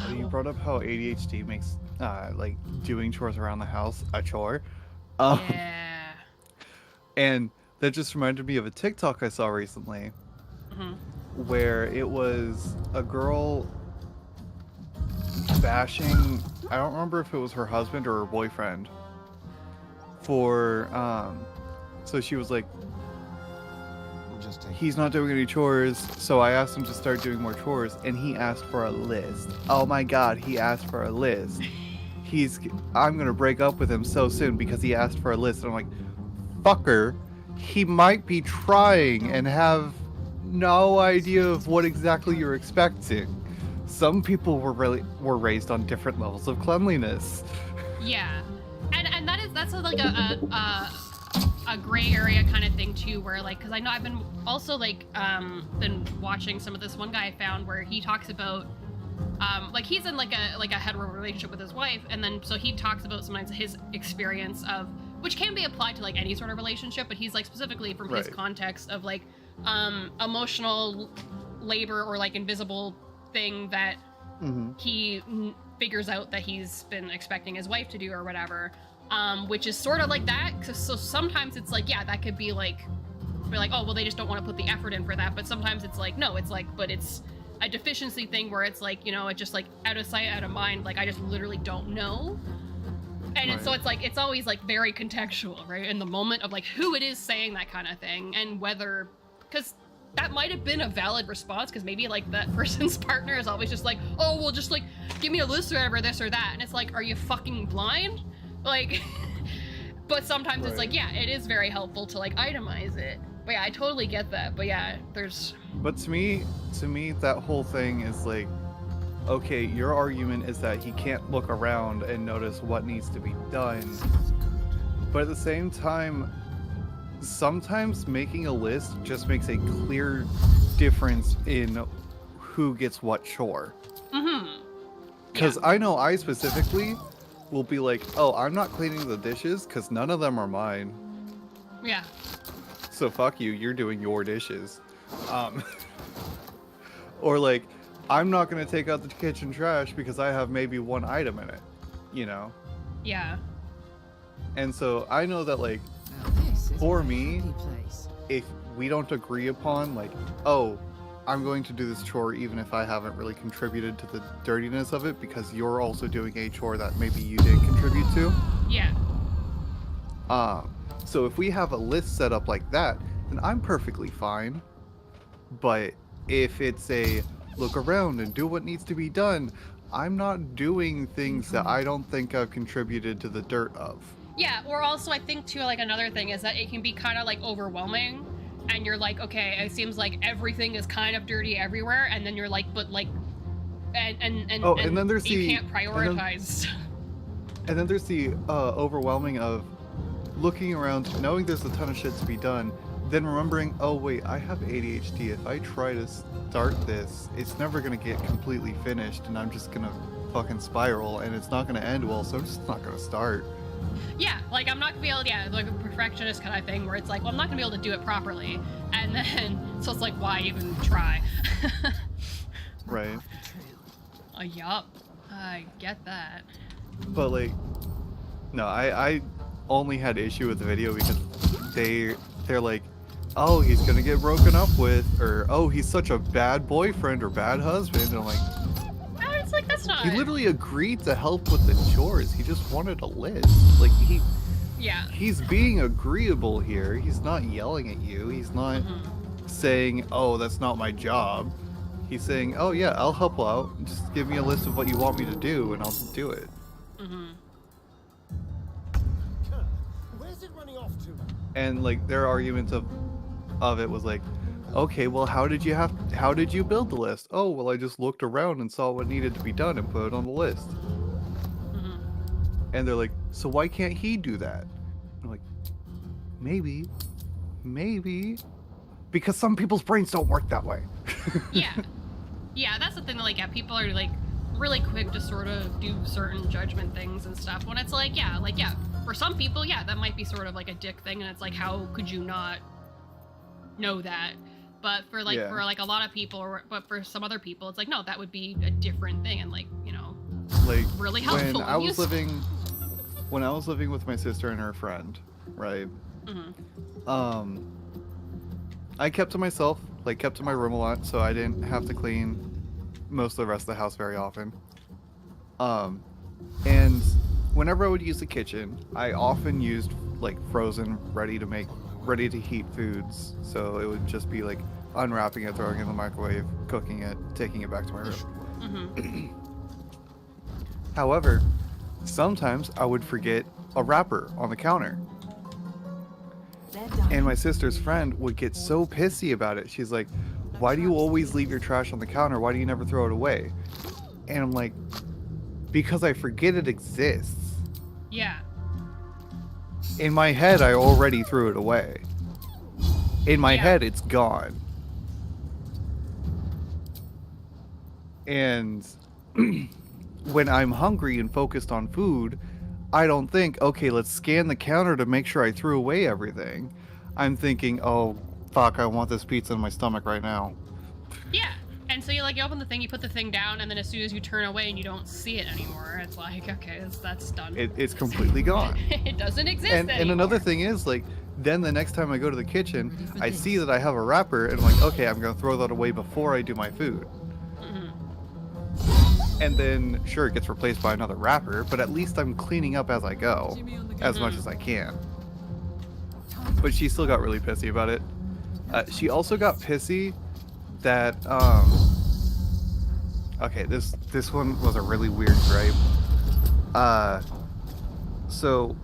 you brought up how ADHD makes like doing chores around the house a chore. Yeah. And that just reminded me of a TikTok I saw recently, where it was a girl bashing, I don't remember if it was her husband or her boyfriend, for so she was like, he's not doing any chores, so I asked him to start doing more chores, and he asked for a list. Oh my god, he asked for a list. I'm gonna break up with him so soon because he asked for a list. And I'm like, fucker, he might be trying and have no idea of what exactly you're expecting. Some people were raised on different levels of cleanliness. Yeah, and that's like a gray area kind of thing too, where like, because I know I've been also like been watching some of this one guy I found where he talks about like he's in like a hetero relationship with his wife, and then so he talks about sometimes his experience of, which can be applied to like any sort of relationship, but he's like specifically from his context of like emotional labor or like invisible thing that he figures out that he's been expecting his wife to do or whatever, which is sort of like that. So sometimes it's like, yeah, that could be like, we're like, oh well, they just don't want to put the effort in for that. But sometimes it's like, no, it's like, but it's a deficiency thing where it's like, you know, it's just like out of sight, out of mind. Like I just literally don't know. And so it's like, it's always like very contextual, right? In the moment of like who it is saying that kind of thing, and whether, because that might have been a valid response, because maybe like that person's partner is always just like, oh, well, just like give me a list or whatever, this or that. And it's like, are you fucking blind? Like, but sometimes it's like, yeah, it is very helpful to like itemize it. But yeah, I totally get that. But yeah, there's. But to me, that whole thing is like, okay, your argument is that he can't look around and notice what needs to be done, But at the same time, sometimes making a list just makes a clear difference in who gets what chore. Mm-hmm. Because I know I specifically will be like, oh, I'm not cleaning the dishes because none of them are mine. Yeah. So fuck you, you're doing your dishes. Or like, I'm not going to take out the kitchen trash because I have maybe one item in it, you know? Yeah. And so I know that, like, for me, if we don't agree upon, like, oh, I'm going to do this chore even if I haven't really contributed to the dirtiness of it because you're also doing a chore that maybe you did contribute to. Yeah. So if we have a list set up like that, then I'm perfectly fine. But if it's a look around and do what needs to be done, I'm not doing things that I don't think I've contributed to the dirt of. Yeah, or also I think too, like another thing is that it can be kind of like overwhelming, and you're like, okay, it seems like everything is kind of dirty everywhere, and then you're like, but like, and then there's you the can't prioritize. And then there's the overwhelming of looking around, knowing there's a ton of shit to be done, then remembering, oh wait, I have ADHD. If I try to start this, it's never gonna get completely finished, and I'm just gonna fucking spiral, and it's not gonna end well, so I'm just not gonna start. Yeah, like I'm not gonna be able to, like a perfectionist kind of thing where it's like, well, I'm not gonna be able to do it properly, and then so it's like, why even try? Right. Yup, I get that. But like, no, I only had issue with the video because they're like, oh, he's gonna get broken up with, or oh, he's such a bad boyfriend or bad husband. And I'm like, it's like, that's not. He literally agreed to help with the chores. He just wanted a list. Like he's being agreeable here. He's not yelling at you. He's not saying, oh, that's not my job. He's saying, oh yeah, I'll help out. Just give me a list of what you want me to do, and I'll do it. Where's it running off to? And like their argument of it was like, okay, well, how did you build the list? Oh, well, I just looked around and saw what needed to be done and put it on the list. And they're like, so why can't he do that? I'm like, maybe, because some people's brains don't work that way. Yeah, that's the thing. Like, yeah, people are like really quick to sort of do certain judgment things and stuff. When it's like, yeah, for some people, yeah, that might be sort of like a dick thing, and it's like, how could you not know that? But for like for like a lot of people, but for some other people, it's like, no, that would be a different thing, and like, you know, like really helpful. When I was living with my sister and her friend, right? I kept to myself, like kept to my room a lot, so I didn't have to clean most of the rest of the house very often. And whenever I would use the kitchen, I often used like frozen, ready to heat foods. So it would just be like unwrapping it, throwing it in the microwave, cooking it, taking it back to my room. However, sometimes I would forget a wrapper on the counter. And my sister's friend would get so pissy about it. She's like, why do you always leave your trash on the counter? Why do you never throw it away? And I'm like, because I forget it exists. Yeah. In my head, I already threw it away. In my head, it's gone. And when I'm hungry and focused on food, I don't think, okay, let's scan the counter to make sure I threw away everything. I'm thinking, oh, fuck, I want this pizza in my stomach right now. Yeah. And so you open the thing, you put the thing down, and then as soon as you turn away and you don't see it anymore, it's like, okay, that's done. It's completely gone. It doesn't exist anymore. And another thing is, like, then the next time I go to the kitchen, I see that I have a wrapper, and I'm like, okay, I'm going to throw that away before I do my food. And then, sure, it gets replaced by another wrapper, but at least I'm cleaning up as I go, as much as I can. But she still got really pissy about it. She also got pissy that, okay, this one was a really weird gripe. So,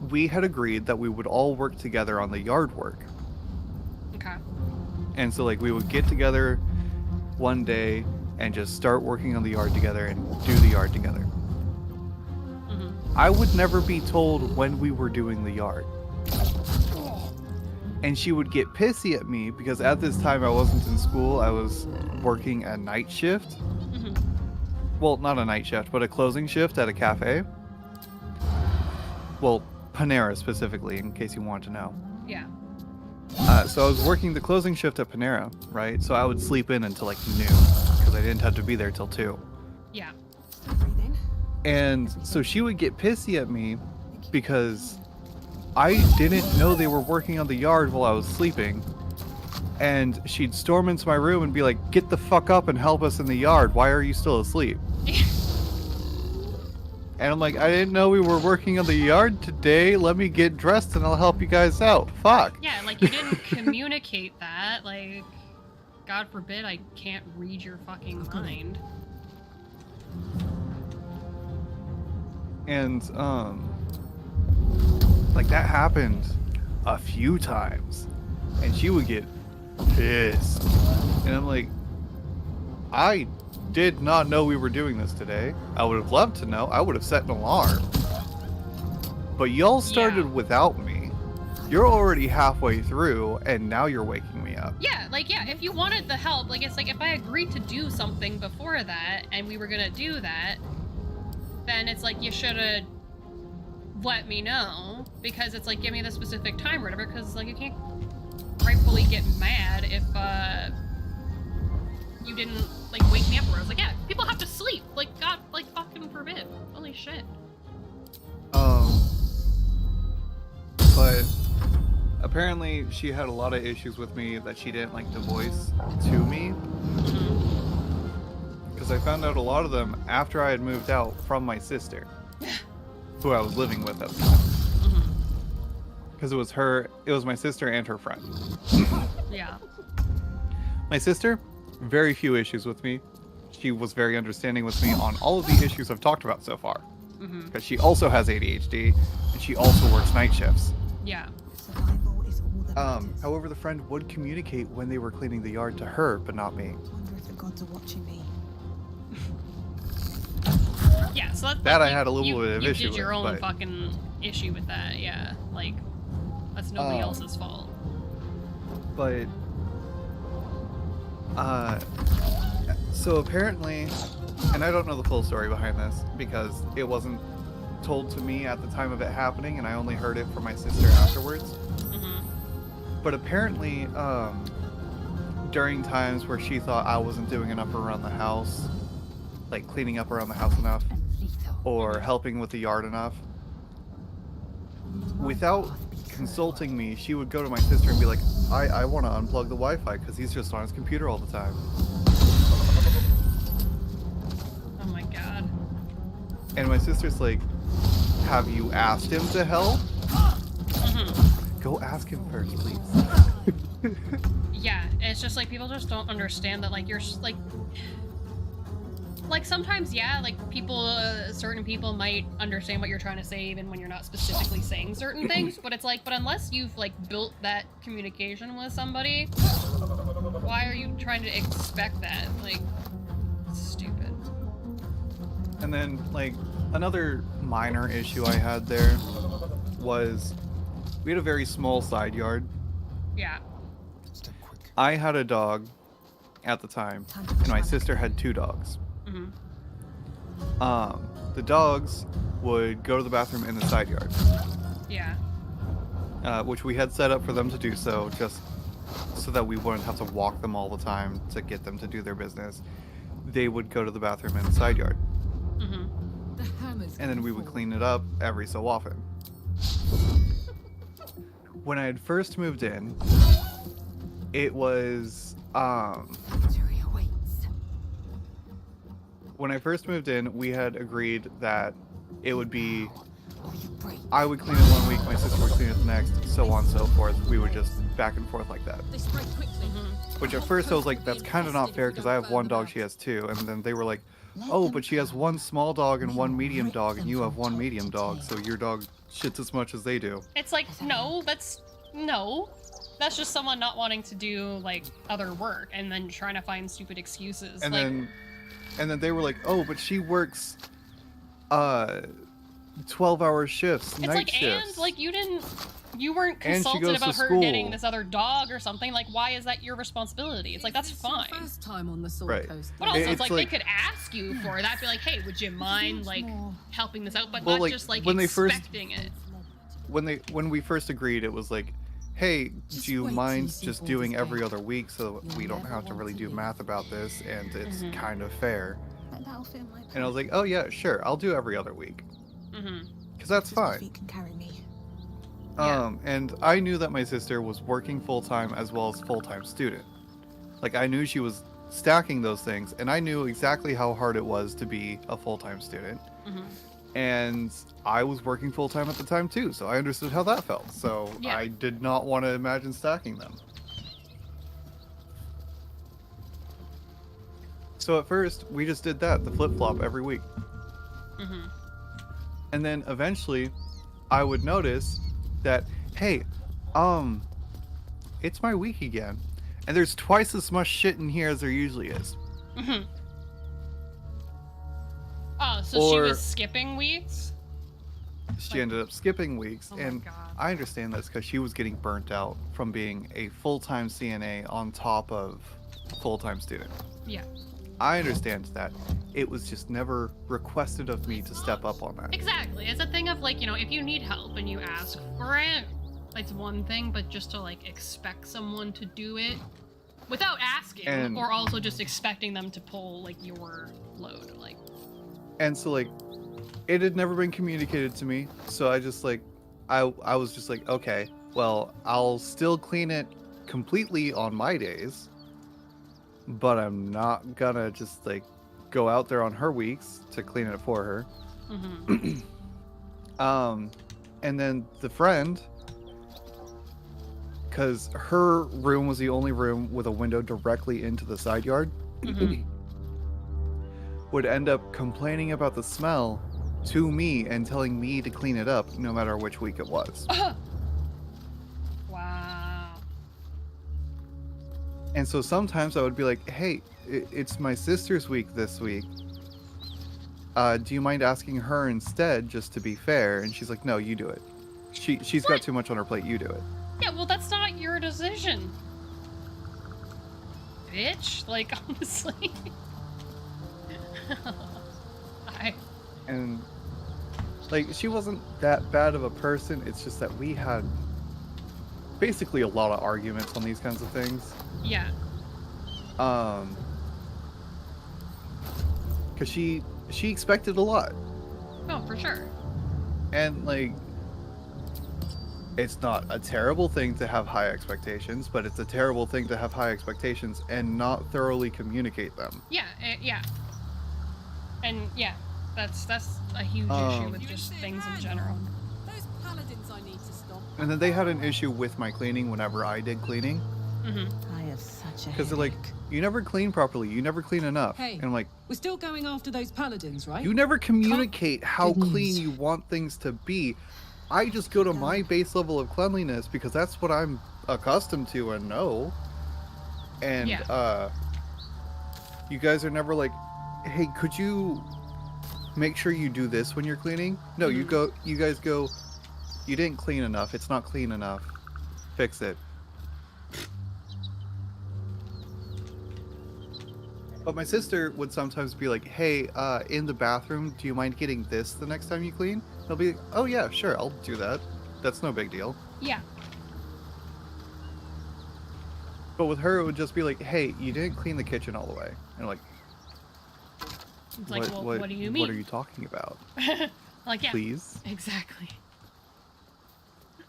we had agreed that we would all work together on the yard work. Okay. And so, like, we would get together one day and just start working on the yard together and do the yard together. I would never be told when we were doing the yard. And she would get pissy at me because at this time I wasn't in school. I was working a night shift. Well, not a night shift, but a closing shift at a cafe. Well, Panera specifically, in case you want to know. Yeah. So I was working the closing shift at Panera, right? So I would sleep in until like noon because I didn't have to be there till 2. Yeah. And so she would get pissy at me because I didn't know they were working on the yard while I was sleeping. And she'd storm into my room and be like, "Get the fuck up and help us in the yard. Why are you still asleep?" And I'm like, "I didn't know we were working on the yard today. Let me get dressed and I'll help you guys out." Fuck. Yeah, like, you didn't communicate that. Like, God forbid I can't read your fucking mind. And, like, that happened a few times. And she would get pissed. And I'm like, I did not know we were doing this today. I would have loved to know. I would have set an alarm. But y'all started without me. You're already halfway through, and now you're waking me up. Yeah, like, yeah, if you wanted the help, like, it's like, if I agreed to do something before that, and we were gonna do that, then it's like, you should've let me know, because it's like, give me the specific time or whatever, because, like, you can't rightfully get mad if, you didn't, like, wake me up, where I was like, yeah, people have to sleep, like, God, like, fucking forbid. Holy shit. But apparently she had a lot of issues with me that she didn't like to voice to me. Because I found out a lot of them after I had moved out from my sister, who I was living with at the time. Because it was my sister and her friend. Yeah. My sister, very few issues with me. She was very understanding with me on all of the issues I've talked about so far. Because she also has ADHD, and she also works night shifts. Yeah. However, the friend would communicate when they were cleaning the yard to her, but not me. Wonder if the gods are watching me. Yeah, so that I had a little bit of issue with. You did your own but... fucking issue with that, yeah. Like, that's nobody else's fault. But, so apparently, and I don't know the full story behind this, because it wasn't told to me at the time of it happening, and I only heard it from my sister afterwards. But apparently, during times where she thought I wasn't doing enough around the house, like cleaning up around the house enough, or helping with the yard enough, without consulting me, she would go to my sister and be like, I want to unplug the Wi-Fi because he's just on his computer all the time. Oh my god. And my sister's like, have you asked him to help? Go ask him first, please. Yeah, it's just like, people just don't understand that, like, you're like sometimes, yeah, like, people, certain people might understand what you're trying to say even when you're not specifically saying certain things, but it's like, but unless you've, like, built that communication with somebody, why are you trying to expect that? Like, it's stupid. And then, like, another minor issue I had there was we had a very small side yard. Yeah. I had a dog at the time, and my sister had 2 dogs. The dogs would go to the bathroom in the side yard. Yeah. Which we had set up for them to do so, just so that we wouldn't have to walk them all the time to get them to do their business. They would go to the bathroom in the side yard. And then we would clean it up every so often. When I had first moved in, it was, when I first moved in, we had agreed that it would be, I would clean it one week, my sister would clean it the next, so on and so forth. We would just back and forth like that. Which at first I was like, that's kind of not fair because I have 1 dog, she has 2. And then they were like, oh, but she has 1 small dog and 1 medium dog, and you have 1 medium dog, so your dog shits as much as they do. It's like, no, that's just someone not wanting to do, like, other work and then trying to find stupid excuses. And like, then they were like, oh, but she works 12-hour shifts, It's night like, shifts. and like you weren't And she consulted goes about to her school. getting this other dog or something. Like, why is that your responsibility? It's like, that's fine. First time on the Sword Right. Coast. But also, It's it's like, like- they could ask you for that. Be like, hey, would you mind like helping this out? But Well, not like, just like when they first- expecting it. When we first agreed, it was like, hey, Just do you wait till you mind see just Baldur's doing Gate. every other week so You'll we don't never have to want really to do leave. math about this and it's Mhm. kind of fair? That'll fit my And I was like, oh yeah, sure, I'll do every other week. Mm-hmm. Because that's Just my fine. feet can carry me. Yeah. And I knew that my sister was working full-time as well as full-time student. Like, I knew she was stacking those things, and I knew exactly how hard it was to be a full-time student. Mm-hmm. And I was working full-time at the time too, so I understood how that felt. So Yeah. I did not want to imagine stacking them. So at first, we just did that, the flip-flop every week. Mm-hmm. And then eventually, I would notice that, hey, it's my week again. And there's twice as much shit in here as there usually is. Mm-hmm. Oh, so she Or- was skipping weeks? She ended up skipping weeks, Oh my and God. I understand this because she was getting burnt out from being a full-time CNA on top of full-time student. Yeah. I understand that. It was just never requested of me to step up on that. Exactly. It's a thing of like, you know, if you need help and you ask for it, it's one thing, but just to like expect someone to do it without asking, And- or also just expecting them to pull like your load, like. And so like, it had never been communicated to me, so I just like, I was just like, okay, well, I'll still clean it completely on my days, but I'm not gonna just like go out there on her weeks to clean it for her. Mm-hmm. And then the friend, because her room was the only room with a window directly into the side yard, Mhm. would end up complaining about the smell to me and telling me to clean it up no matter which week it was. Wow. And so sometimes I would be like, hey, it's my sister's week this week. Do you mind asking her instead, just to be fair? And she's like, no, you do it. She's got too much on her plate, you do it. Yeah, well, that's not your decision. Bitch. Like, honestly. And like, she wasn't that bad of a person. It's just that we had basically a lot of arguments on these kinds of things. Yeah. Because she expected a lot. Oh, for sure. And like, it's not a terrible thing to have high expectations, but it's a terrible thing to have high expectations and not thoroughly communicate them. Yeah, yeah. And yeah, that's a huge issue with just things in general. Those paladins I need to stop. And then they had an issue with my cleaning whenever I did cleaning. Mm-hmm. I have such a Because they're like, you never clean properly, you never clean enough. Hey. And I'm like, We're still going after those paladins, right? you never communicate how Good clean news. you want things to be. I just go to my base level of cleanliness because that's what I'm accustomed to and know. And Yeah. You guys are never like, hey, could you make sure you do this when you're cleaning? No, you guys go, you didn't clean enough, it's not clean enough. Fix it. But my sister would sometimes be like, hey, in the bathroom, do you mind getting this the next time you clean? They'll be like, oh yeah, sure, I'll do that. That's no big deal. Yeah. But with her, it would just be like, hey, you didn't clean the kitchen all the way. And I'm like, It's like, well, what do you mean? What are you talking about? Like, yeah. Please? Exactly.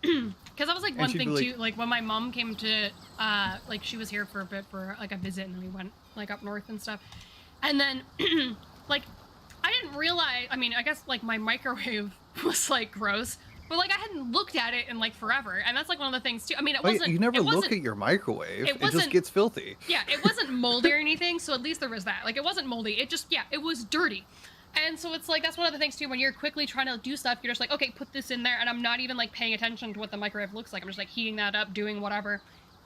Because that was like And one she'd thing be like- too. Like when my mom came to, like she was here for a bit for like a visit, and then we went like up north and stuff. And then, like, I didn't realize. I mean, I guess like my microwave was like gross, but like I hadn't looked at it in like forever, and that's like one of the things too. I mean, it Oh, yeah, wasn't. you never it look wasn't, at your microwave. it It just wasn't- gets filthy. Yeah, it wasn't moldy or anything, so at least there was that. Like, it wasn't moldy. It just, yeah, it was dirty. And so it's like, that's one of the things, too, when you're quickly trying to do stuff, you're just like, okay, put this in there, and I'm not even, like, paying attention to what the microwave looks like. I'm just, like, heating that up, doing whatever.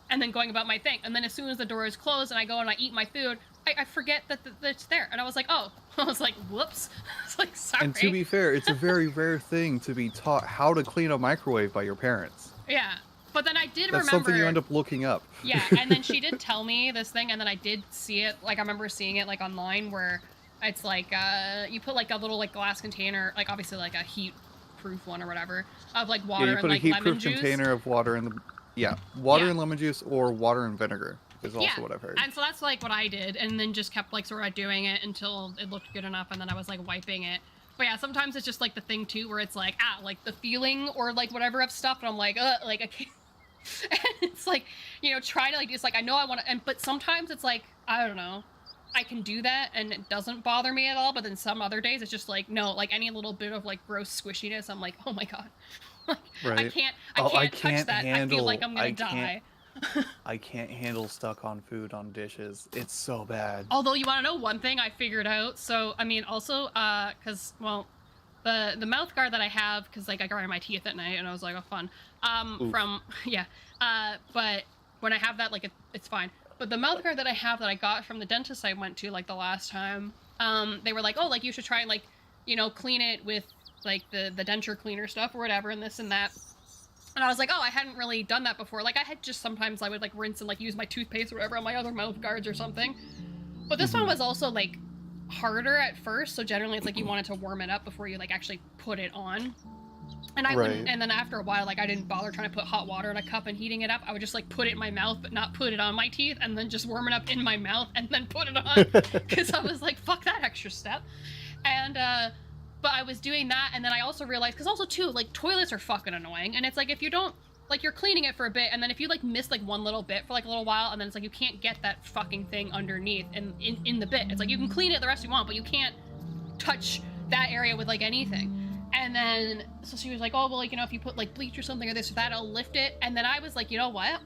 and then going about my thing. And then as soon as the door is closed and I go and I eat my food, I forget that it's there. And I was like, oh, I was like, whoops. It's like, sorry. And to be fair, it's a very rare thing to be taught how to clean a microwave by your parents. Yeah. But then I did That's remember... something you end up looking up. Yeah, and then she did tell me this thing, and then I did see it, like, I remember seeing it, like, online, where it's, like, you put, like, a little, like, glass container, like, obviously, like, a heat-proof one or whatever, of, like, water and, like, lemon juice. Yeah, you put a heat-proof container of water in the... Yeah, water and lemon juice, or water and vinegar is also what I've heard. And so that's, like, what I did, and then just kept, like, sort of doing it until it looked good enough, and then I was, like, wiping it. But yeah, sometimes it's just, like, the thing, too, where it's, like, like, the feeling or, like, whatever of stuff, and I'm like, like, I can't... And it's like, you know, try to, like, just, like, I know I want to, but sometimes it's like, I don't know, I can do that and it doesn't bother me at all, but then some other days it's just like, no, like, any little bit of, like, gross squishiness, I'm like, oh my god. Like, right. I can't touch that, I feel like I'm gonna die. I can't handle stuck on food on dishes. It's so bad. Although, you want to know one thing I figured out? So, I mean, also, because, well, the mouth guard that I have, because, like, I grind my teeth at night, and I was like, oh, fun. But when I have that, like, it's fine. But the mouth guard that I have that I got from the dentist I went to, like, the last time, they were like, oh, like, you should try and, like, you know, clean it with, like, the denture cleaner stuff or whatever, and this and that. And I was like, oh, I hadn't really done that before. Like, I had just sometimes I would, like, rinse and, like, use my toothpaste or whatever on my other mouth guards or something. But this one was also, like, harder at first, so generally it's like you wanted to warm it up before you, like, actually put it on. And I wouldn't, and then after a while, like, I didn't bother trying to put hot water in a cup and heating it up. I would just, like, put it in my mouth, but not put it on my teeth, and then just warm it up in my mouth, and then put it on, because I was like, fuck that extra step. And, but I was doing that, and then I also realized, because also, too, like, toilets are fucking annoying, and it's like, if you don't, like, you're cleaning it for a bit, and then if you, like, miss, like, one little bit for, like, a little while, and then it's like, you can't get that fucking thing underneath in the bit. It's like, you can clean it the rest you want, but you can't touch that area with, like, anything. And then, so she was like, oh, well, like, you know, if you put, like, bleach or something or this or that, it'll lift it. And then I was like, you know what?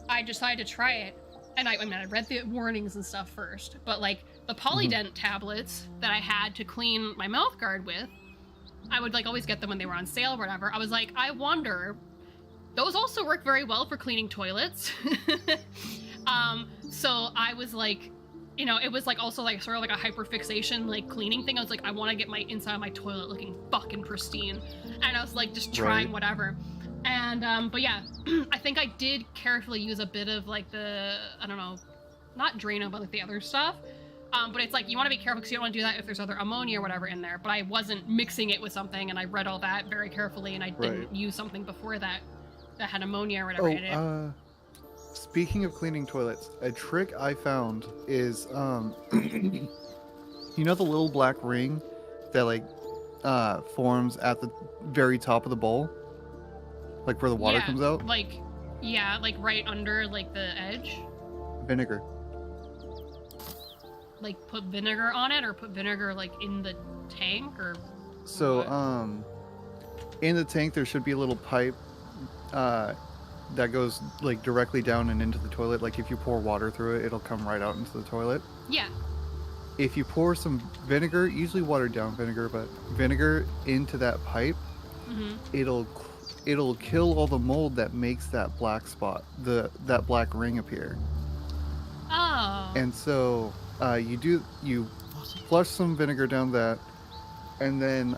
I decided to try it. And I mean, I read the warnings and stuff first, but, like, the Polydent tablets that I had to clean my mouth guard with, I would, like, always get them when they were on sale or whatever. I was like, I wonder, those also work very well for cleaning toilets. So I was like, you know, it was, like, also, like, sort of like a hyperfixation, like, cleaning thing. I was like, I want to get my inside of my toilet looking fucking pristine. And I was, like, just trying whatever. And, but yeah, I think I did carefully use a bit of, like, the, I don't know, not Drano, but, like, the other stuff. But it's like, you want to be careful because you don't want to do that if there's other ammonia or whatever in there. But I wasn't mixing it with something, and I read all that very carefully, and I didn't use something before that had ammonia or whatever in it. Speaking of cleaning toilets, a trick I found is, you know the little black ring that, like, forms at the very top of the bowl? Like, where the water comes out? Like, yeah, like, right under, like, the edge? Vinegar. Like, put vinegar on it, or put vinegar, like, in the tank, or So, what? In the tank there should be a little pipe, that goes, like, directly down and into the toilet. Like, if you pour water through it, it'll come right out into the toilet. Yeah. If you pour some vinegar, usually watered down vinegar, but vinegar into that pipe, it'll kill all the mold that makes that black spot, that black ring appear. Oh. And so, you flush some vinegar down that, and then,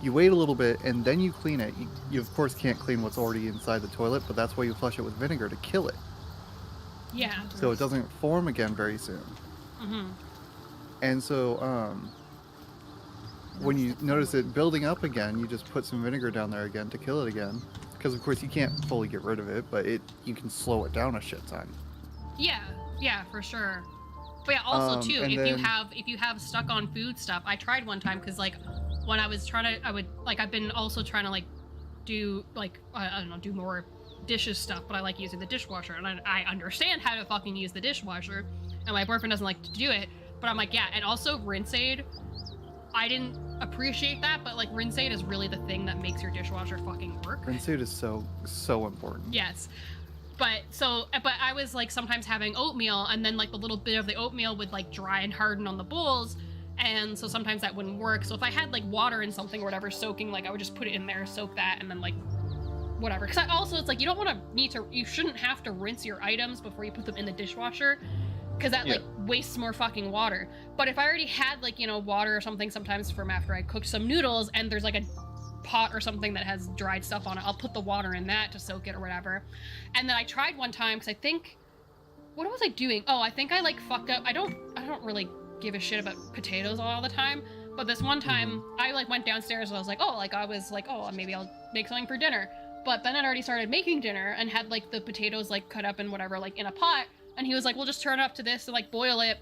you wait a little bit, and then you clean it. You of course can't clean what's already inside the toilet, but that's why you flush it with vinegar, to kill it. Yeah. So it doesn't form again very soon. And so, when you notice it building up again, you just put some vinegar down there again to kill it again. Because of course you can't fully get rid of it, but you can slow it down a shit ton. Yeah, for sure. But yeah, also too, if you have stuck on food stuff, I tried one time, because, like, when I was trying to, I've been also trying to, like, do, like, I don't know, do more dishes stuff, but I like using the dishwasher, and I understand how to fucking use the dishwasher, and my boyfriend doesn't like to do it, but I'm like, yeah, and also Rinse Aid, I didn't appreciate that, but, like, Rinse Aid is really the thing that makes your dishwasher fucking work. Rinse Aid is so important. Yes. But I was, like, sometimes having oatmeal, and then, like, the little bit of the oatmeal would, like, dry and harden on the bowls, and so sometimes that wouldn't work. So if I had, like, water in something or whatever soaking, like, I would just put it in there, soak that, and then, like, whatever. Because it's like, you don't want to you shouldn't have to rinse your items before you put them in the dishwasher, because that like wastes more fucking water. But if I already had like, you know, water or something sometimes from after I cooked some noodles, and there's like a pot or something that has dried stuff on it, I'll put the water in that to soak it or whatever. And then I tried one time, because I think, what was I doing? Oh, I think I like fucked up. I don't really give a shit about potatoes all the time, but this one time I like went downstairs and I was like, oh, maybe I'll make something for dinner. But Ben had already started making dinner and had like the potatoes like cut up and whatever like in a pot, and he was like, well, just turn it up to this and like boil it,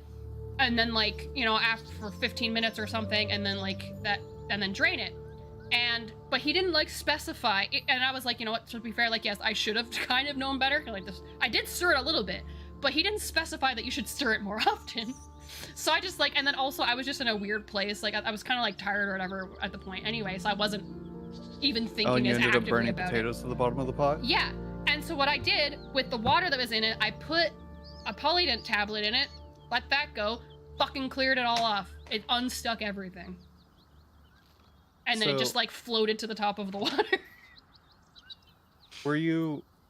and then like, you know, after for 15 minutes or something, and then like that, and then drain it. But he didn't like specify it, and I was like, you know what, to be fair, like, yes, I should have kind of known better. Like this, I did stir it a little bit, but he didn't specify that you should stir it more often. So I just like, and then also I was just in a weird place. Like I was kind of like tired or whatever at the point anyway, so I wasn't even thinking as actively about it. Oh, and you ended up burning potatoes to the bottom of the pot? Yeah. And so what I did with the water that was in it, I put a polydent tablet in it, let that go, fucking cleared it all off. It unstuck everything. And then it just like floated to the top of the water.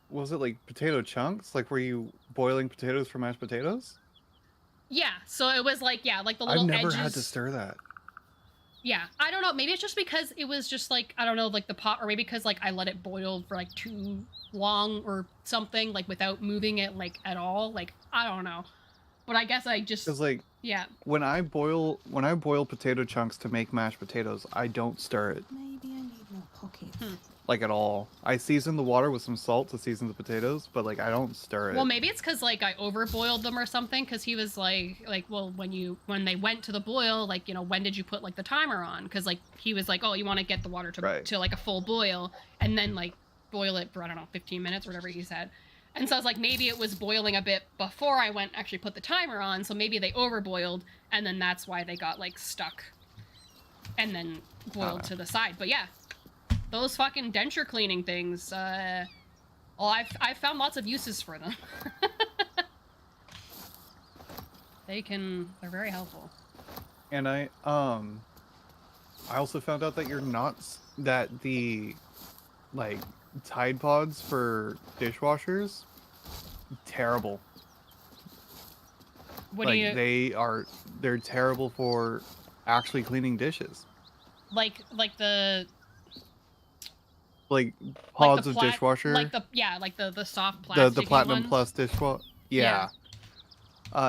Was it like potato chunks? Like, were you boiling potatoes for mashed potatoes? Yeah, so it was like, yeah, like the little edges. I've never had to stir that. Yeah, I don't know, maybe it's just because it was just like, I don't know, like the pot, or maybe because like I let it boil for like too long or something, like without moving it like at all, like, I don't know. But I guess I just... Because like, yeah. When I boil potato chunks to make mashed potatoes, I don't stir it. Maybe I need more pockets. Like at all. I season the water with some salt to season the potatoes, but like I don't stir it. Well, maybe it's because like I overboiled them or something, because he was like, well, when they went to the boil, like, you know, when did you put like the timer on? Because like he was like, oh, you want to get the water to like a full boil, and then like boil it for, I don't know, 15 minutes or whatever he said. And so I was like, maybe it was boiling a bit before I went actually put the timer on, so maybe they overboiled, and then that's why they got like stuck and then boiled to the side. But yeah, those fucking denture cleaning things, well, I've found lots of uses for them. They're very helpful. And I also found out that the like Tide Pods for dishwashers, terrible. They're terrible for actually cleaning dishes. Like the pods of dishwasher. Like the soft plastic. The Platinum ones. Plus dishwasher. Yeah.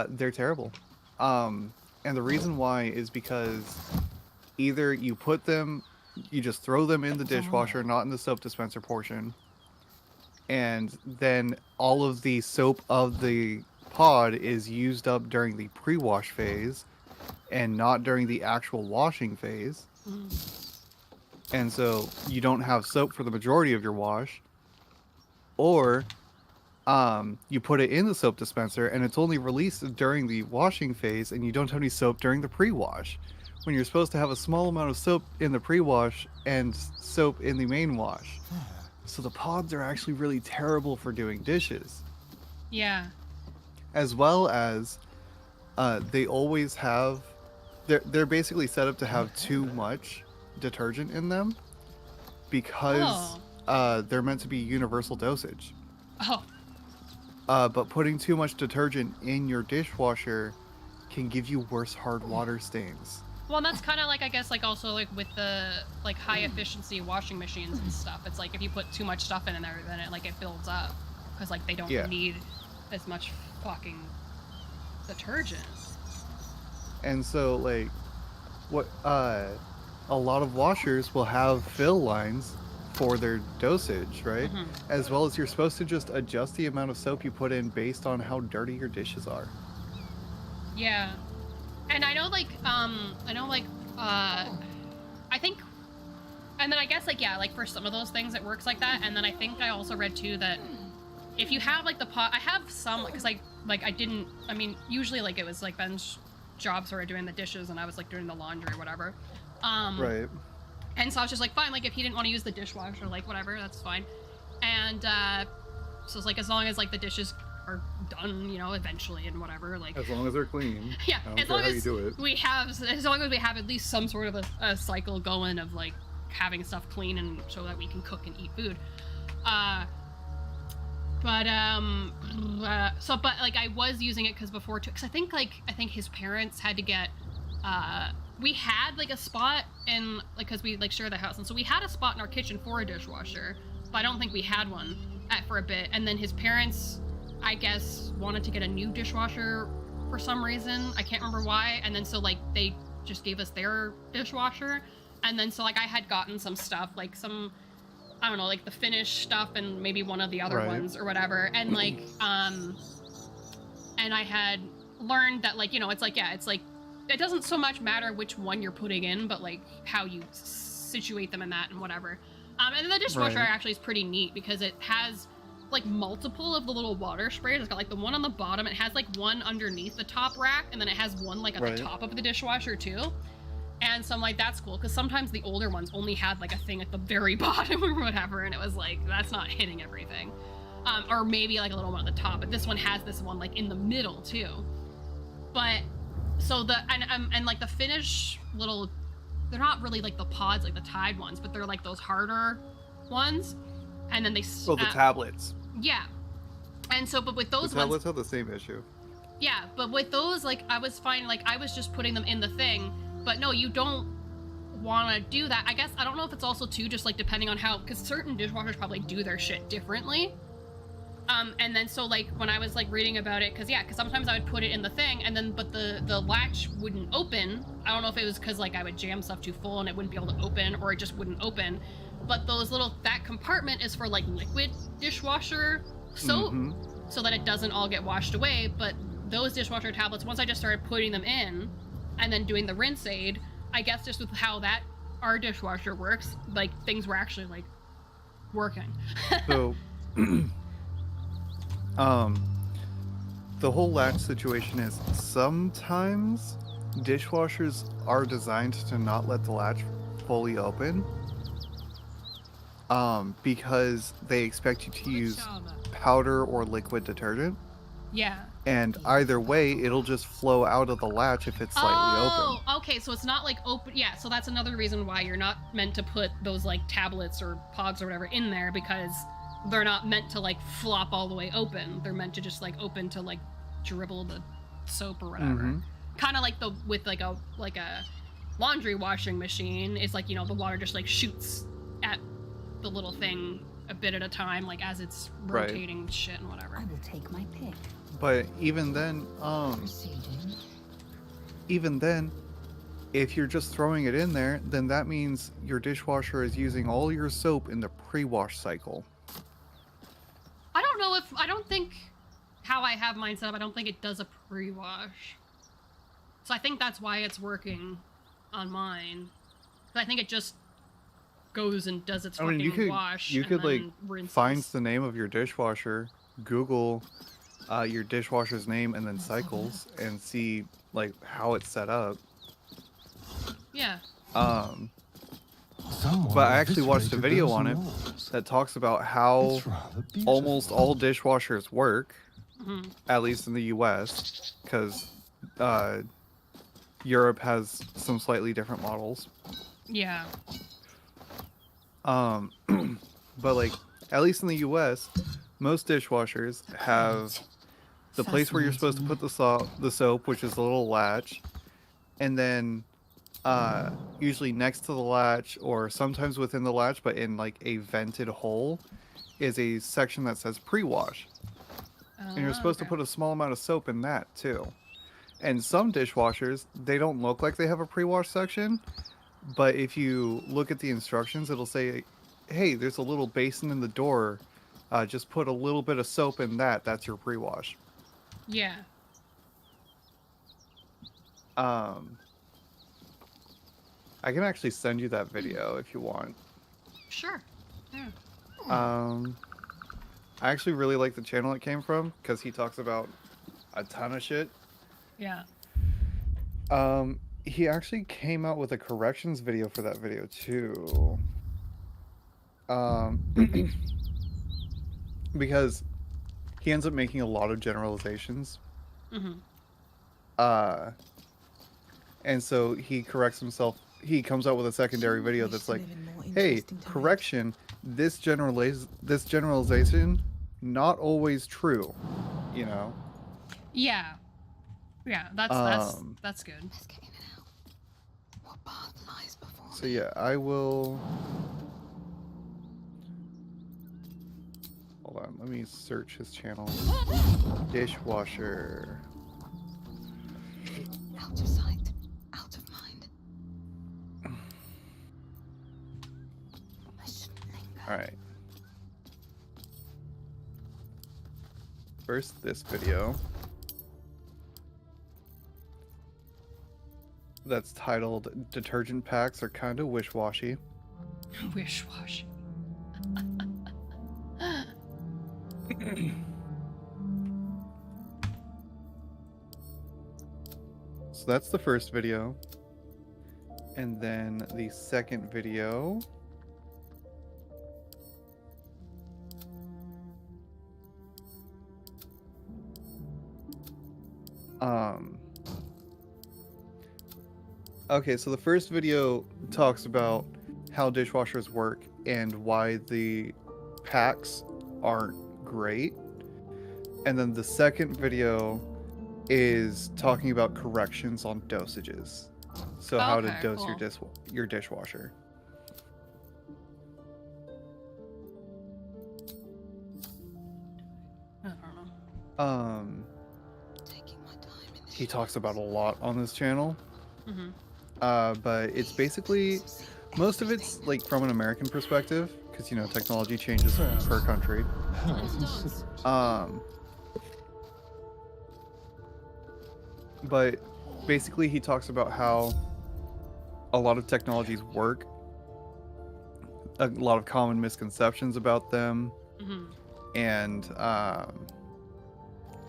They're terrible. And the reason why is because either you just throw them in the dishwasher, not in the soap dispenser portion, and then all of the soap of the pod is used up during the pre-wash phase and not during the actual washing phase. And so you don't have soap for the majority of your wash, or you put it in the soap dispenser and it's only released during the washing phase, and you don't have any soap during the pre-wash, when you're supposed to have a small amount of soap in the pre-wash and soap in the main wash. So the pods are actually really terrible for doing dishes. Yeah. As well as they always have, they're basically set up to have too much detergent in them, because they're meant to be universal dosage. But putting too much detergent in your dishwasher can give you worse hard water stains. Well, and that's kind of like, I guess, like also like with the like high efficiency washing machines and stuff. It's like if you put too much stuff in there, then it builds up, because like they don't need as much fucking detergent. And so like what a lot of washers will have fill lines for their dosage, right? As well as you're supposed to just adjust the amount of soap you put in based on how dirty your dishes are. Yeah. And I know I think, and then I guess like, yeah, like for some of those things it works like that. And then I think I also read too that if you have like the pot, I have some, because usually like it was like Ben's job sort of doing the dishes and I was like doing the laundry or whatever. Right. And so I was just like, fine, like if he didn't want to use the dishwasher, like whatever, that's fine. And so it's like, as long as like the dishes are done, you know, eventually and whatever, like as long as they're clean. Yeah, as long as we have at least some sort of a cycle going of like having stuff clean, and so that we can cook and eat food. But like I was using it because before too, because I think his parents had to get we had like a spot in like because we like share the house, and so we had a spot in our kitchen for a dishwasher, but I don't think we had one for a bit. And then his parents, I guess, wanted to get a new dishwasher for some reason. I can't remember why. And then so like they just gave us their dishwasher, and then so like I had gotten some stuff like some, I don't know, like the Finnish stuff and maybe one of the other ones or whatever. And like, and I had learned that like, you know, it's like, yeah, it's like, it doesn't so much matter which one you're putting in, but like how you situate them in that and whatever. And the dishwasher actually is pretty neat because it has like multiple of the little water sprays. It's got like the one on the bottom. It has like one underneath the top rack, and then it has one like at the top of the dishwasher too. And so I'm like, that's cool, because sometimes the older ones only had like a thing at the very bottom or whatever, and it was like, that's not hitting everything. Or maybe like a little one at the top, but this one has this one like in the middle too. But so and like the Finnish little, they're not really like the pods like the Tide ones, but they're like those harder ones. And then they the tablets. Yeah. And so, but with those the tablets have the same issue. Yeah, but with those, like I was fine, like I was just putting them in the thing. But no, you don't want to do that. I guess, I don't know if it's also too, just like depending on how, because certain dishwashers probably do their shit differently. And then so like when I was like reading about it, because sometimes I would put it in the thing and then, but the latch wouldn't open. I don't know if it was because like I would jam stuff too full and it wouldn't be able to open, or it just wouldn't open. But that compartment is for like liquid dishwasher soap, so that it doesn't all get washed away. But those dishwasher tablets, once I just started putting them in, and then doing the rinse aid, I guess just with how our dishwasher works, like things were actually like working. So, the whole latch situation is sometimes dishwashers are designed to not let the latch fully open, because they expect you to use powder or liquid detergent. Yeah. And either way, it'll just flow out of the latch if it's slightly open. Oh, okay, so it's not like open. Yeah, so that's another reason why you're not meant to put those like tablets or pods or whatever in there, because they're not meant to like flop all the way open. They're meant to just like open to like dribble the soap or whatever. Kind of like with like a laundry washing machine. It's like, you know, the water just like shoots at the little thing a bit at a time, like as it's rotating shit and whatever. I will take my pick. But even then, if you're just throwing it in there, then that means your dishwasher is using all your soap in the pre-wash cycle. I don't think how I have mine set up, I don't think it does a pre-wash. So I think that's why it's working on mine. But I think it just goes and does its fucking wash. You could like rinses. find the name of your dishwasher, Google your dishwasher's name, and then cycles, and see like how it's set up. Yeah. But I actually watched a video on it that talks about how almost all dishwashers work, at least in the US, because Europe has some slightly different models. Yeah. But like, at least in the US, most dishwashers have the place where you're supposed to put the soap, which is a little latch, and then usually next to the latch, or sometimes within the latch, but in like a vented hole, is a section that says pre-wash. And you're supposed to put a small amount of soap in that too. And some dishwashers, they don't look like they have a pre-wash section, but if you look at the instructions, it'll say, hey, there's a little basin in the door, just put a little bit of soap in that, that's your pre-wash. Yeah. I can actually send you that video if you want. Sure. Yeah. I actually really like the channel it came from, because he talks about a ton of shit. Yeah. He actually came out with a corrections video for that video too. Because he ends up making a lot of generalizations. And so he corrects himself he comes out with a secondary video that's like, hey, correction, this generalization not always true, you know. Yeah, that's good. Let's get in and out. What path lies before So yeah, I will. Hold on, let me search his channel. Dishwasher. Out of sight, out of mind. I shouldn't linger. Alright. First, this video. That's titled Detergent Packs Are Kinda Wish-Washy. Wish-washy. So that's the first video. And then the second video. Okay, so the first video talks about how dishwashers work and why the packs aren't great. And then the second video is talking about corrections on dosages. So how to dose your dishwasher. I don't know. Taking my time in this He talks about a lot on this channel. Mm-hmm. But it's basically, most of it's like from an American perspective, because you know technology changes per country. But basically he talks about how a lot of technologies work, a lot of common misconceptions about them, and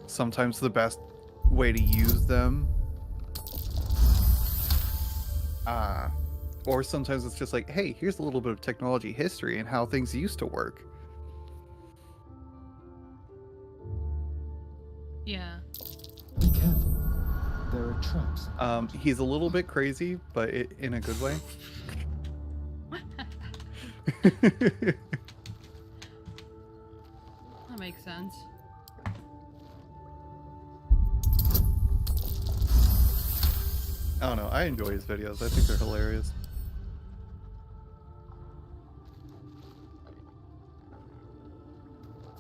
sometimes the best way to use them. Or sometimes it's just like, hey, here's a little bit of technology history and how things used to work. Yeah. Be careful. There are traps. He's a little bit crazy, but in a good way. That makes sense. I don't know. I enjoy his videos. I think they're hilarious.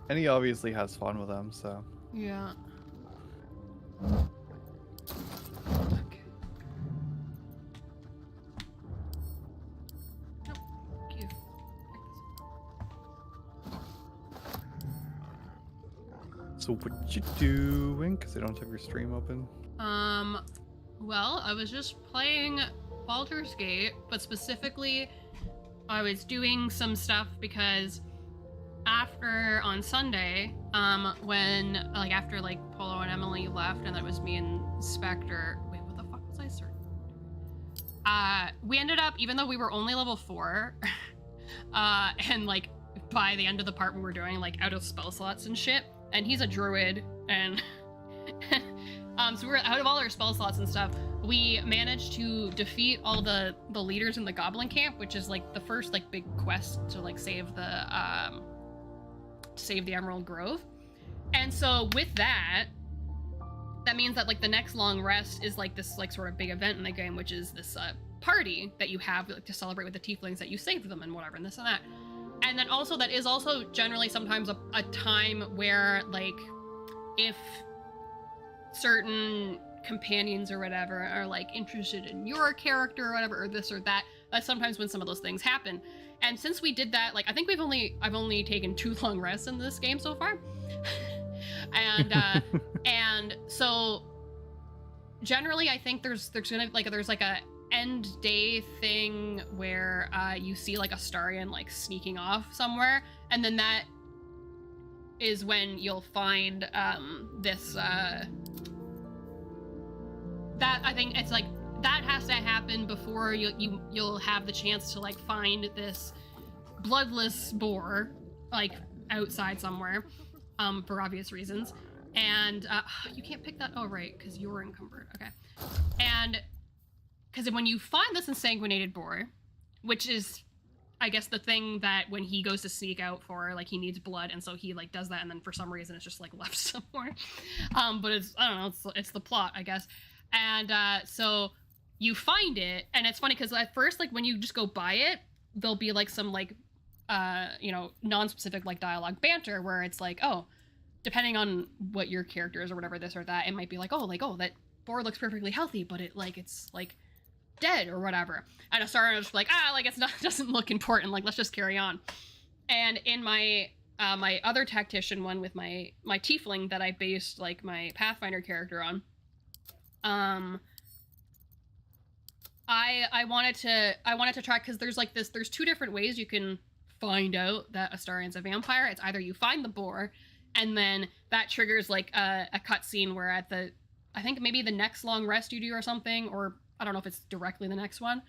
And he obviously has fun with them, so. Yeah. So what you doing? Because I don't have your stream open. Well, I was just playing Baldur's Gate, but specifically, I was doing some stuff because after on Sunday, when after Polo and Emily left, and that was me and Spectre. Wait, what the fuck was I searching? We ended up, even though we were only level 4, and by the end of the part we were doing out of spell slots and shit, and he's a druid, and so we were out of all our spell slots and stuff. We managed to defeat all the leaders in the goblin camp, which is the first big quest to save the Emerald Grove. And so with that means that the next long rest is this sort of big event in the game, which is this party that you have to celebrate with the tieflings that you saved them and whatever and this and that. And then also that is also generally sometimes a time where if certain companions or whatever are interested in your character or whatever, or this or that, that's sometimes when some of those things happen. And since we did that, I think I've only taken 2 long rests in this game so far. And and so generally I think there's gonna there's a end day thing where you see a Starian sneaking off somewhere, and then that is when you'll find this that I think it's that has to happen before you'll have the chance to find this bloodless boar outside somewhere, for obvious reasons. And you can't pick that. Oh right, because you're encumbered. Okay. And because when you find this ensanguinated boar, which is, I guess, the thing that when he goes to sneak out for, like, he needs blood, and so he, like, does that, and then for some reason it's just, like, left somewhere. But it's, I don't know, it's the plot, I guess. And so you find it, and it's funny because at first, like, when you just go buy it, there'll be, like, some, like, you know, non-specific, like, dialogue banter where it's like, oh, depending on what your character is or whatever, this or that, it might be like, oh, that boar looks perfectly healthy, but it's, like, dead or whatever. And Astarion was just like, like, it's not, doesn't look important, like, let's just carry on. And in my my other tactician one with my tiefling that I based, like, my Pathfinder character on, I wanted to try, because there's two different ways you can find out that Astarion's a vampire. It's either you find the boar, and then that triggers, like, a cutscene where at the, I think maybe the next long rest you do or something, or I don't know if it's directly the next one,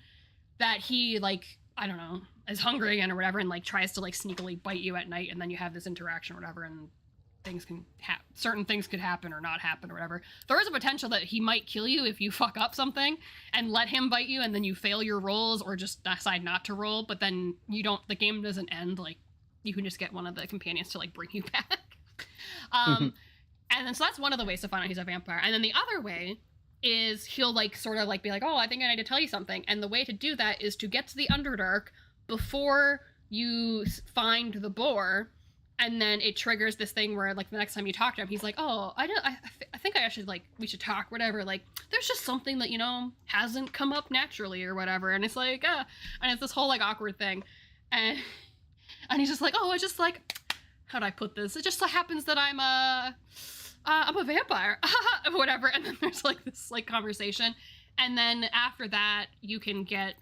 that he, like, I don't know, is hungry again or whatever, and, like, tries to, like, sneakily bite you at night, and then you have this interaction or whatever, and things can certain things could happen or not happen or whatever. There is a potential that he might kill you if you fuck up something and let him bite you, and then you fail your rolls or just decide not to roll, but then the game doesn't end, like, you can just get one of the companions to, like, bring you back. And then so that's one of the ways to find out he's a vampire. And then the other way is he'll, like, sort of, like, be like, oh, I think I need to tell you something. And the way to do that is to get to the Underdark before you find the boar, and then it triggers this thing where, like, the next time you talk to him, he's like, oh, I think I should, like, we should talk, whatever. Like, there's just something that, you know, hasn't come up naturally or whatever. And it's like, and it's this whole, like, awkward thing. And he's just like, oh, it's just, like, how'd I put this? It just so happens that I'm a vampire, whatever. And then there's, like, this, like, conversation. And then after that, you can get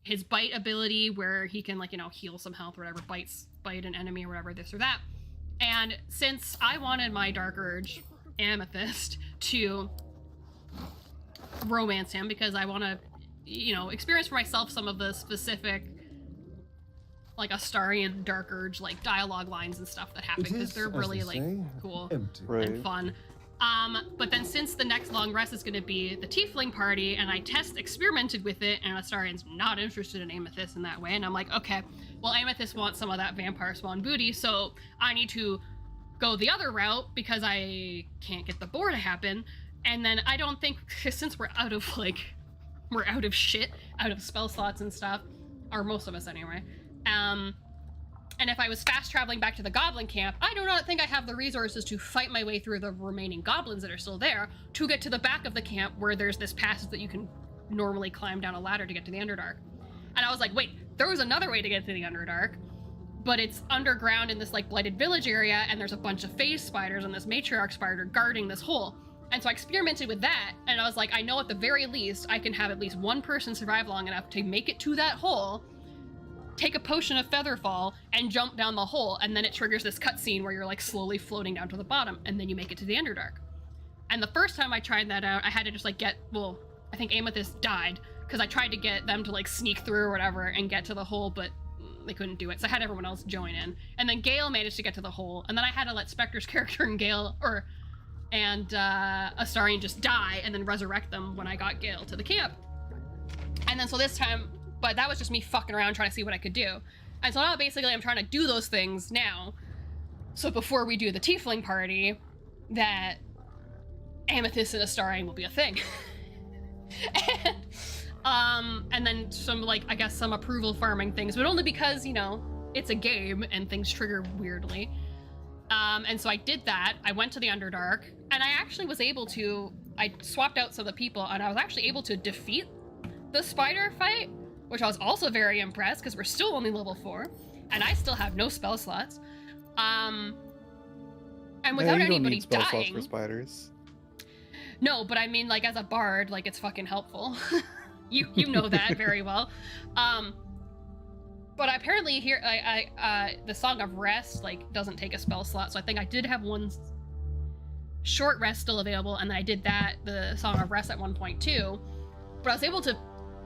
his bite ability where he can, like, you know, heal some health or whatever, bite an enemy or whatever, this or that. And since I wanted my Dark Urge Amethyst to romance him, because I want to, you know, experience for myself some of the specific, like, Astarion Dark Urge, like, dialogue lines and stuff that happen, because they're really, like, cool and fun. But then since the next long rest is going to be the Tiefling party, and I experimented with it, and Astarion's not interested in Amethyst in that way, and I'm like, okay, well, Amethyst wants some of that vampire spawn booty, so I need to go the other route, because I can't get the boar to happen. And then I don't think, since we're out of shit, out of spell slots and stuff, or most of us anyway, and if I was fast traveling back to the goblin camp, I do not think I have the resources to fight my way through the remaining goblins that are still there to get to the back of the camp where there's this passage that you can normally climb down a ladder to get to the Underdark. And I was like, wait, there was another way to get to the Underdark, but it's underground in this, like, blighted village area, and there's a bunch of phase spiders and this matriarch spider guarding this hole. And so I experimented with that, and I was like, I know at the very least I can have at least one person survive long enough to make it to that hole, take a potion of Featherfall, and jump down the hole, and then it triggers this cutscene where you're, like, slowly floating down to the bottom, and then you make it to the Underdark. And the first time I tried that out, I had to just, like, I think Amethyst died, because I tried to get them to, like, sneak through or whatever and get to the hole, but they couldn't do it, so I had everyone else join in. And then Gale managed to get to the hole, and then I had to let Spectre's character and Astarion just die, and then resurrect them when I got Gale to the camp. And then so this time, but that was just me fucking around trying to see what I could do. And so now basically I'm trying to do those things now, so before we do the Tiefling party, that Amethyst and Astarion will be a thing. And then some, like, I guess some approval farming things, but only because, you know, it's a game and things trigger weirdly. And so I did that. I went to the Underdark, and I actually was able to, I swapped out some of the people, and I was actually able to defeat the spider fight, which I was also very impressed, because we're still only level 4, and I still have no spell slots. And without you don't anybody need spell dying. slots for spiders. No, but I mean, like, as a bard, like, it's fucking helpful. you know that very well. But apparently here, the Song of Rest, like, doesn't take a spell slot, so I think I did have one short rest still available, and then I did the Song of Rest at 1.2, but I was able to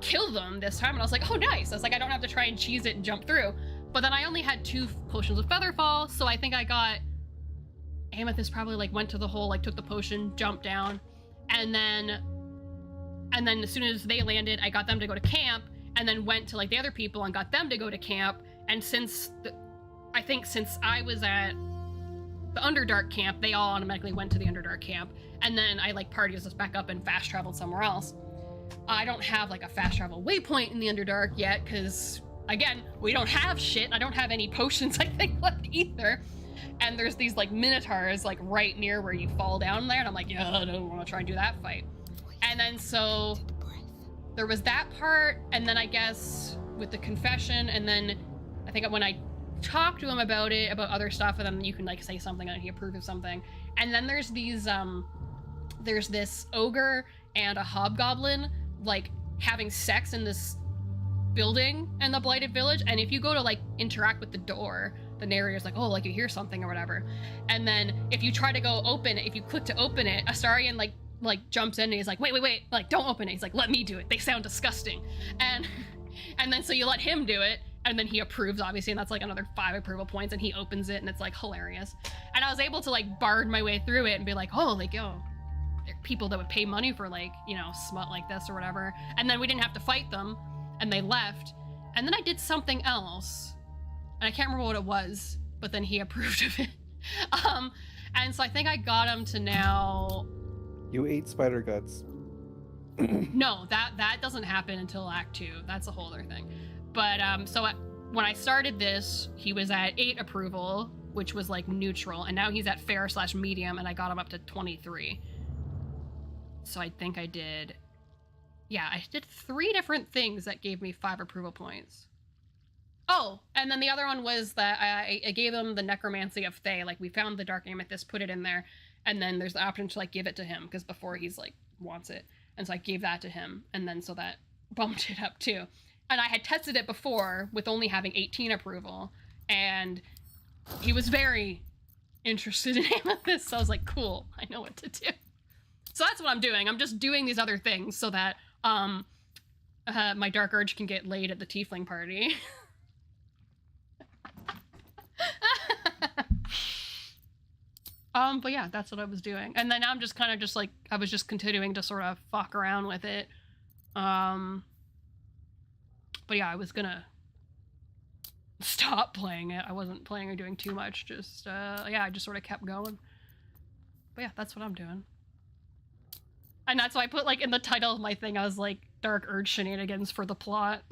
kill them this time, and I was like, oh, nice. I was like, I don't have to try and cheese it and jump through. But then I only had 2 potions of Featherfall, so I think I got Amethyst probably, like, went to the hole, like, took the potion, jumped down, and then And then as soon as they landed, I got them to go to camp, and then went to like the other people and got them to go to camp. And I think since I was at the Underdark camp, they all automatically went to the Underdark camp. And then I like partied us back up and fast traveled somewhere else. I don't have like a fast travel waypoint in the Underdark yet, because again, we don't have shit. I don't have any potions, I think, left either. And there's these like minotaurs like right near where you fall down there, and I'm like, yeah, I don't want to try and do that fight. And then so there was that part, and then I guess with the confession, and then I think when I talked to him about it, about other stuff, and then you can like say something and he approved of something. And then there's these there's this ogre and a hobgoblin like having sex in this building in the Blighted Village, and if you go to like interact with the door, the narrator's like, oh, like you hear something or whatever. And then if you try to go open it, if you click to open it, Astarion like jumps in and he's like, wait, like don't open it. He's like, let me do it. They sound disgusting. And then so you let him do it, and then he approves, obviously, and that's like another 5 approval points, and he opens it, and it's like hilarious. And I was able to like bard my way through it and be like, oh, like, yo, there are people that would pay money for like, you know, smut like this or whatever. And then we didn't have to fight them, and they left. And then I did something else, and I can't remember what it was, but then he approved of it. And so I think I got him to now. You ate spider guts. No, that doesn't happen until Act 2. That's a whole other thing. But when I started this, he was at 8 approval, which was like neutral, and now he's at fair/medium, and I got him up to 23. So I think I did 3 different things that gave me 5 approval points. Oh, and then the other one was that I gave him the Necromancy of Thay. Like, we found the Dark Amethyst, put it in there, and then there's the option to like give it to him, because before he's like wants it. And so I gave that to him, and then so that bumped it up too. And I had tested it before with only having 18 approval, and he was very interested in Amethyst, so I was like, cool, I know what to do. So that's what I'm doing. I'm just doing these other things so that my Dark Urge can get laid at the Tiefling party. But yeah, that's what I was doing. And then I'm just kind of just like, I was just continuing to sort of fuck around with it. But yeah, I was gonna stop playing it. I wasn't planning on doing too much. Just, yeah, I just sort of kept going. But yeah, that's what I'm doing. And that's why I put like in the title of my thing, I was like, Dark Urge Shenanigans for the plot.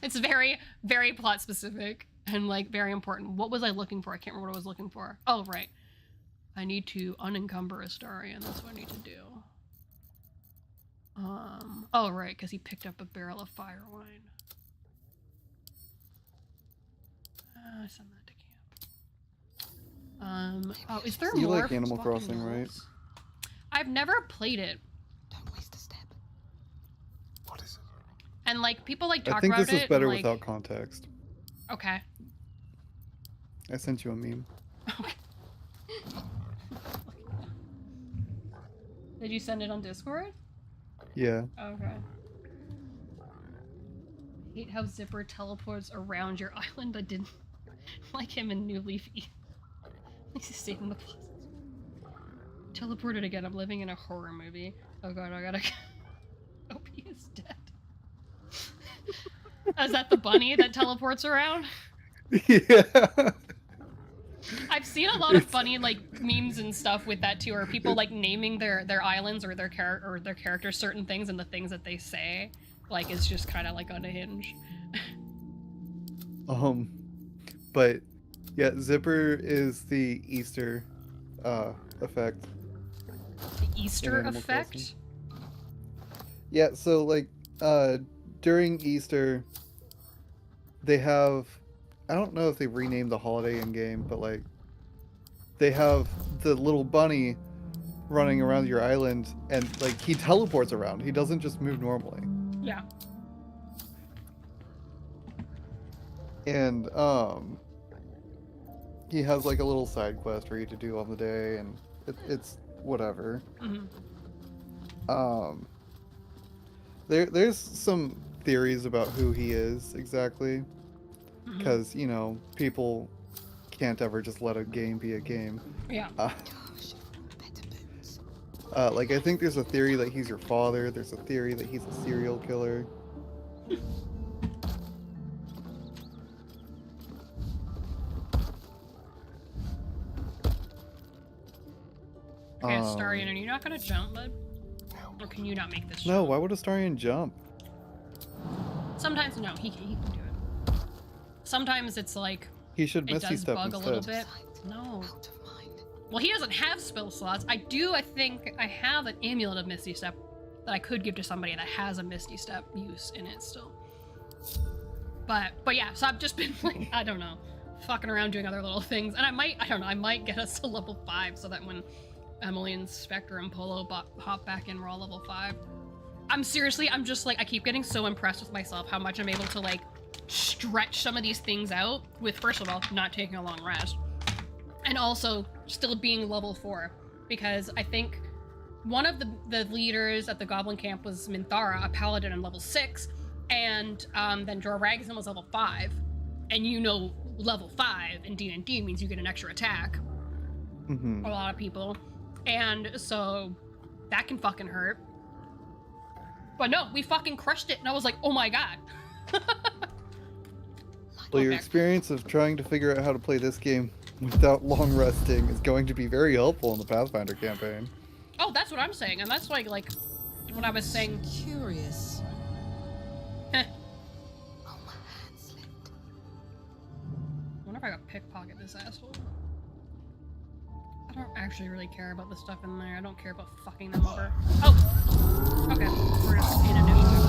It's very, very plot specific and like very important. What was I looking for? I can't remember what I was looking for. Oh, right. I need to unencumber Astarion. That's what I need to do. Oh, right, because he picked up a barrel of fire wine. Send that to camp. Oh, is there you more? like Animal Crossing, rules? right? I've never played it. Don't waste a step. What is it? And like people like talk I think about this is it better and, like... without context. Okay. I sent you a meme. Okay. Did you send it on Discord? Yeah. Okay. I hate how Zipper teleports around your island. I didn't like him in New Leaf. He's staying in the plaza. Teleported again. I'm living in a horror movie. Oh god, I gotta. Hope he is dead. Is that the bunny that teleports around? Yeah. I've seen a lot of funny like memes and stuff with that too, or people like naming their islands or their characters certain things, and the things that they say like is just kind of like unhinged. But yeah, Zipper is the Easter effect. The Easter effect? Crossing. Yeah, so like during Easter they have, I don't know if they've renamed the holiday in game, but like they have the little bunny running around your island, and like he teleports around. He doesn't just move normally. Yeah. And he has like a little side quest for you to do on the day, and it's whatever. Mm-hmm. There's some theories about who he is exactly, because you know people can't ever just let a game be a game. Yeah. Like, I think there's a theory that he's your father. There's a theory that he's a serial killer. Okay, Astarion, are you not gonna jump, bud? Or can you not make this jump? No, why would Astarion jump? Sometimes, no, he can do it. Sometimes it's like, He should it Misty does Step bug a instead. little bit. No. Well, he doesn't have spell slots. I think I have an amulet of Misty Step that I could give to somebody that has a Misty Step use in it still. But yeah, so I've just been like, I don't know, fucking around doing other little things. And I might get us to level 5 so that when Emily and Spectre and Polo hop back in, we're all level 5. I'm just like, I keep getting so impressed with myself how much I'm able to like stretch some of these things out with, first of all, not taking a long rest. And also still being level 4. Because I think one of the leaders at the Goblin Camp was Minthara, a paladin in level 6. And then Joragson was level 5. And you know level 5 in D&D means you get an extra attack. Mm-hmm. A lot of people. And so that can fucking hurt. But no, we fucking crushed it. And I was like, oh my god. Well, your experience of trying to figure out how to play this game without long resting is going to be very helpful in the Pathfinder campaign. Oh, that's what I'm saying. And that's like what I was saying. Curious. I wonder if I got pickpocket this asshole. I don't actually really care about the stuff in there. I don't care about fucking them over. Oh! Okay. We're just in initiative.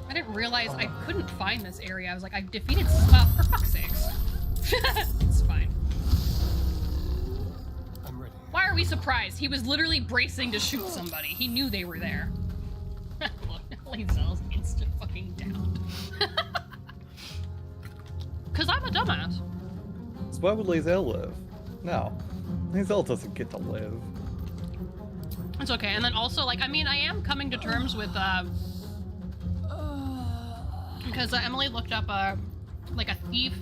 I didn't realize I couldn't find this area. I was like, I defeated for fuck's sakes. It's fine. I'm ready. Why are we surprised? He was literally bracing to shoot somebody. He knew they were there. Look, Lae'zel's instant fucking down. Cause I'm a dumbass. So why would Lae'zel live? No. Lae'zel doesn't get to live. It's okay. And then also, like, I mean, I am coming to terms with, because Emily looked up, like a thief,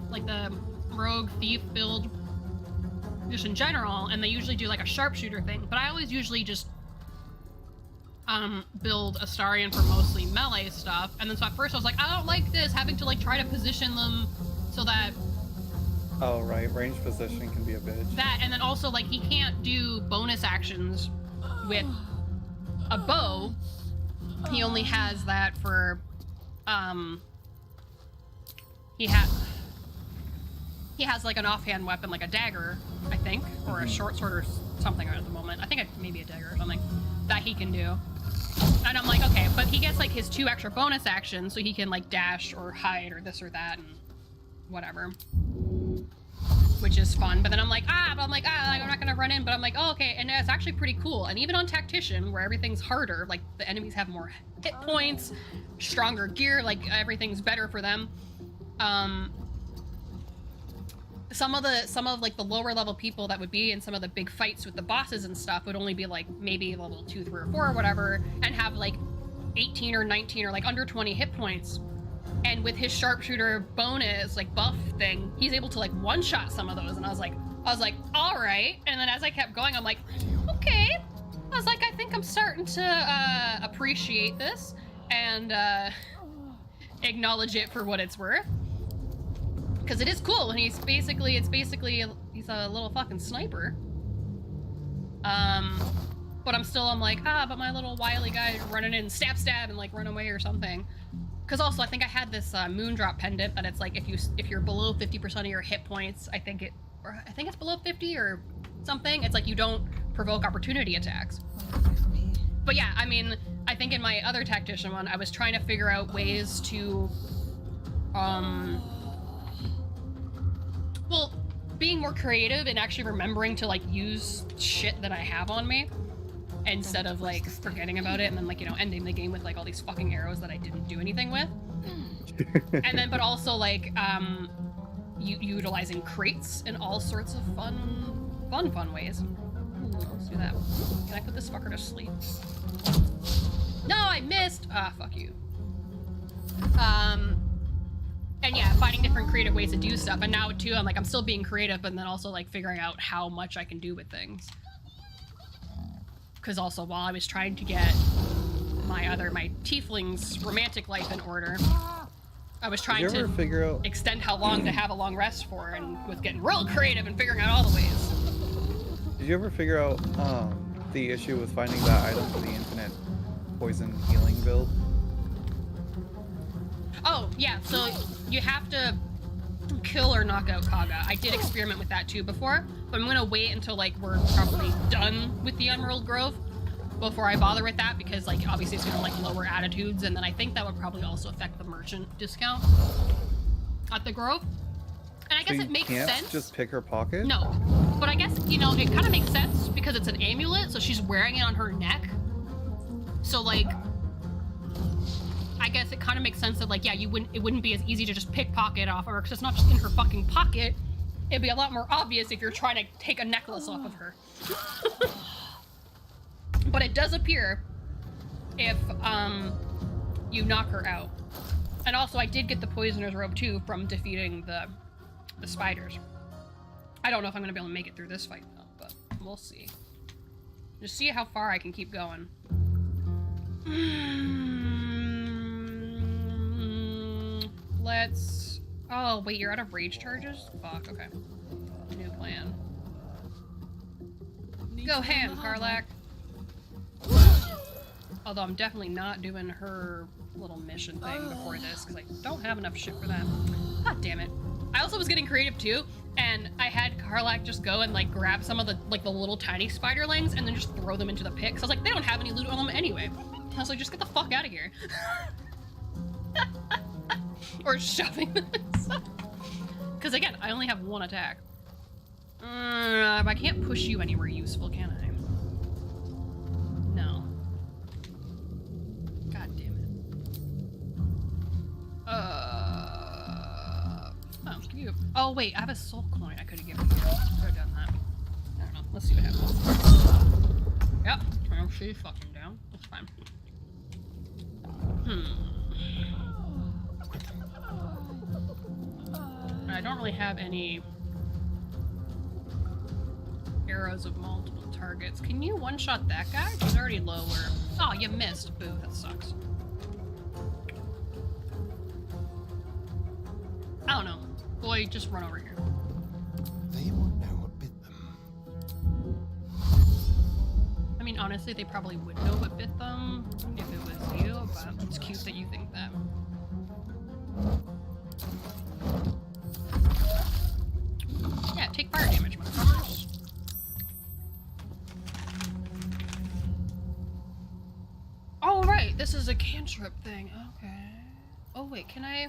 like the rogue thief build, just in general, and they usually do like a sharpshooter thing, but I always usually just, build Astarion for mostly melee stuff, and then so at first I was like, I don't like this, having to like try to position them so that... Oh, right. Range position can be a bitch. That, and then also, like, he can't do bonus actions with a bow. He only has that for, he has, like, an offhand weapon, like a dagger, I think, or a short sword or something at the moment. I think maybe a dagger or something that he can do. And I'm like, okay, but he gets, like, his 2 extra bonus actions, so he can, like, dash or hide or this or that and whatever. Which is fun, but then I'm like, I'm not gonna run in, but I'm like, oh, okay, and it's actually pretty cool. And even on Tactician, where everything's harder, like, the enemies have more hit points, stronger gear, like, everything's better for them. Some of like the lower level people that would be in some of the big fights with the bosses and stuff would only be like maybe level 2, 3, or 4 or whatever, and have like 18 or 19 or like under 20 hit points. And with his sharpshooter bonus, like buff thing, he's able to like one-shot some of those. And I was like, all right. And then as I kept going, I'm like, okay. I was like, I think I'm starting to appreciate this and acknowledge it for what it's worth. Because it is cool, and he's basically a little fucking sniper. But I'm like, but my little wily guy running in, stab, and like run away or something. Because also, I think I had this Moondrop pendant that it's like if you're below 50% of your hit points, I think it's below 50 or something. It's like you don't provoke opportunity attacks. But yeah, I mean, I think in my other Tactician one, I was trying to figure out ways to, well, being more creative and actually remembering to like use shit that I have on me. Instead of like forgetting about it and then like, you know, ending the game with like all these fucking arrows that I didn't do anything with. And then, but also like, utilizing crates in all sorts of fun ways. Ooh, let's do that. Can I put this fucker to sleep? No, I missed! Ah, fuck you. And yeah, finding different creative ways to do stuff. And now too, I'm still being creative, but then also like figuring out how much I can do with things. Because also while I was trying to get my tiefling's romantic life in order, I was trying to extend how long to have a long rest for, and was getting real creative and figuring out all the ways. Did you ever figure out the issue with finding that item for the infinite poison healing build? Oh, yeah, so you have to kill or knock out Kaga. I did experiment with that too before, but I'm gonna wait until like we're probably done with the Emerald Grove before I bother with that, because like obviously it's gonna like lower attitudes, and then I think that would probably also affect the merchant discount at the Grove. And I guess it makes sense. Just pick her pocket? No, but I guess, you know, it kind of makes sense because it's an amulet, so she's wearing it on her neck. So like, I guess it kind of makes sense that like, yeah, it wouldn't be as easy to just pickpocket off of her, because it's not just in her fucking pocket. It'd be a lot more obvious if you're trying to take a necklace off of her. But it does appear if you knock her out. And also I did get the poisoner's robe too from defeating the spiders. I don't know if I'm gonna be able to make it through this fight though, but we'll see. Just see how far I can keep going. Let's... Oh, wait, you're out of rage charges? Fuck, okay. New plan. Go ham, Karlak. Although I'm definitely not doing her little mission thing before this, because I don't have enough shit for that. God damn it. I also was getting creative too, and I had Karlak just go and like grab some of the like the little tiny spiderlings and then just throw them into the pit, because I was like, they don't have any loot on them anyway. I was like, just get the fuck out of here. Or shoving them inside. Because again, I only have one attack. But I can't push you anywhere useful, can I? No. God damn it. Oh wait, I have a soul coin I could have given you. Could have done that. I don't know. Let's see what happens. Yep. Oh, she's fucking down. That's fine. I don't really have any arrows of multiple targets. Can you one-shot that guy? He's already lower. Oh, you missed. Boo, that sucks. I don't know. Boy, just run over here. They won't know what bit them. I mean, honestly, they probably would know what bit them if it was you, but it's cute that you think that. Yeah, take fire damage, motherfuckers. Oh, right, this is a cantrip thing. Okay. Oh, wait, can I...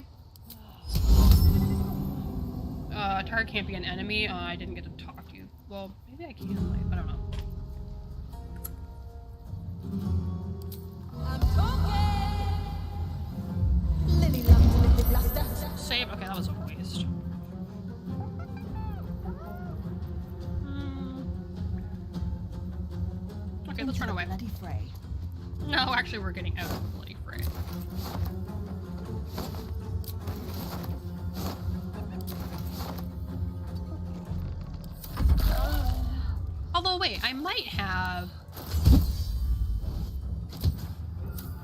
target can't be an enemy. I didn't get to talk to you. Well, maybe I can. I don't know. Save. Okay, that was a waste. Okay, let's run away. Bloody fray. No, actually, we're getting out of the bloody fray. Although, wait, I might have...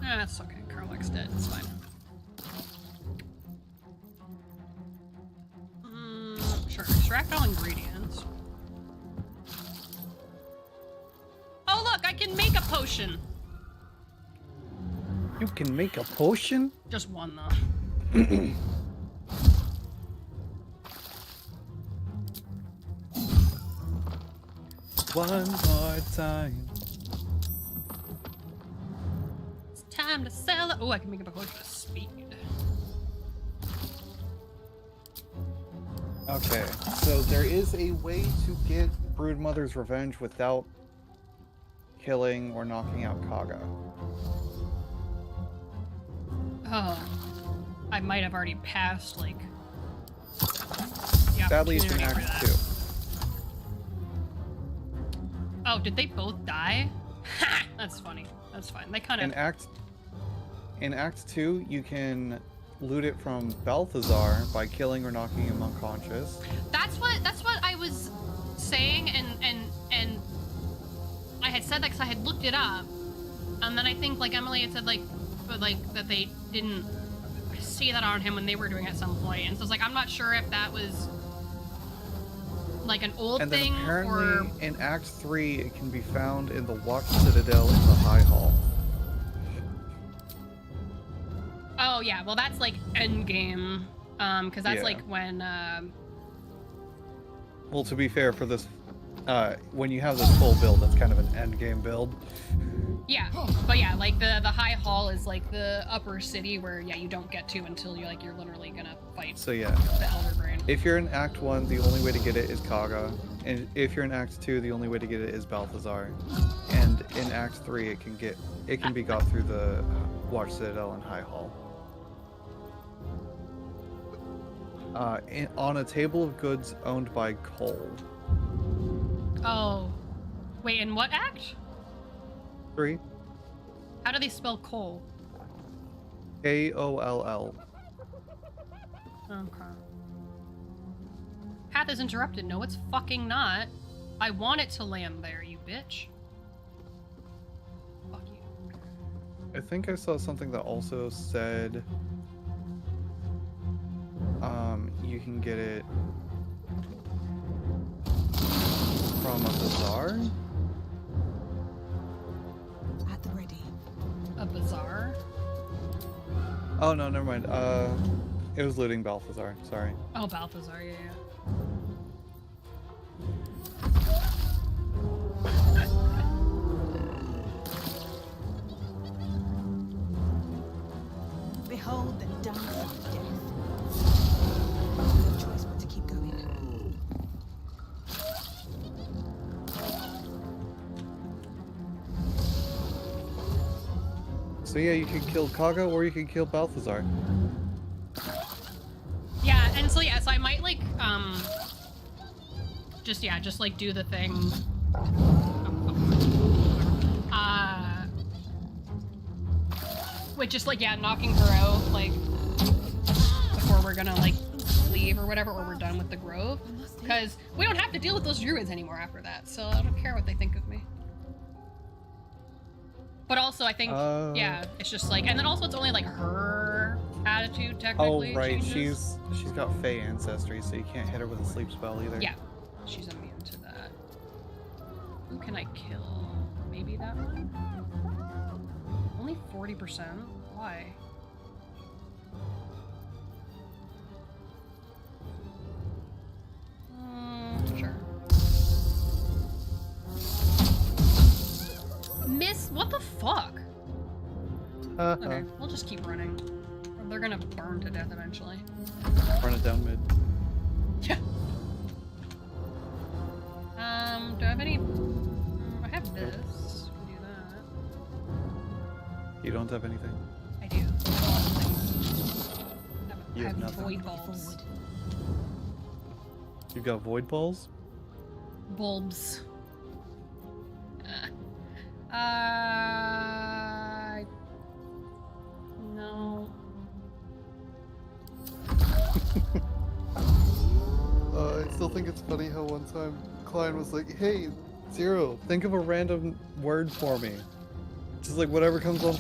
That's okay. Karlak's dead. It's fine. Sure. Extract all ingredients. Oh, look! I can make a potion! You can make a potion? Just one, though. One more time. It's time to sell it. Oh, I can make a potion of speed. Okay, so there is a way to get Broodmother's Revenge without killing or knocking out Kaga. Oh. I might have already passed, like... That leads in Act 2. Oh, did they both die? That's funny. That's fine. They kind of... In Act 2, you can loot it from Balthazar by killing or knocking him unconscious. That's what I was saying, and I had said that because I had looked it up, and then I think like Emily had said like that they didn't see that on him when they were doing it at some point, and so I was like, I'm not sure if that was like an old and then thing apparently or in Act 3 it can be found in the Watch Citadel in the High Hall. oh yeah, well that's like end game, because that's Yeah. like when Well, to be fair, for this, when you have this full build, that's kind of an end game build. yeah, but yeah, like the High Hall is like the upper city where yeah you don't get to until you're literally gonna fight So yeah, the Elder Brain. if you're in Act 1, the only way to get it is Kaga, and if you're in Act 2, the only way to get it is Balthazar, and in Act 3, it can be got through the Watch Citadel and High Hall. On a table of goods owned by Cole. Oh, wait, in what act? 3. How do they spell coal? K-O-L-L. Okay. Path is interrupted. No, it's fucking not. I want it to land there, you bitch. Fuck you. I think I saw something that also said you can get it from a bazaar? At the ready. A bazaar? Oh no, never mind. It was looting Balthazar, sorry. Oh, Balthazar, yeah, yeah. Behold the dance of death. No choice but to keep going. So yeah, you can kill Kaga or you can kill Balthazar. Yeah, and so yeah, so I might like just like do the thing. With just like knocking her out like before we're gonna like leave or whatever, or we're done with the grove, because we don't have to deal with those druids anymore after that. So I don't care what they think of me. But also I think yeah, it's just like, and then also it's only like her attitude technically. Oh right, changes. she's got Fey ancestry, so you can't hit her with a sleep spell either. Yeah, she's immune to that. Who can I kill? Maybe that one? Only 40%? Why? Sure. Miss, what the fuck? Okay, we'll just keep running. They're gonna burn to death eventually. Run it down mid. Yeah. Do I have any? I have this. We do that. You don't have anything? I do. You I have have nothing. void bulbs. You've got void balls? Bulbs. No. I still think it's funny how one time Klein was like, "Hey, Zero, think of a random word for me." Just like whatever comes on,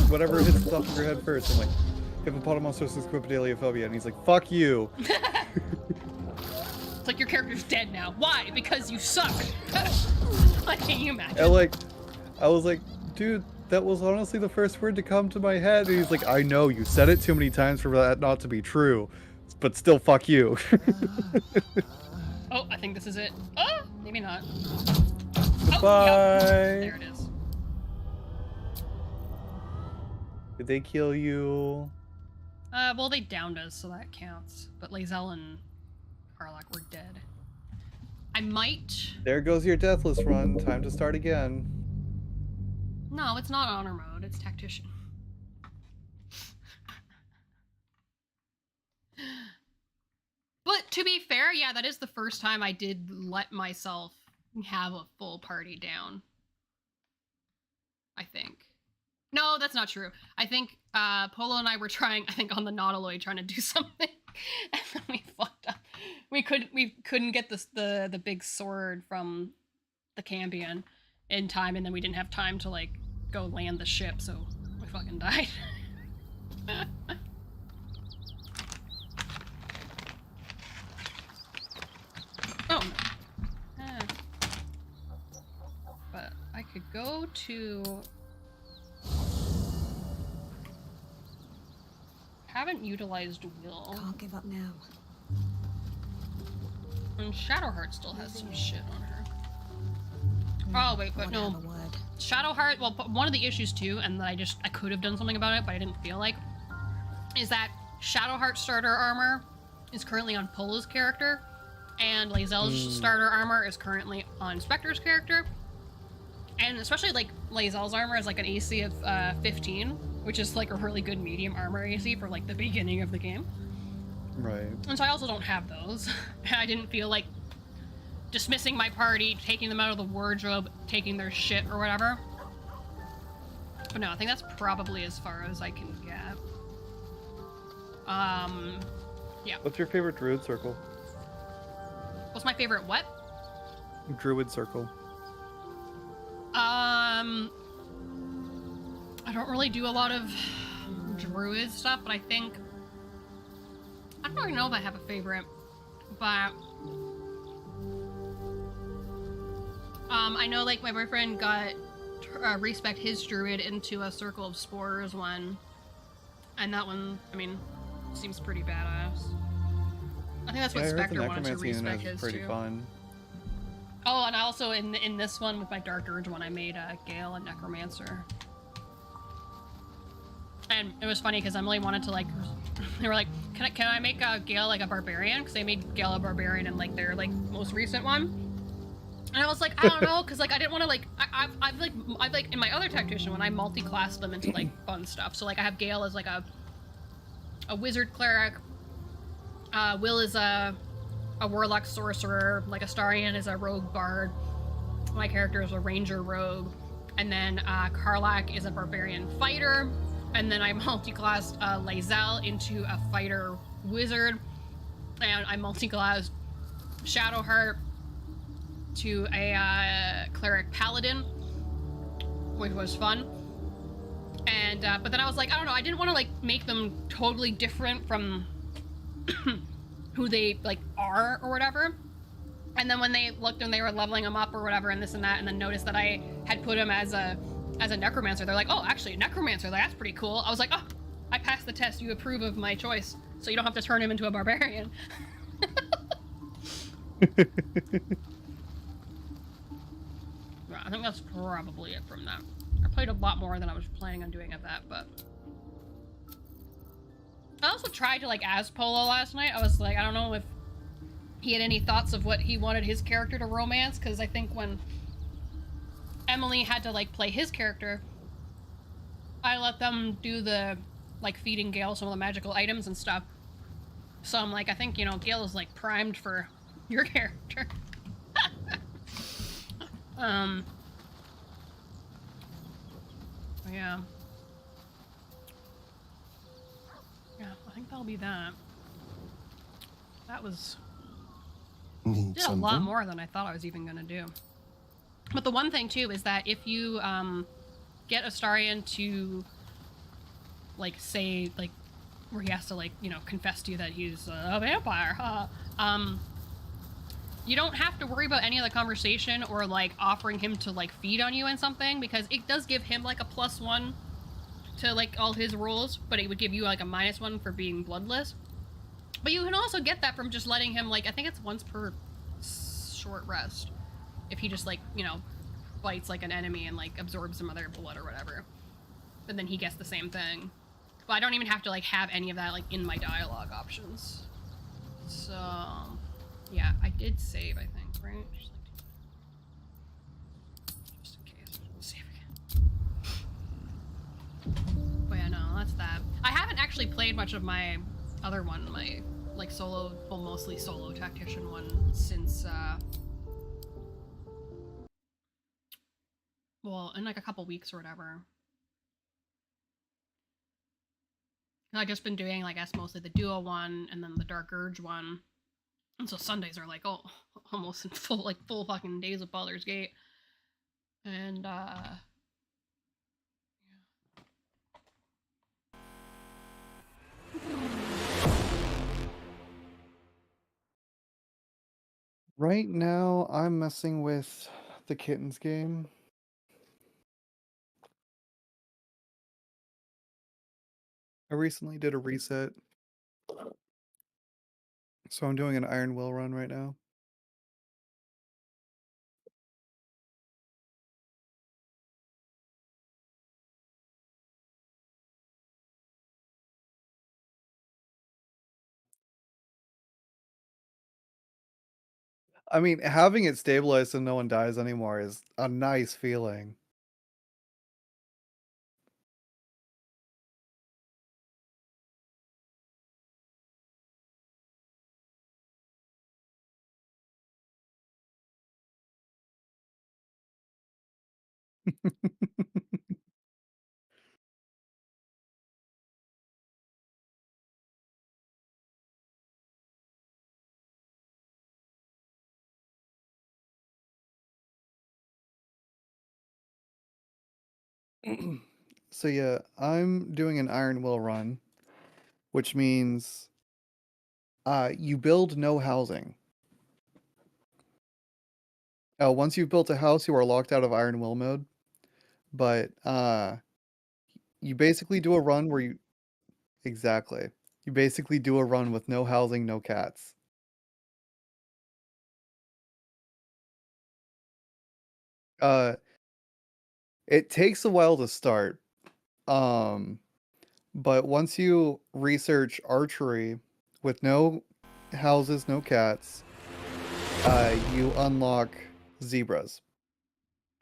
whatever hits the top of your head first. I'm like, hippopotamosaurus quipedaliophobia, and he's like, "Fuck you." It's like your character's dead now. Why? Because you suck. Like, can you imagine? And like, I was like, dude, that was honestly the first word to come to my head. And he's like, I know, you said it too many times for that not to be true, but still, fuck you. Oh, I think this is it. Oh, maybe not. Goodbye. Oh, yep. There it is. Did they kill you? Well, they downed us, so that counts. But Lae'zel and Harlock were dead. I might... There goes your deathless run. Time to start again. No, it's not honor mode. It's tactician. But to be fair, yeah, that is the first time I did let myself have a full party down. I think. No, No, that's not true. I think Polo and I were trying, I think on the Nautiloid, trying to do something, and then we fucked up. We couldn't get the big sword from the Cambion in time, and then we didn't have time to like go land the ship, so we fucking died. Oh no. But I could go to... Haven't utilized Will. Can't give up now. And Shadowheart still has some shit on her. Oh wait, but no. Shadowheart, well, one of the issues too, and that I could have done something about it, but I didn't feel like, is that Shadowheart starter armor is currently on Polo's character, and Lae'zel's starter armor is currently on Spectre's character. And especially like Lae'zel's armor is like an AC of 15, which is like a really good medium armor AC for like the beginning of the game. Right. And so I also don't have those. I didn't feel like dismissing my party, taking them out of the wardrobe, taking their shit or whatever. But no, I think that's probably as far as I can get. Yeah. What's your favorite druid circle? What's my favorite what? Druid circle. I don't really do a lot of druid stuff, but I think... I don't really know if I have a favorite, but... I know, like, my boyfriend got respec his druid into a Circle of Spores one, and that one, I mean, seems pretty badass. I think that's what Spectre wanted to respec his pretty too. Fun. Oh, and I also, in this one, with my Dark Dirge one, I made Gale a Necromancer. And it was funny, because Emily wanted to, like, they were like, can I make Gale, like, a Barbarian? Because they made Gale a Barbarian in, like, their, like, most recent one. And I was like, I don't know, because, like, I didn't want to, like, I've like, in my other Tactician one, I multi-classed them into, like, fun stuff. So, like, I have Gale as, like, a Wizard Cleric. Will is a Warlock Sorcerer. Like, Astarion is a Rogue Bard. My character is a Ranger Rogue. And then Karlach is a Barbarian Fighter. And then I multi-classed Lae'zel into a Fighter Wizard. And I multi-classed Shadowheart to a Cleric Paladin, which was fun. And, but then I was like, I don't know, I didn't want to, like, make them totally different from who they, like, are or whatever. And then when they looked and they were leveling them up or whatever and this and that, and then noticed that I had put him as a Necromancer, they're like, oh, actually, a Necromancer, like, that's pretty cool. I was like, oh, I passed the test, you approve of my choice, so you don't have to turn him into a Barbarian. I think that's probably it from that. I played a lot more than I was planning on doing at that, but... I also tried to, like, as Polo last night. I was like, I don't know if he had any thoughts of what he wanted his character to romance, because I think when Emily had to, like, play his character, I let them do the, like, feeding Gale some of the magical items and stuff. So I'm like, I think, you know, Gale is, like, primed for your character. Yeah. Yeah, I think that'll be that. That was... Need did a lot more than I thought I was even gonna do. But the one thing, too, is that if you, get Astarion to, like, say, like, where he has to, like, you know, confess to you that he's a vampire, you don't have to worry about any of the conversation or, like, offering him to, like, feed on you and something, because it does give him, like, a +1 to, like, all his rolls, but it would give you, like, a -1 for being bloodless. But you can also get that from just letting him, like, I think it's once per short rest. If he just, like, you know, bites, like, an enemy and, like, absorbs some of their blood or whatever. But then he gets the same thing. But I don't even have to, like, have any of that, like, in my dialogue options. So... yeah, I did save, I think, right? Just in case. We'll save again. But yeah, no, that's that. I haven't actually played much of my other one, my, like, solo, well, mostly solo Tactician one since, well, in, like, a couple weeks or whatever. I've just been doing, like, I guess, mostly the Duo one and then the Dark Urge one. And so Sundays are like, oh, almost in full fucking days of Baldur's Gate. And, Right now, I'm messing with the Kittens game. I recently did a reset. So I'm doing an Iron Will run right now. I mean, having it stabilized so no one dies anymore is a nice feeling. So yeah, I'm doing an Iron Will run, which means you build no housing. Once you've built a house, you are locked out of Iron Will mode. But you basically do a run where you exactly. You basically do a run with no housing, no cats. It takes a while to start. But once you research archery with no houses, no cats, you unlock zebras.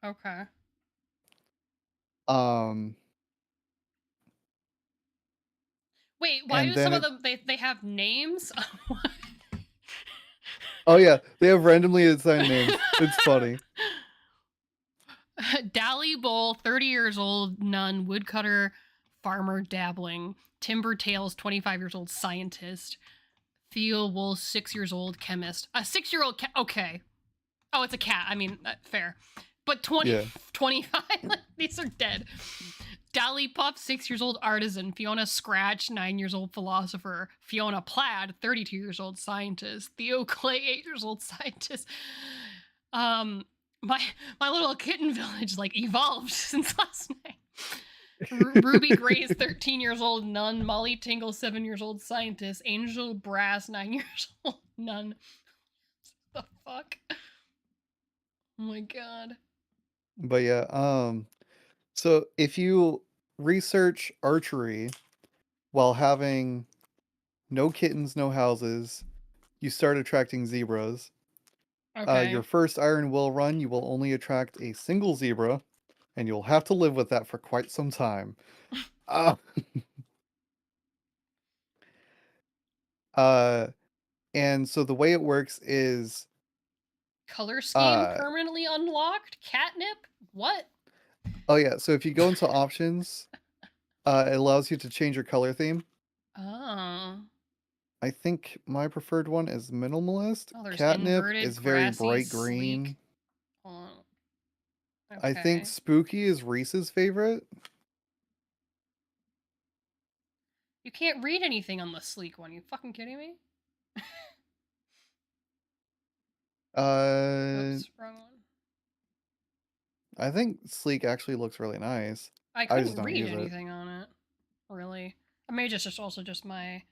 okay. Um, Wait, why and do then some of them, they have names? oh yeah, they have randomly assigned names. It's funny. Dally Bowl, 30 years old, nun, woodcutter, farmer, dabbling. Timber Tales, 25 years old, scientist. Theo Wool, 6 years old, chemist. A 6-year-old cat. Okay. Oh, it's a cat. I mean, fair. But 20, Yeah. 25? These are dead. Dally Puff, 6 years old, artisan. Fiona Scratch, 9 years old, philosopher. Fiona Plaid, 32 years old, scientist. Theo Clay, 8 years old, scientist. My little kitten village like evolved since last night. Ruby Gray's 13 years old, nun. Molly Tingle, 7 years old, scientist. Angel Brass, 9 years old, nun. What the fuck? Oh my god. But yeah, so if you research archery while having no kittens, no houses, you start attracting zebras. Okay. Your first Iron Will run, you will only attract a single zebra, and you'll have to live with that for quite some time. Uh, and so the way it works is Color scheme permanently unlocked? Catnip? What? oh yeah, so if you go into options, it allows you to change your color theme. Oh. I think my preferred one is minimalist. Oh, there's Catnip inverted, is very grassy, bright sleek. green. Oh. I think Okay. spooky is Reese's favorite. You can't read anything on the sleek one. You fucking kidding me? Oops, wrong one. I think sleek actually looks really nice. I just couldn't don't read use it. anything on it, really. Maybe it's just also just my.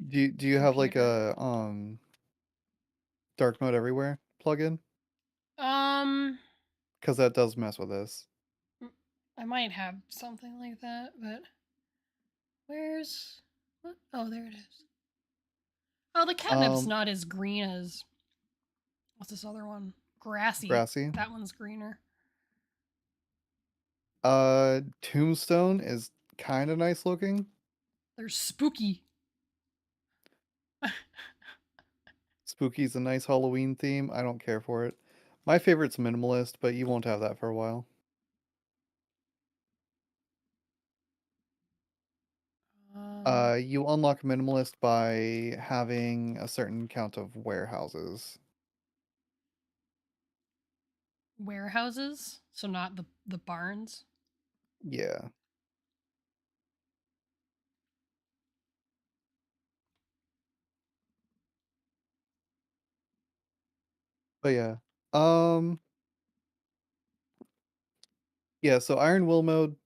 Do you have like computer. a dark mode everywhere plugin? Because that does mess with this. I might have something like that, but where's what? Oh, there it is. Oh, the catnip's not as green as what's this other one? Grassy. Grassy. That one's greener. Tombstone is kind of nice looking. They're spooky. Spooky's a nice Halloween theme. I don't care for it. My favorite's minimalist, but you won't have that for a while. You unlock minimalist by having a certain count of warehouses. Warehouses, so not the barns. Yeah. But yeah. Yeah, so Iron Will mode,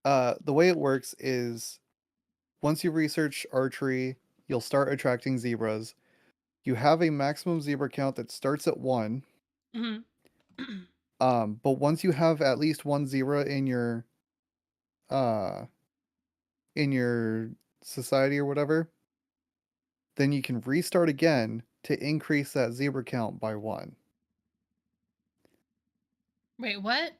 the way it works is once you research archery, you'll start attracting zebras. You have a maximum zebra count that starts at 1. Mm-hmm. But once you have at least one zebra uh in your society or whatever, then you can restart again to increase that zebra count by 1. Wait, what?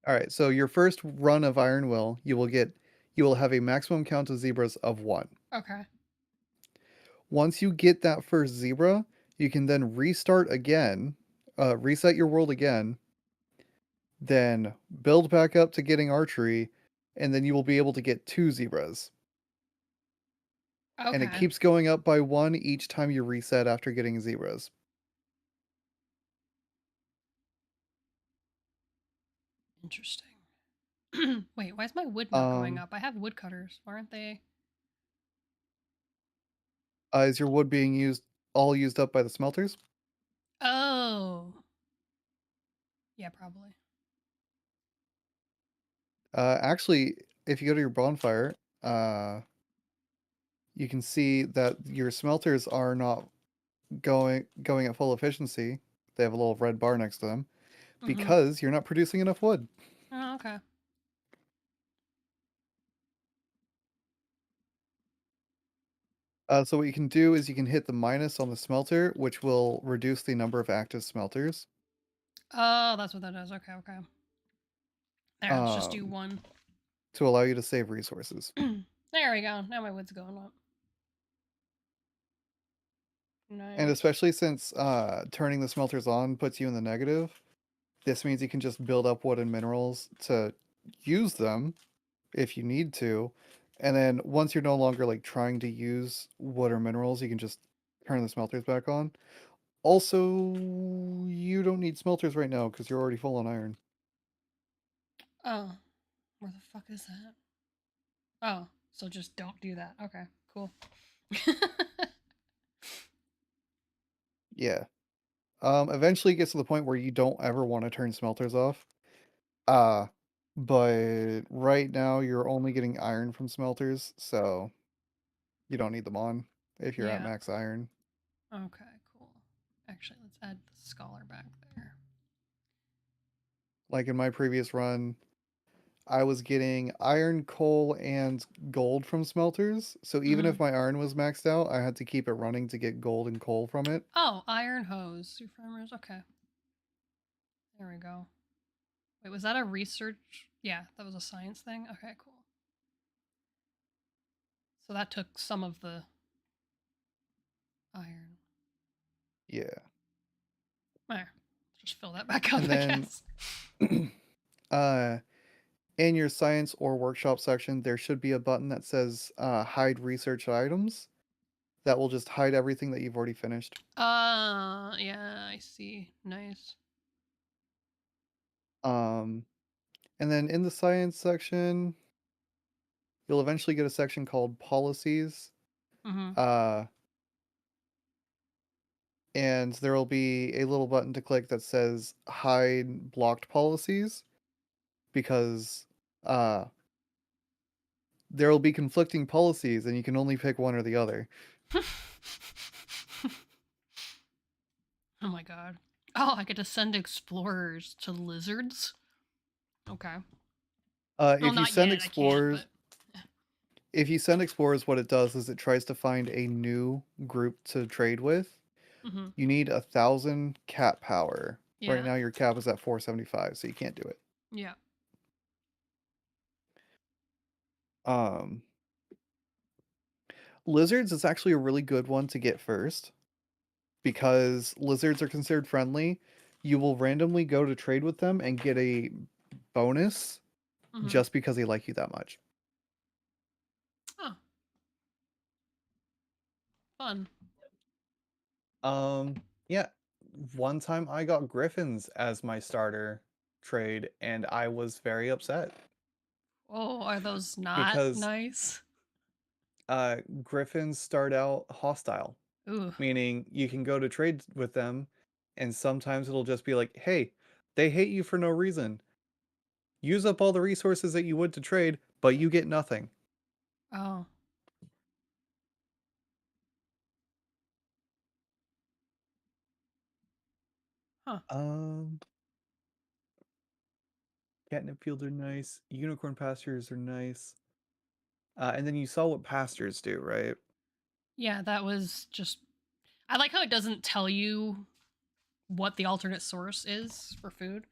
All right, so your first run of Iron Will, you will have a maximum count of zebras of 1. Okay. Once you get that first zebra, you can then restart again, reset your world again, then build back up to getting archery, and then you will be able to get 2 zebras. And it Okay. keeps going up by 1 each time you reset after getting zebras. Interesting. Wait, why is my wood not going Um, up? I have woodcutters. Why aren't they? is your wood being used up by the smelters? Oh. Yeah, probably. Actually, if you go to your bonfire, you can see that your smelters are not going at full efficiency. They have a little red bar next to them Mm-hmm. because you're not producing enough wood. Oh, okay. So what you can do is you can hit the minus on the smelter, which will reduce the number of active smelters. Oh, that's what that is. Okay, okay. There, let's just do one. To allow you to save resources. There we go. Now my wood's going up. Nice. And especially since turning the smelters on puts you in the negative, this means you can just build up wood and minerals to use them if you need to. And then once you're no longer like trying to use wood or minerals, you can just turn the smelters back on. Also, you don't need smelters right now because you're already full on iron. Oh, where the fuck is that? Oh, so just don't do that. Okay, cool. Yeah. Eventually it gets to the point where you don't ever want to turn smelters off. But right now you're only getting iron from smelters, so you don't need them on if you're at Yeah. max iron. Okay, cool. Actually, let's add the scholar back there. Like in my previous run, I was getting iron, coal, and gold from smelters. So even if my iron was maxed out, I had to keep it running to get gold and coal from it. Oh, iron hose. Two farmers. Okay. There we go. Wait, was that a research? Yeah, that was a science thing. Okay, cool. So that took some of the iron. Yeah. There. Just fill that back up, And I then guess. in your science or workshop section, there should be a button that says hide research items. That will just hide everything that you've already finished. Yeah, I see. Nice. And then in the science section, you'll eventually get a section called policies. Mm-hmm. And there will be a little button to click that says hide blocked policies because there will be conflicting policies and you can only pick one or the other. Oh my god. Oh, I get to send explorers to lizards? Okay. If you send explorers, but... if you send explorers, what it does is it tries to find a new group to trade with. Mm-hmm. You need 1,000 cap power. Yeah. Right now your cap is at 475, so you can't do it. Yeah. Lizards is actually a really good one to get first because lizards are considered friendly. You will randomly go to trade with them and get a bonus just because they like you that much. Fun. Yeah. One time I got griffins as my starter trade, and I was very upset. Oh, are those not Because nice? griffins start out hostile. Ooh. Meaning you can go to trade with them, and sometimes it'll just be like, hey, they hate you for no reason. Use up all the resources that you would to trade, but you get nothing. Oh. Huh. Catnip fields are nice. Unicorn pastures are nice. And then you saw what pastures do, right? Yeah, that was just. I like how it doesn't tell you what the alternate source is for food.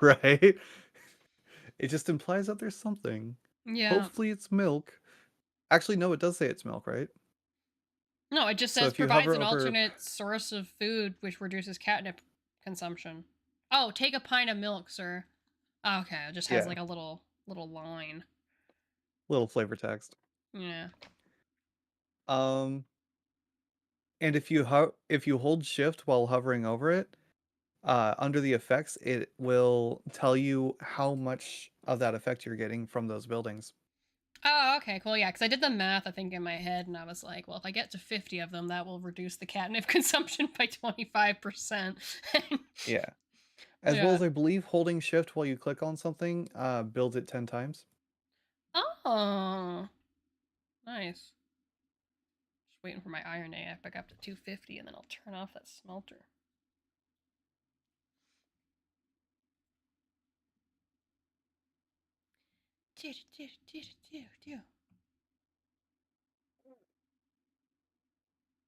Right? It just implies that there's something. Yeah. Hopefully it's milk. Actually, no, it does say it's milk, right? No, it just So says if you provides hover an over... alternate source of food which reduces catnip consumption. Oh, take a pint of milk, sir. Oh, okay, it just has Yeah. like a little line. Little flavor text. Yeah. And if you hold shift while hovering over it, under the effects, it will tell you how much of that effect you're getting from those buildings. Oh, okay, cool. Yeah, because I did the math, I think, in my head, and I was like, well, if I get to 50 of them, that will reduce the catnip consumption by 25%. Yeah. As well Yeah. as I believe holding shift while you click on something builds it 10 times. Oh, nice. Just waiting for my iron AF back up to 250, and then I'll turn off that smelter.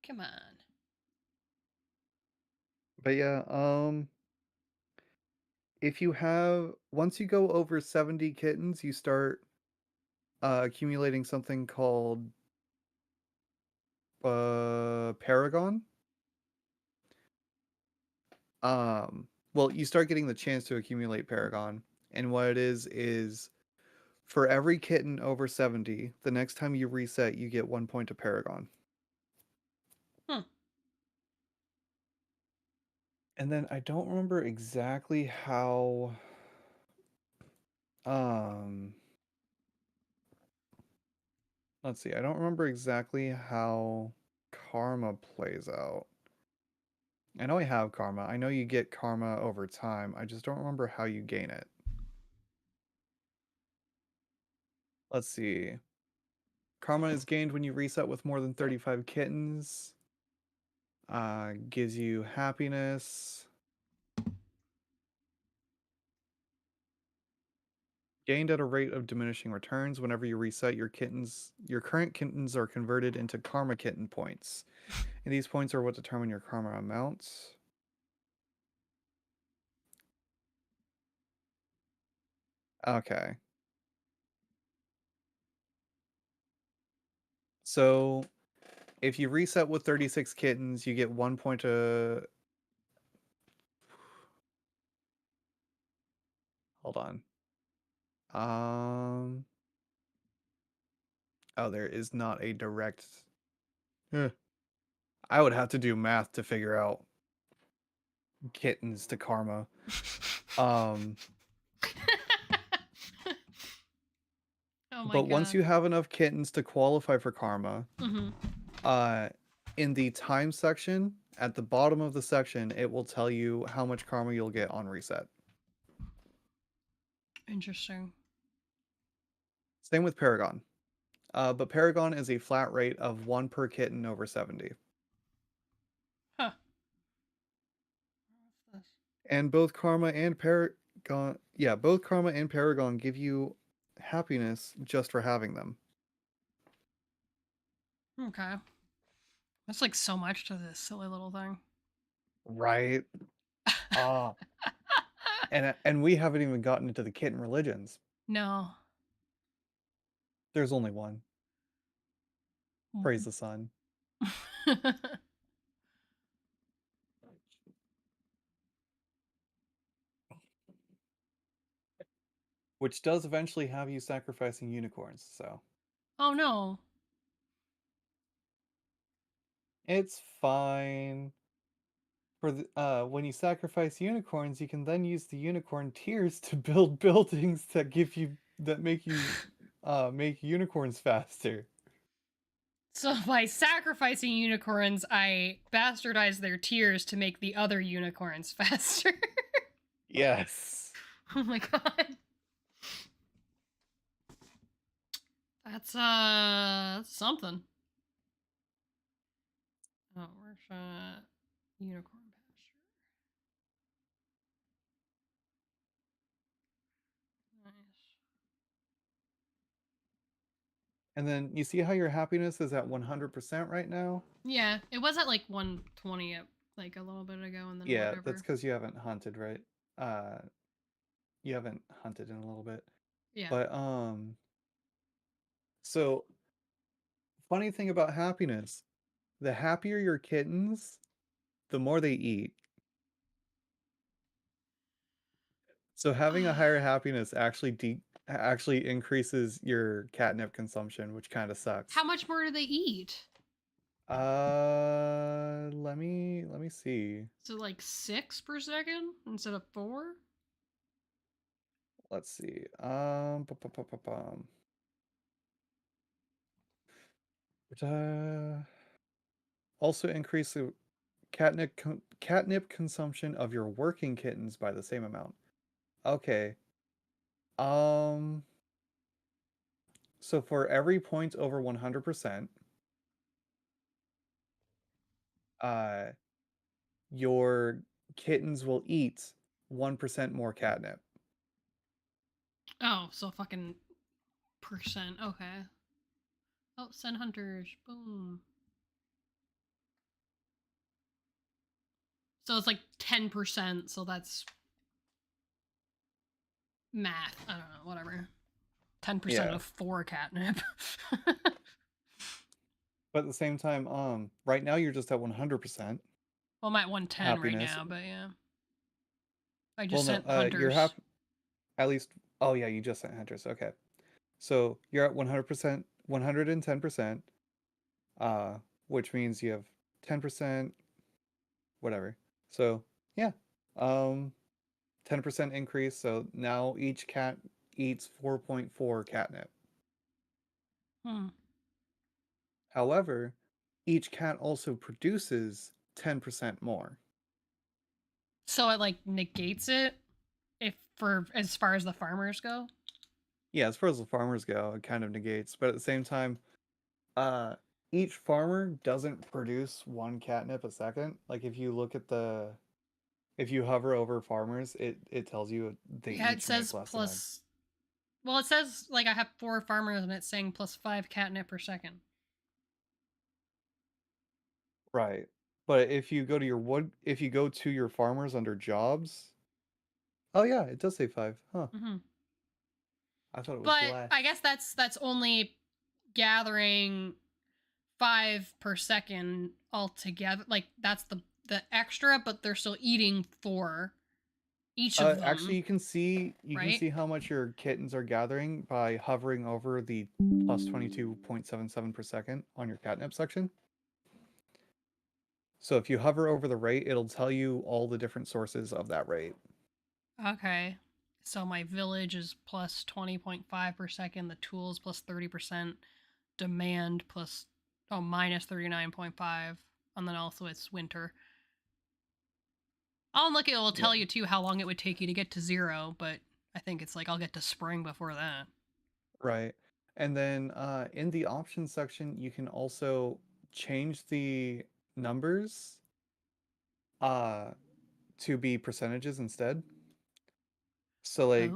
Come on. But yeah, if you have once you go over 70 kittens, you start accumulating something called Paragon. Well, you start getting the chance to accumulate Paragon, and what it is for every kitten over 70, the next time you reset, you get 1 point of Paragon. And then I don't remember exactly how let's see. I don't remember exactly how karma plays out. I know I have karma. I know you get karma over time. I just don't remember how you gain it. Let's see. Karma is gained when you reset with more than 35 kittens. Gives you happiness. Gained at a rate of diminishing returns. Whenever you reset, your current kittens are converted into karma kitten points. And these points are what determine your karma amounts. Okay. So if you reset with 36 kittens, you get 1 point to... Hold on. Oh, there is not a direct... I would have to do math to figure out kittens to karma. Oh my But God. once you have enough kittens to qualify for karma, Mm-hmm. In the time section, at the bottom of the section, it will tell you how much karma you'll get on reset. Interesting. Same with Paragon. But Paragon is a flat rate of 1 per kitten over 70. Huh. And both Karma and Paragon give you happiness just for having them. Okay. That's like so much to this silly little thing. Right? And we haven't even gotten into the kitten religions. No. There's only one. Praise the sun. Which does eventually have you sacrificing unicorns, so. Oh no. It's fine. For the, when you sacrifice unicorns, you can then use the unicorn tears to build buildings that make unicorns faster. So by sacrificing unicorns, I bastardize their tears to make the other unicorns faster. Yes. Oh my god. That's something. Oh, where's unicorn pasture? Nice. And then you see how your happiness is at 100% right now? Yeah, it was at like 120 like a little bit ago, and then Yeah, whatever. that's because you haven't hunted, right? You haven't hunted in a little bit. Yeah. But so funny thing about happiness, the happier your kittens, the more they eat. So having a higher happiness actually increases your catnip consumption, which kind of sucks. How much more do they eat? Let me see. So like 6 per second instead of 4? Let's see. Also increase the catnip consumption of your working kittens by the same amount. Okay. So for every point over 100%, your kittens will eat 1% more catnip. Oh, so fucking percent. Okay. Oh, send hunters. Boom. So it's like 10%, so that's math. I don't know, whatever. 10% of 4 catnip. But at the same time, right now you're just at 100%. Well, I'm at 110 happiness right now, but yeah. I just sent hunters. You're at least. Oh yeah, you just sent hunters. Okay, so you're at 100%, 110%, which means you have 10%, whatever. So yeah, 10% increase. So now each cat eats 4.4 catnip. However, each cat also produces 10% more. So it like negates it as far as the farmers go? Yeah, as far as the farmers go, it kind of negates. But at the same time, each farmer doesn't produce 1 catnip a second. Like if you look at if you hover over farmers, it tells you they yeah, each it says make less plus. Well, it says like I have 4 farmers and it's saying plus 5 catnip per second. Right. But if you go to your farmers under jobs, oh yeah, it does say 5. Huh. I thought it was less. But I guess that's only gathering 5 per second altogether. Like that's the extra, but they're still eating 4 each of them. Actually, you can see how much your kittens are gathering by hovering over the plus 22.77 per second on your catnip section. So if you hover over the rate, it'll tell you all the different sources of that rate. Okay. So my village is plus 20.5 per second, the tools plus 30%, demand plus minus 39.5, and then also it's winter. Oh, and look, it will tell you too how long it would take you to get to 0, but I think it's like I'll get to spring before that. Right. And then in the options section, you can also change the numbers to be percentages instead. So like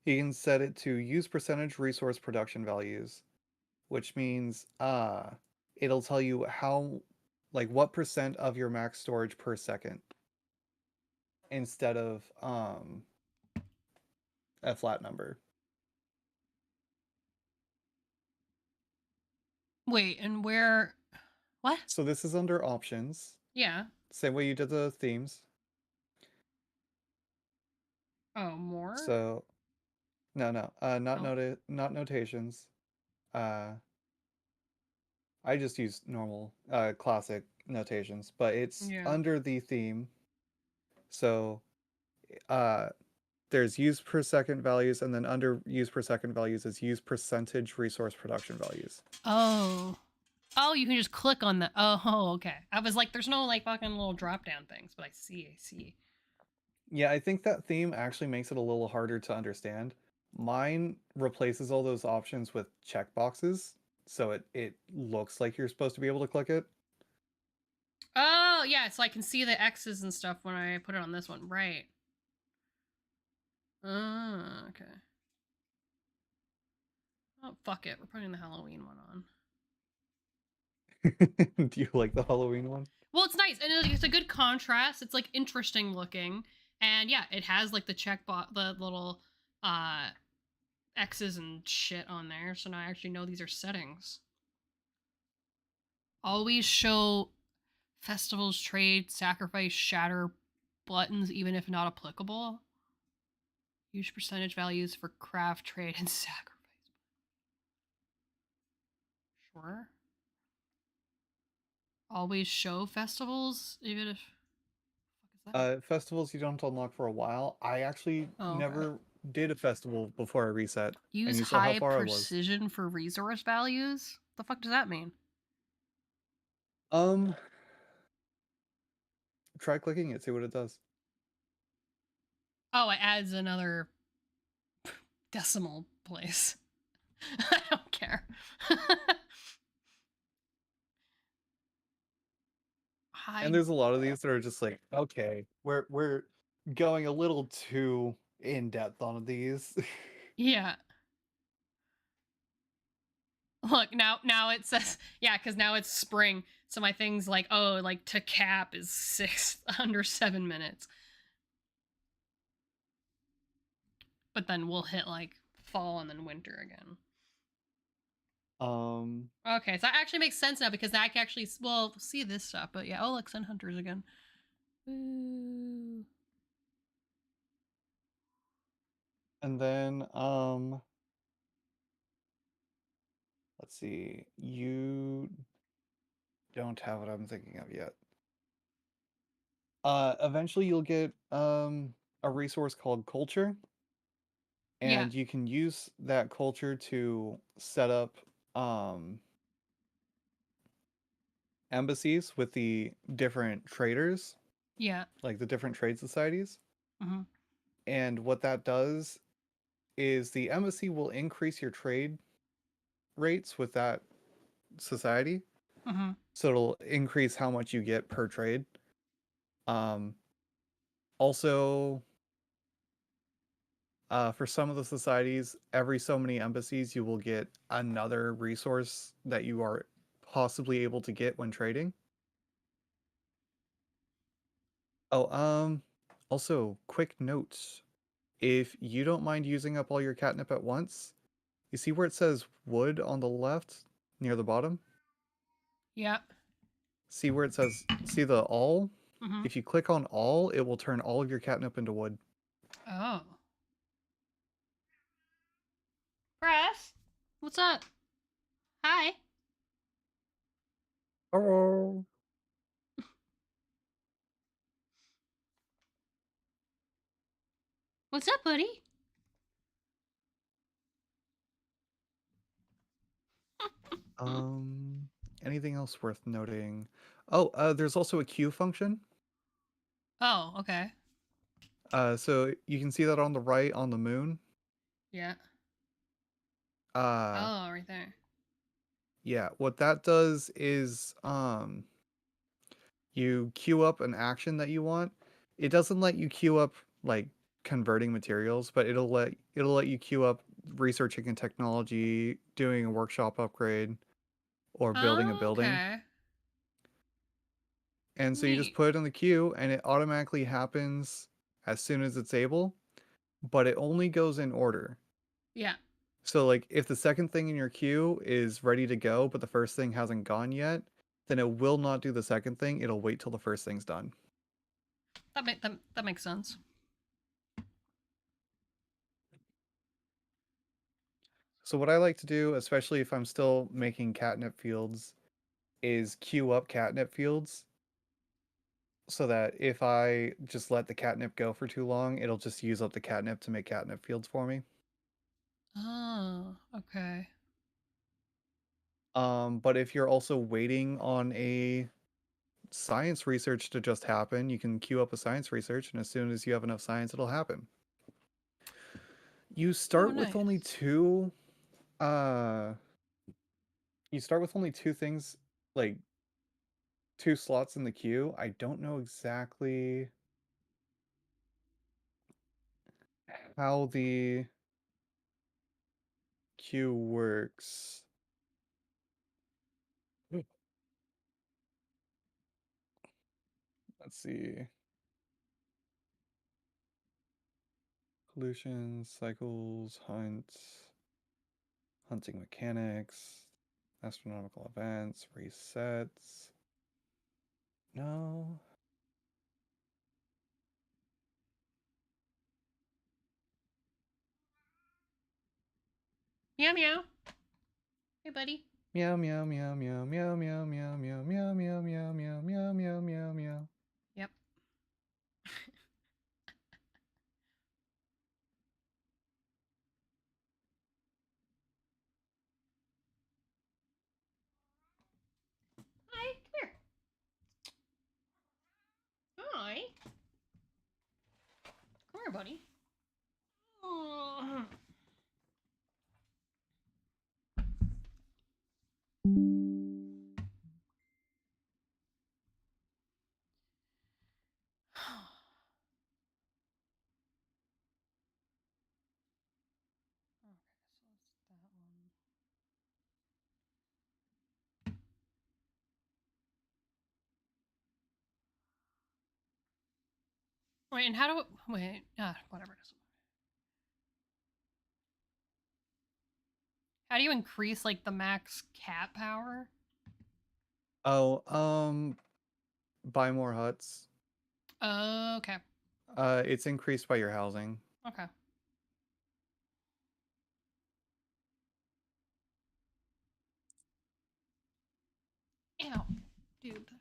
you can set it to use percentage resource production values, which means it'll tell you what percent of your max storage per second instead of a flat number. Wait, and where? What? So this is under options. Yeah. Same way you did the themes. Oh, more? So not notations. I I just use normal, classic notations, but it's Yeah. under the theme. So, uh, there's use per second values, and then under use per second values is use percentage resource production values. Oh. Oh, you can just click on the. Oh, okay. I was like, there's no like fucking little drop down things, but I see. Yeah, I think that theme actually makes it a little harder to understand. Mine replaces all those options with checkboxes, so it looks like you're supposed to be able to click it. Oh, yeah, so I can see the X's and stuff when I put it on this one. Right. Okay. Oh, fuck it. We're putting the Halloween one on. Do you like the Halloween one? Well, it's nice, and it's a good contrast. It's like interesting looking, and yeah, it has like the the little X's and shit on there. So now I actually know these are settings. Always show festivals, trade, sacrifice, shatter buttons, even if not applicable. Use percentage values for craft, trade, and sacrifice. Sure. Always show festivals, even if. Festivals you don't unlock for a while. I actually never did a festival before I reset. Use and you saw how high far precision for resource values? The fuck does that mean? Try clicking it, see what it does. Oh, it adds another decimal place. I don't care. And there's a lot of these that are just like, okay, we're going a little too in depth on these. Yeah. Look, now it says, yeah, because now it's spring. So my thing's like, oh, like to cap is under 7 minutes. But then we'll hit like fall and then winter again. Okay, so that actually makes sense now because I can actually, well, see this stuff. But yeah, oh, look, Sun Hunters again. Ooh. And then, let's see, you don't have what I'm thinking of yet. Eventually you'll get a resource called culture, and you can use that culture to set up embassies with the different traders. Yeah. Like the different trade societies. Mm-hmm. And what that does is the embassy will increase your trade rates with that society. Mm-hmm. So it'll increase how much you get per trade. Also, for some of the societies, every so many embassies, you will get another resource that you are possibly able to get when trading. Oh, also, quick note. If you don't mind using up all your catnip at once, you see where it says wood on the left near the bottom? Yeah. See where it says, see the all? Mm-hmm. If you click on all, it will turn all of your catnip into wood. Oh. Press? What's up? Hi. Hello. What's up, buddy? Anything else worth noting? Oh, there's also a queue function. Oh, okay. So you can see that on the right on the moon. Yeah. Oh, right there. Yeah, what that does is you queue up an action that you want. It doesn't let you queue up like converting materials, but it'll let you queue up researching a technology, doing a workshop upgrade, or building a building. Okay. And so you just put it in the queue and it automatically happens as soon as it's able, but it only goes in order. Yeah. So like if the second thing in your queue is ready to go, but the first thing hasn't gone yet, then it will not do the second thing. It'll wait till the first thing's done. That makes sense. So what I like to do, especially if I'm still making catnip fields, is queue up catnip fields so that if I just let the catnip go for too long, it'll just use up the catnip to make catnip fields for me. Oh, okay. But if you're also waiting on a science research to just happen, you can queue up a science research, and as soon as you have enough science, it'll happen. You start with only two you start with only two things, like 2 slots in the queue. I don't know exactly how the queue works. Let's see. Pollution, cycles, hunting mechanics, astronomical events, resets. No. Meow meow. Hey, buddy. Meow meow meow meow meow meow meow meow meow meow meow meow meow meow meow meow. Yep. Hi, come here. Hi. Come here, buddy. Oh. Wait, and how do wait? Whatever it is. How do you increase like the max cat power? Oh, buy more huts. Okay. It's increased by your housing. Okay. Ow, dude, that hurt.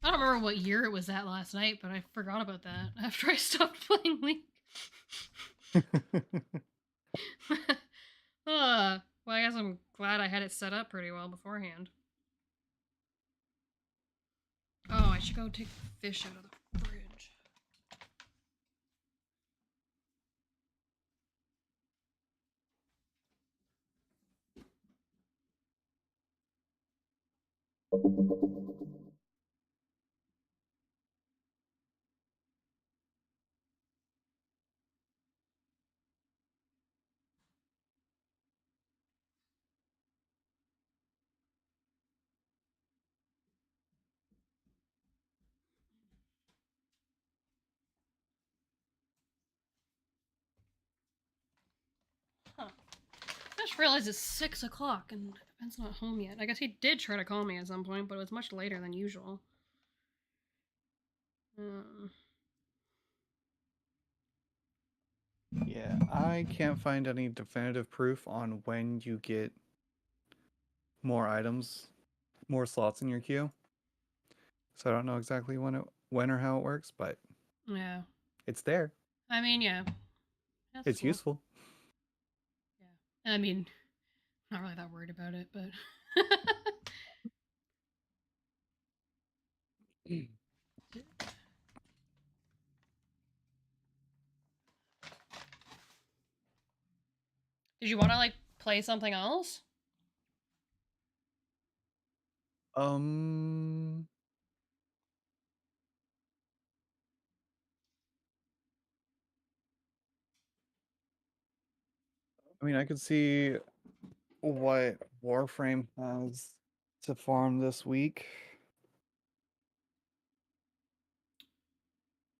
I don't remember what year it was at last night, but I forgot about that after I stopped playing League. Well, I guess I'm glad I had it set up pretty well beforehand. Oh, I should go take the fish out of the fridge. Huh. I just realized it's 6 o'clock and Ben's not home yet. I guess he did try to call me at some point, but it was much later than usual. Yeah, I can't find any definitive proof on when you get more items, more slots in your queue. So I don't know exactly when or how it works, but yeah, it's there. I mean, yeah, it's cool. useful. I mean, not really that worried about it, but. Did you want to like play something else? I mean, I could see what Warframe has to farm this week.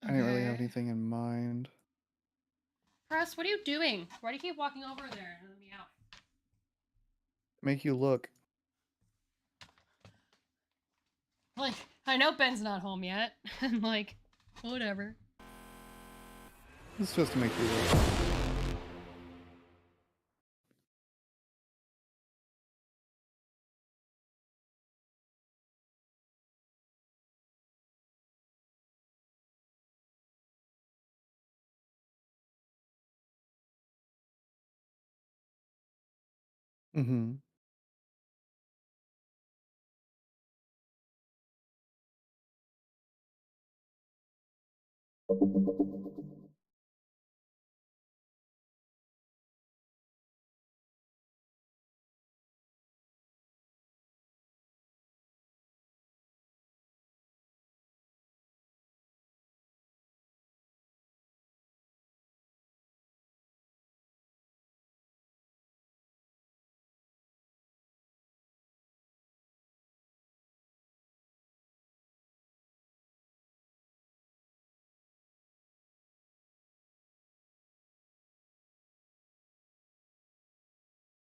I didn't really have Okay. anything in mind. Press, what are you doing? Why do you keep walking over there and let me out? Make you look. Like, I know Ben's not home yet. And like, whatever. It's just to make you look. Mm-hmm.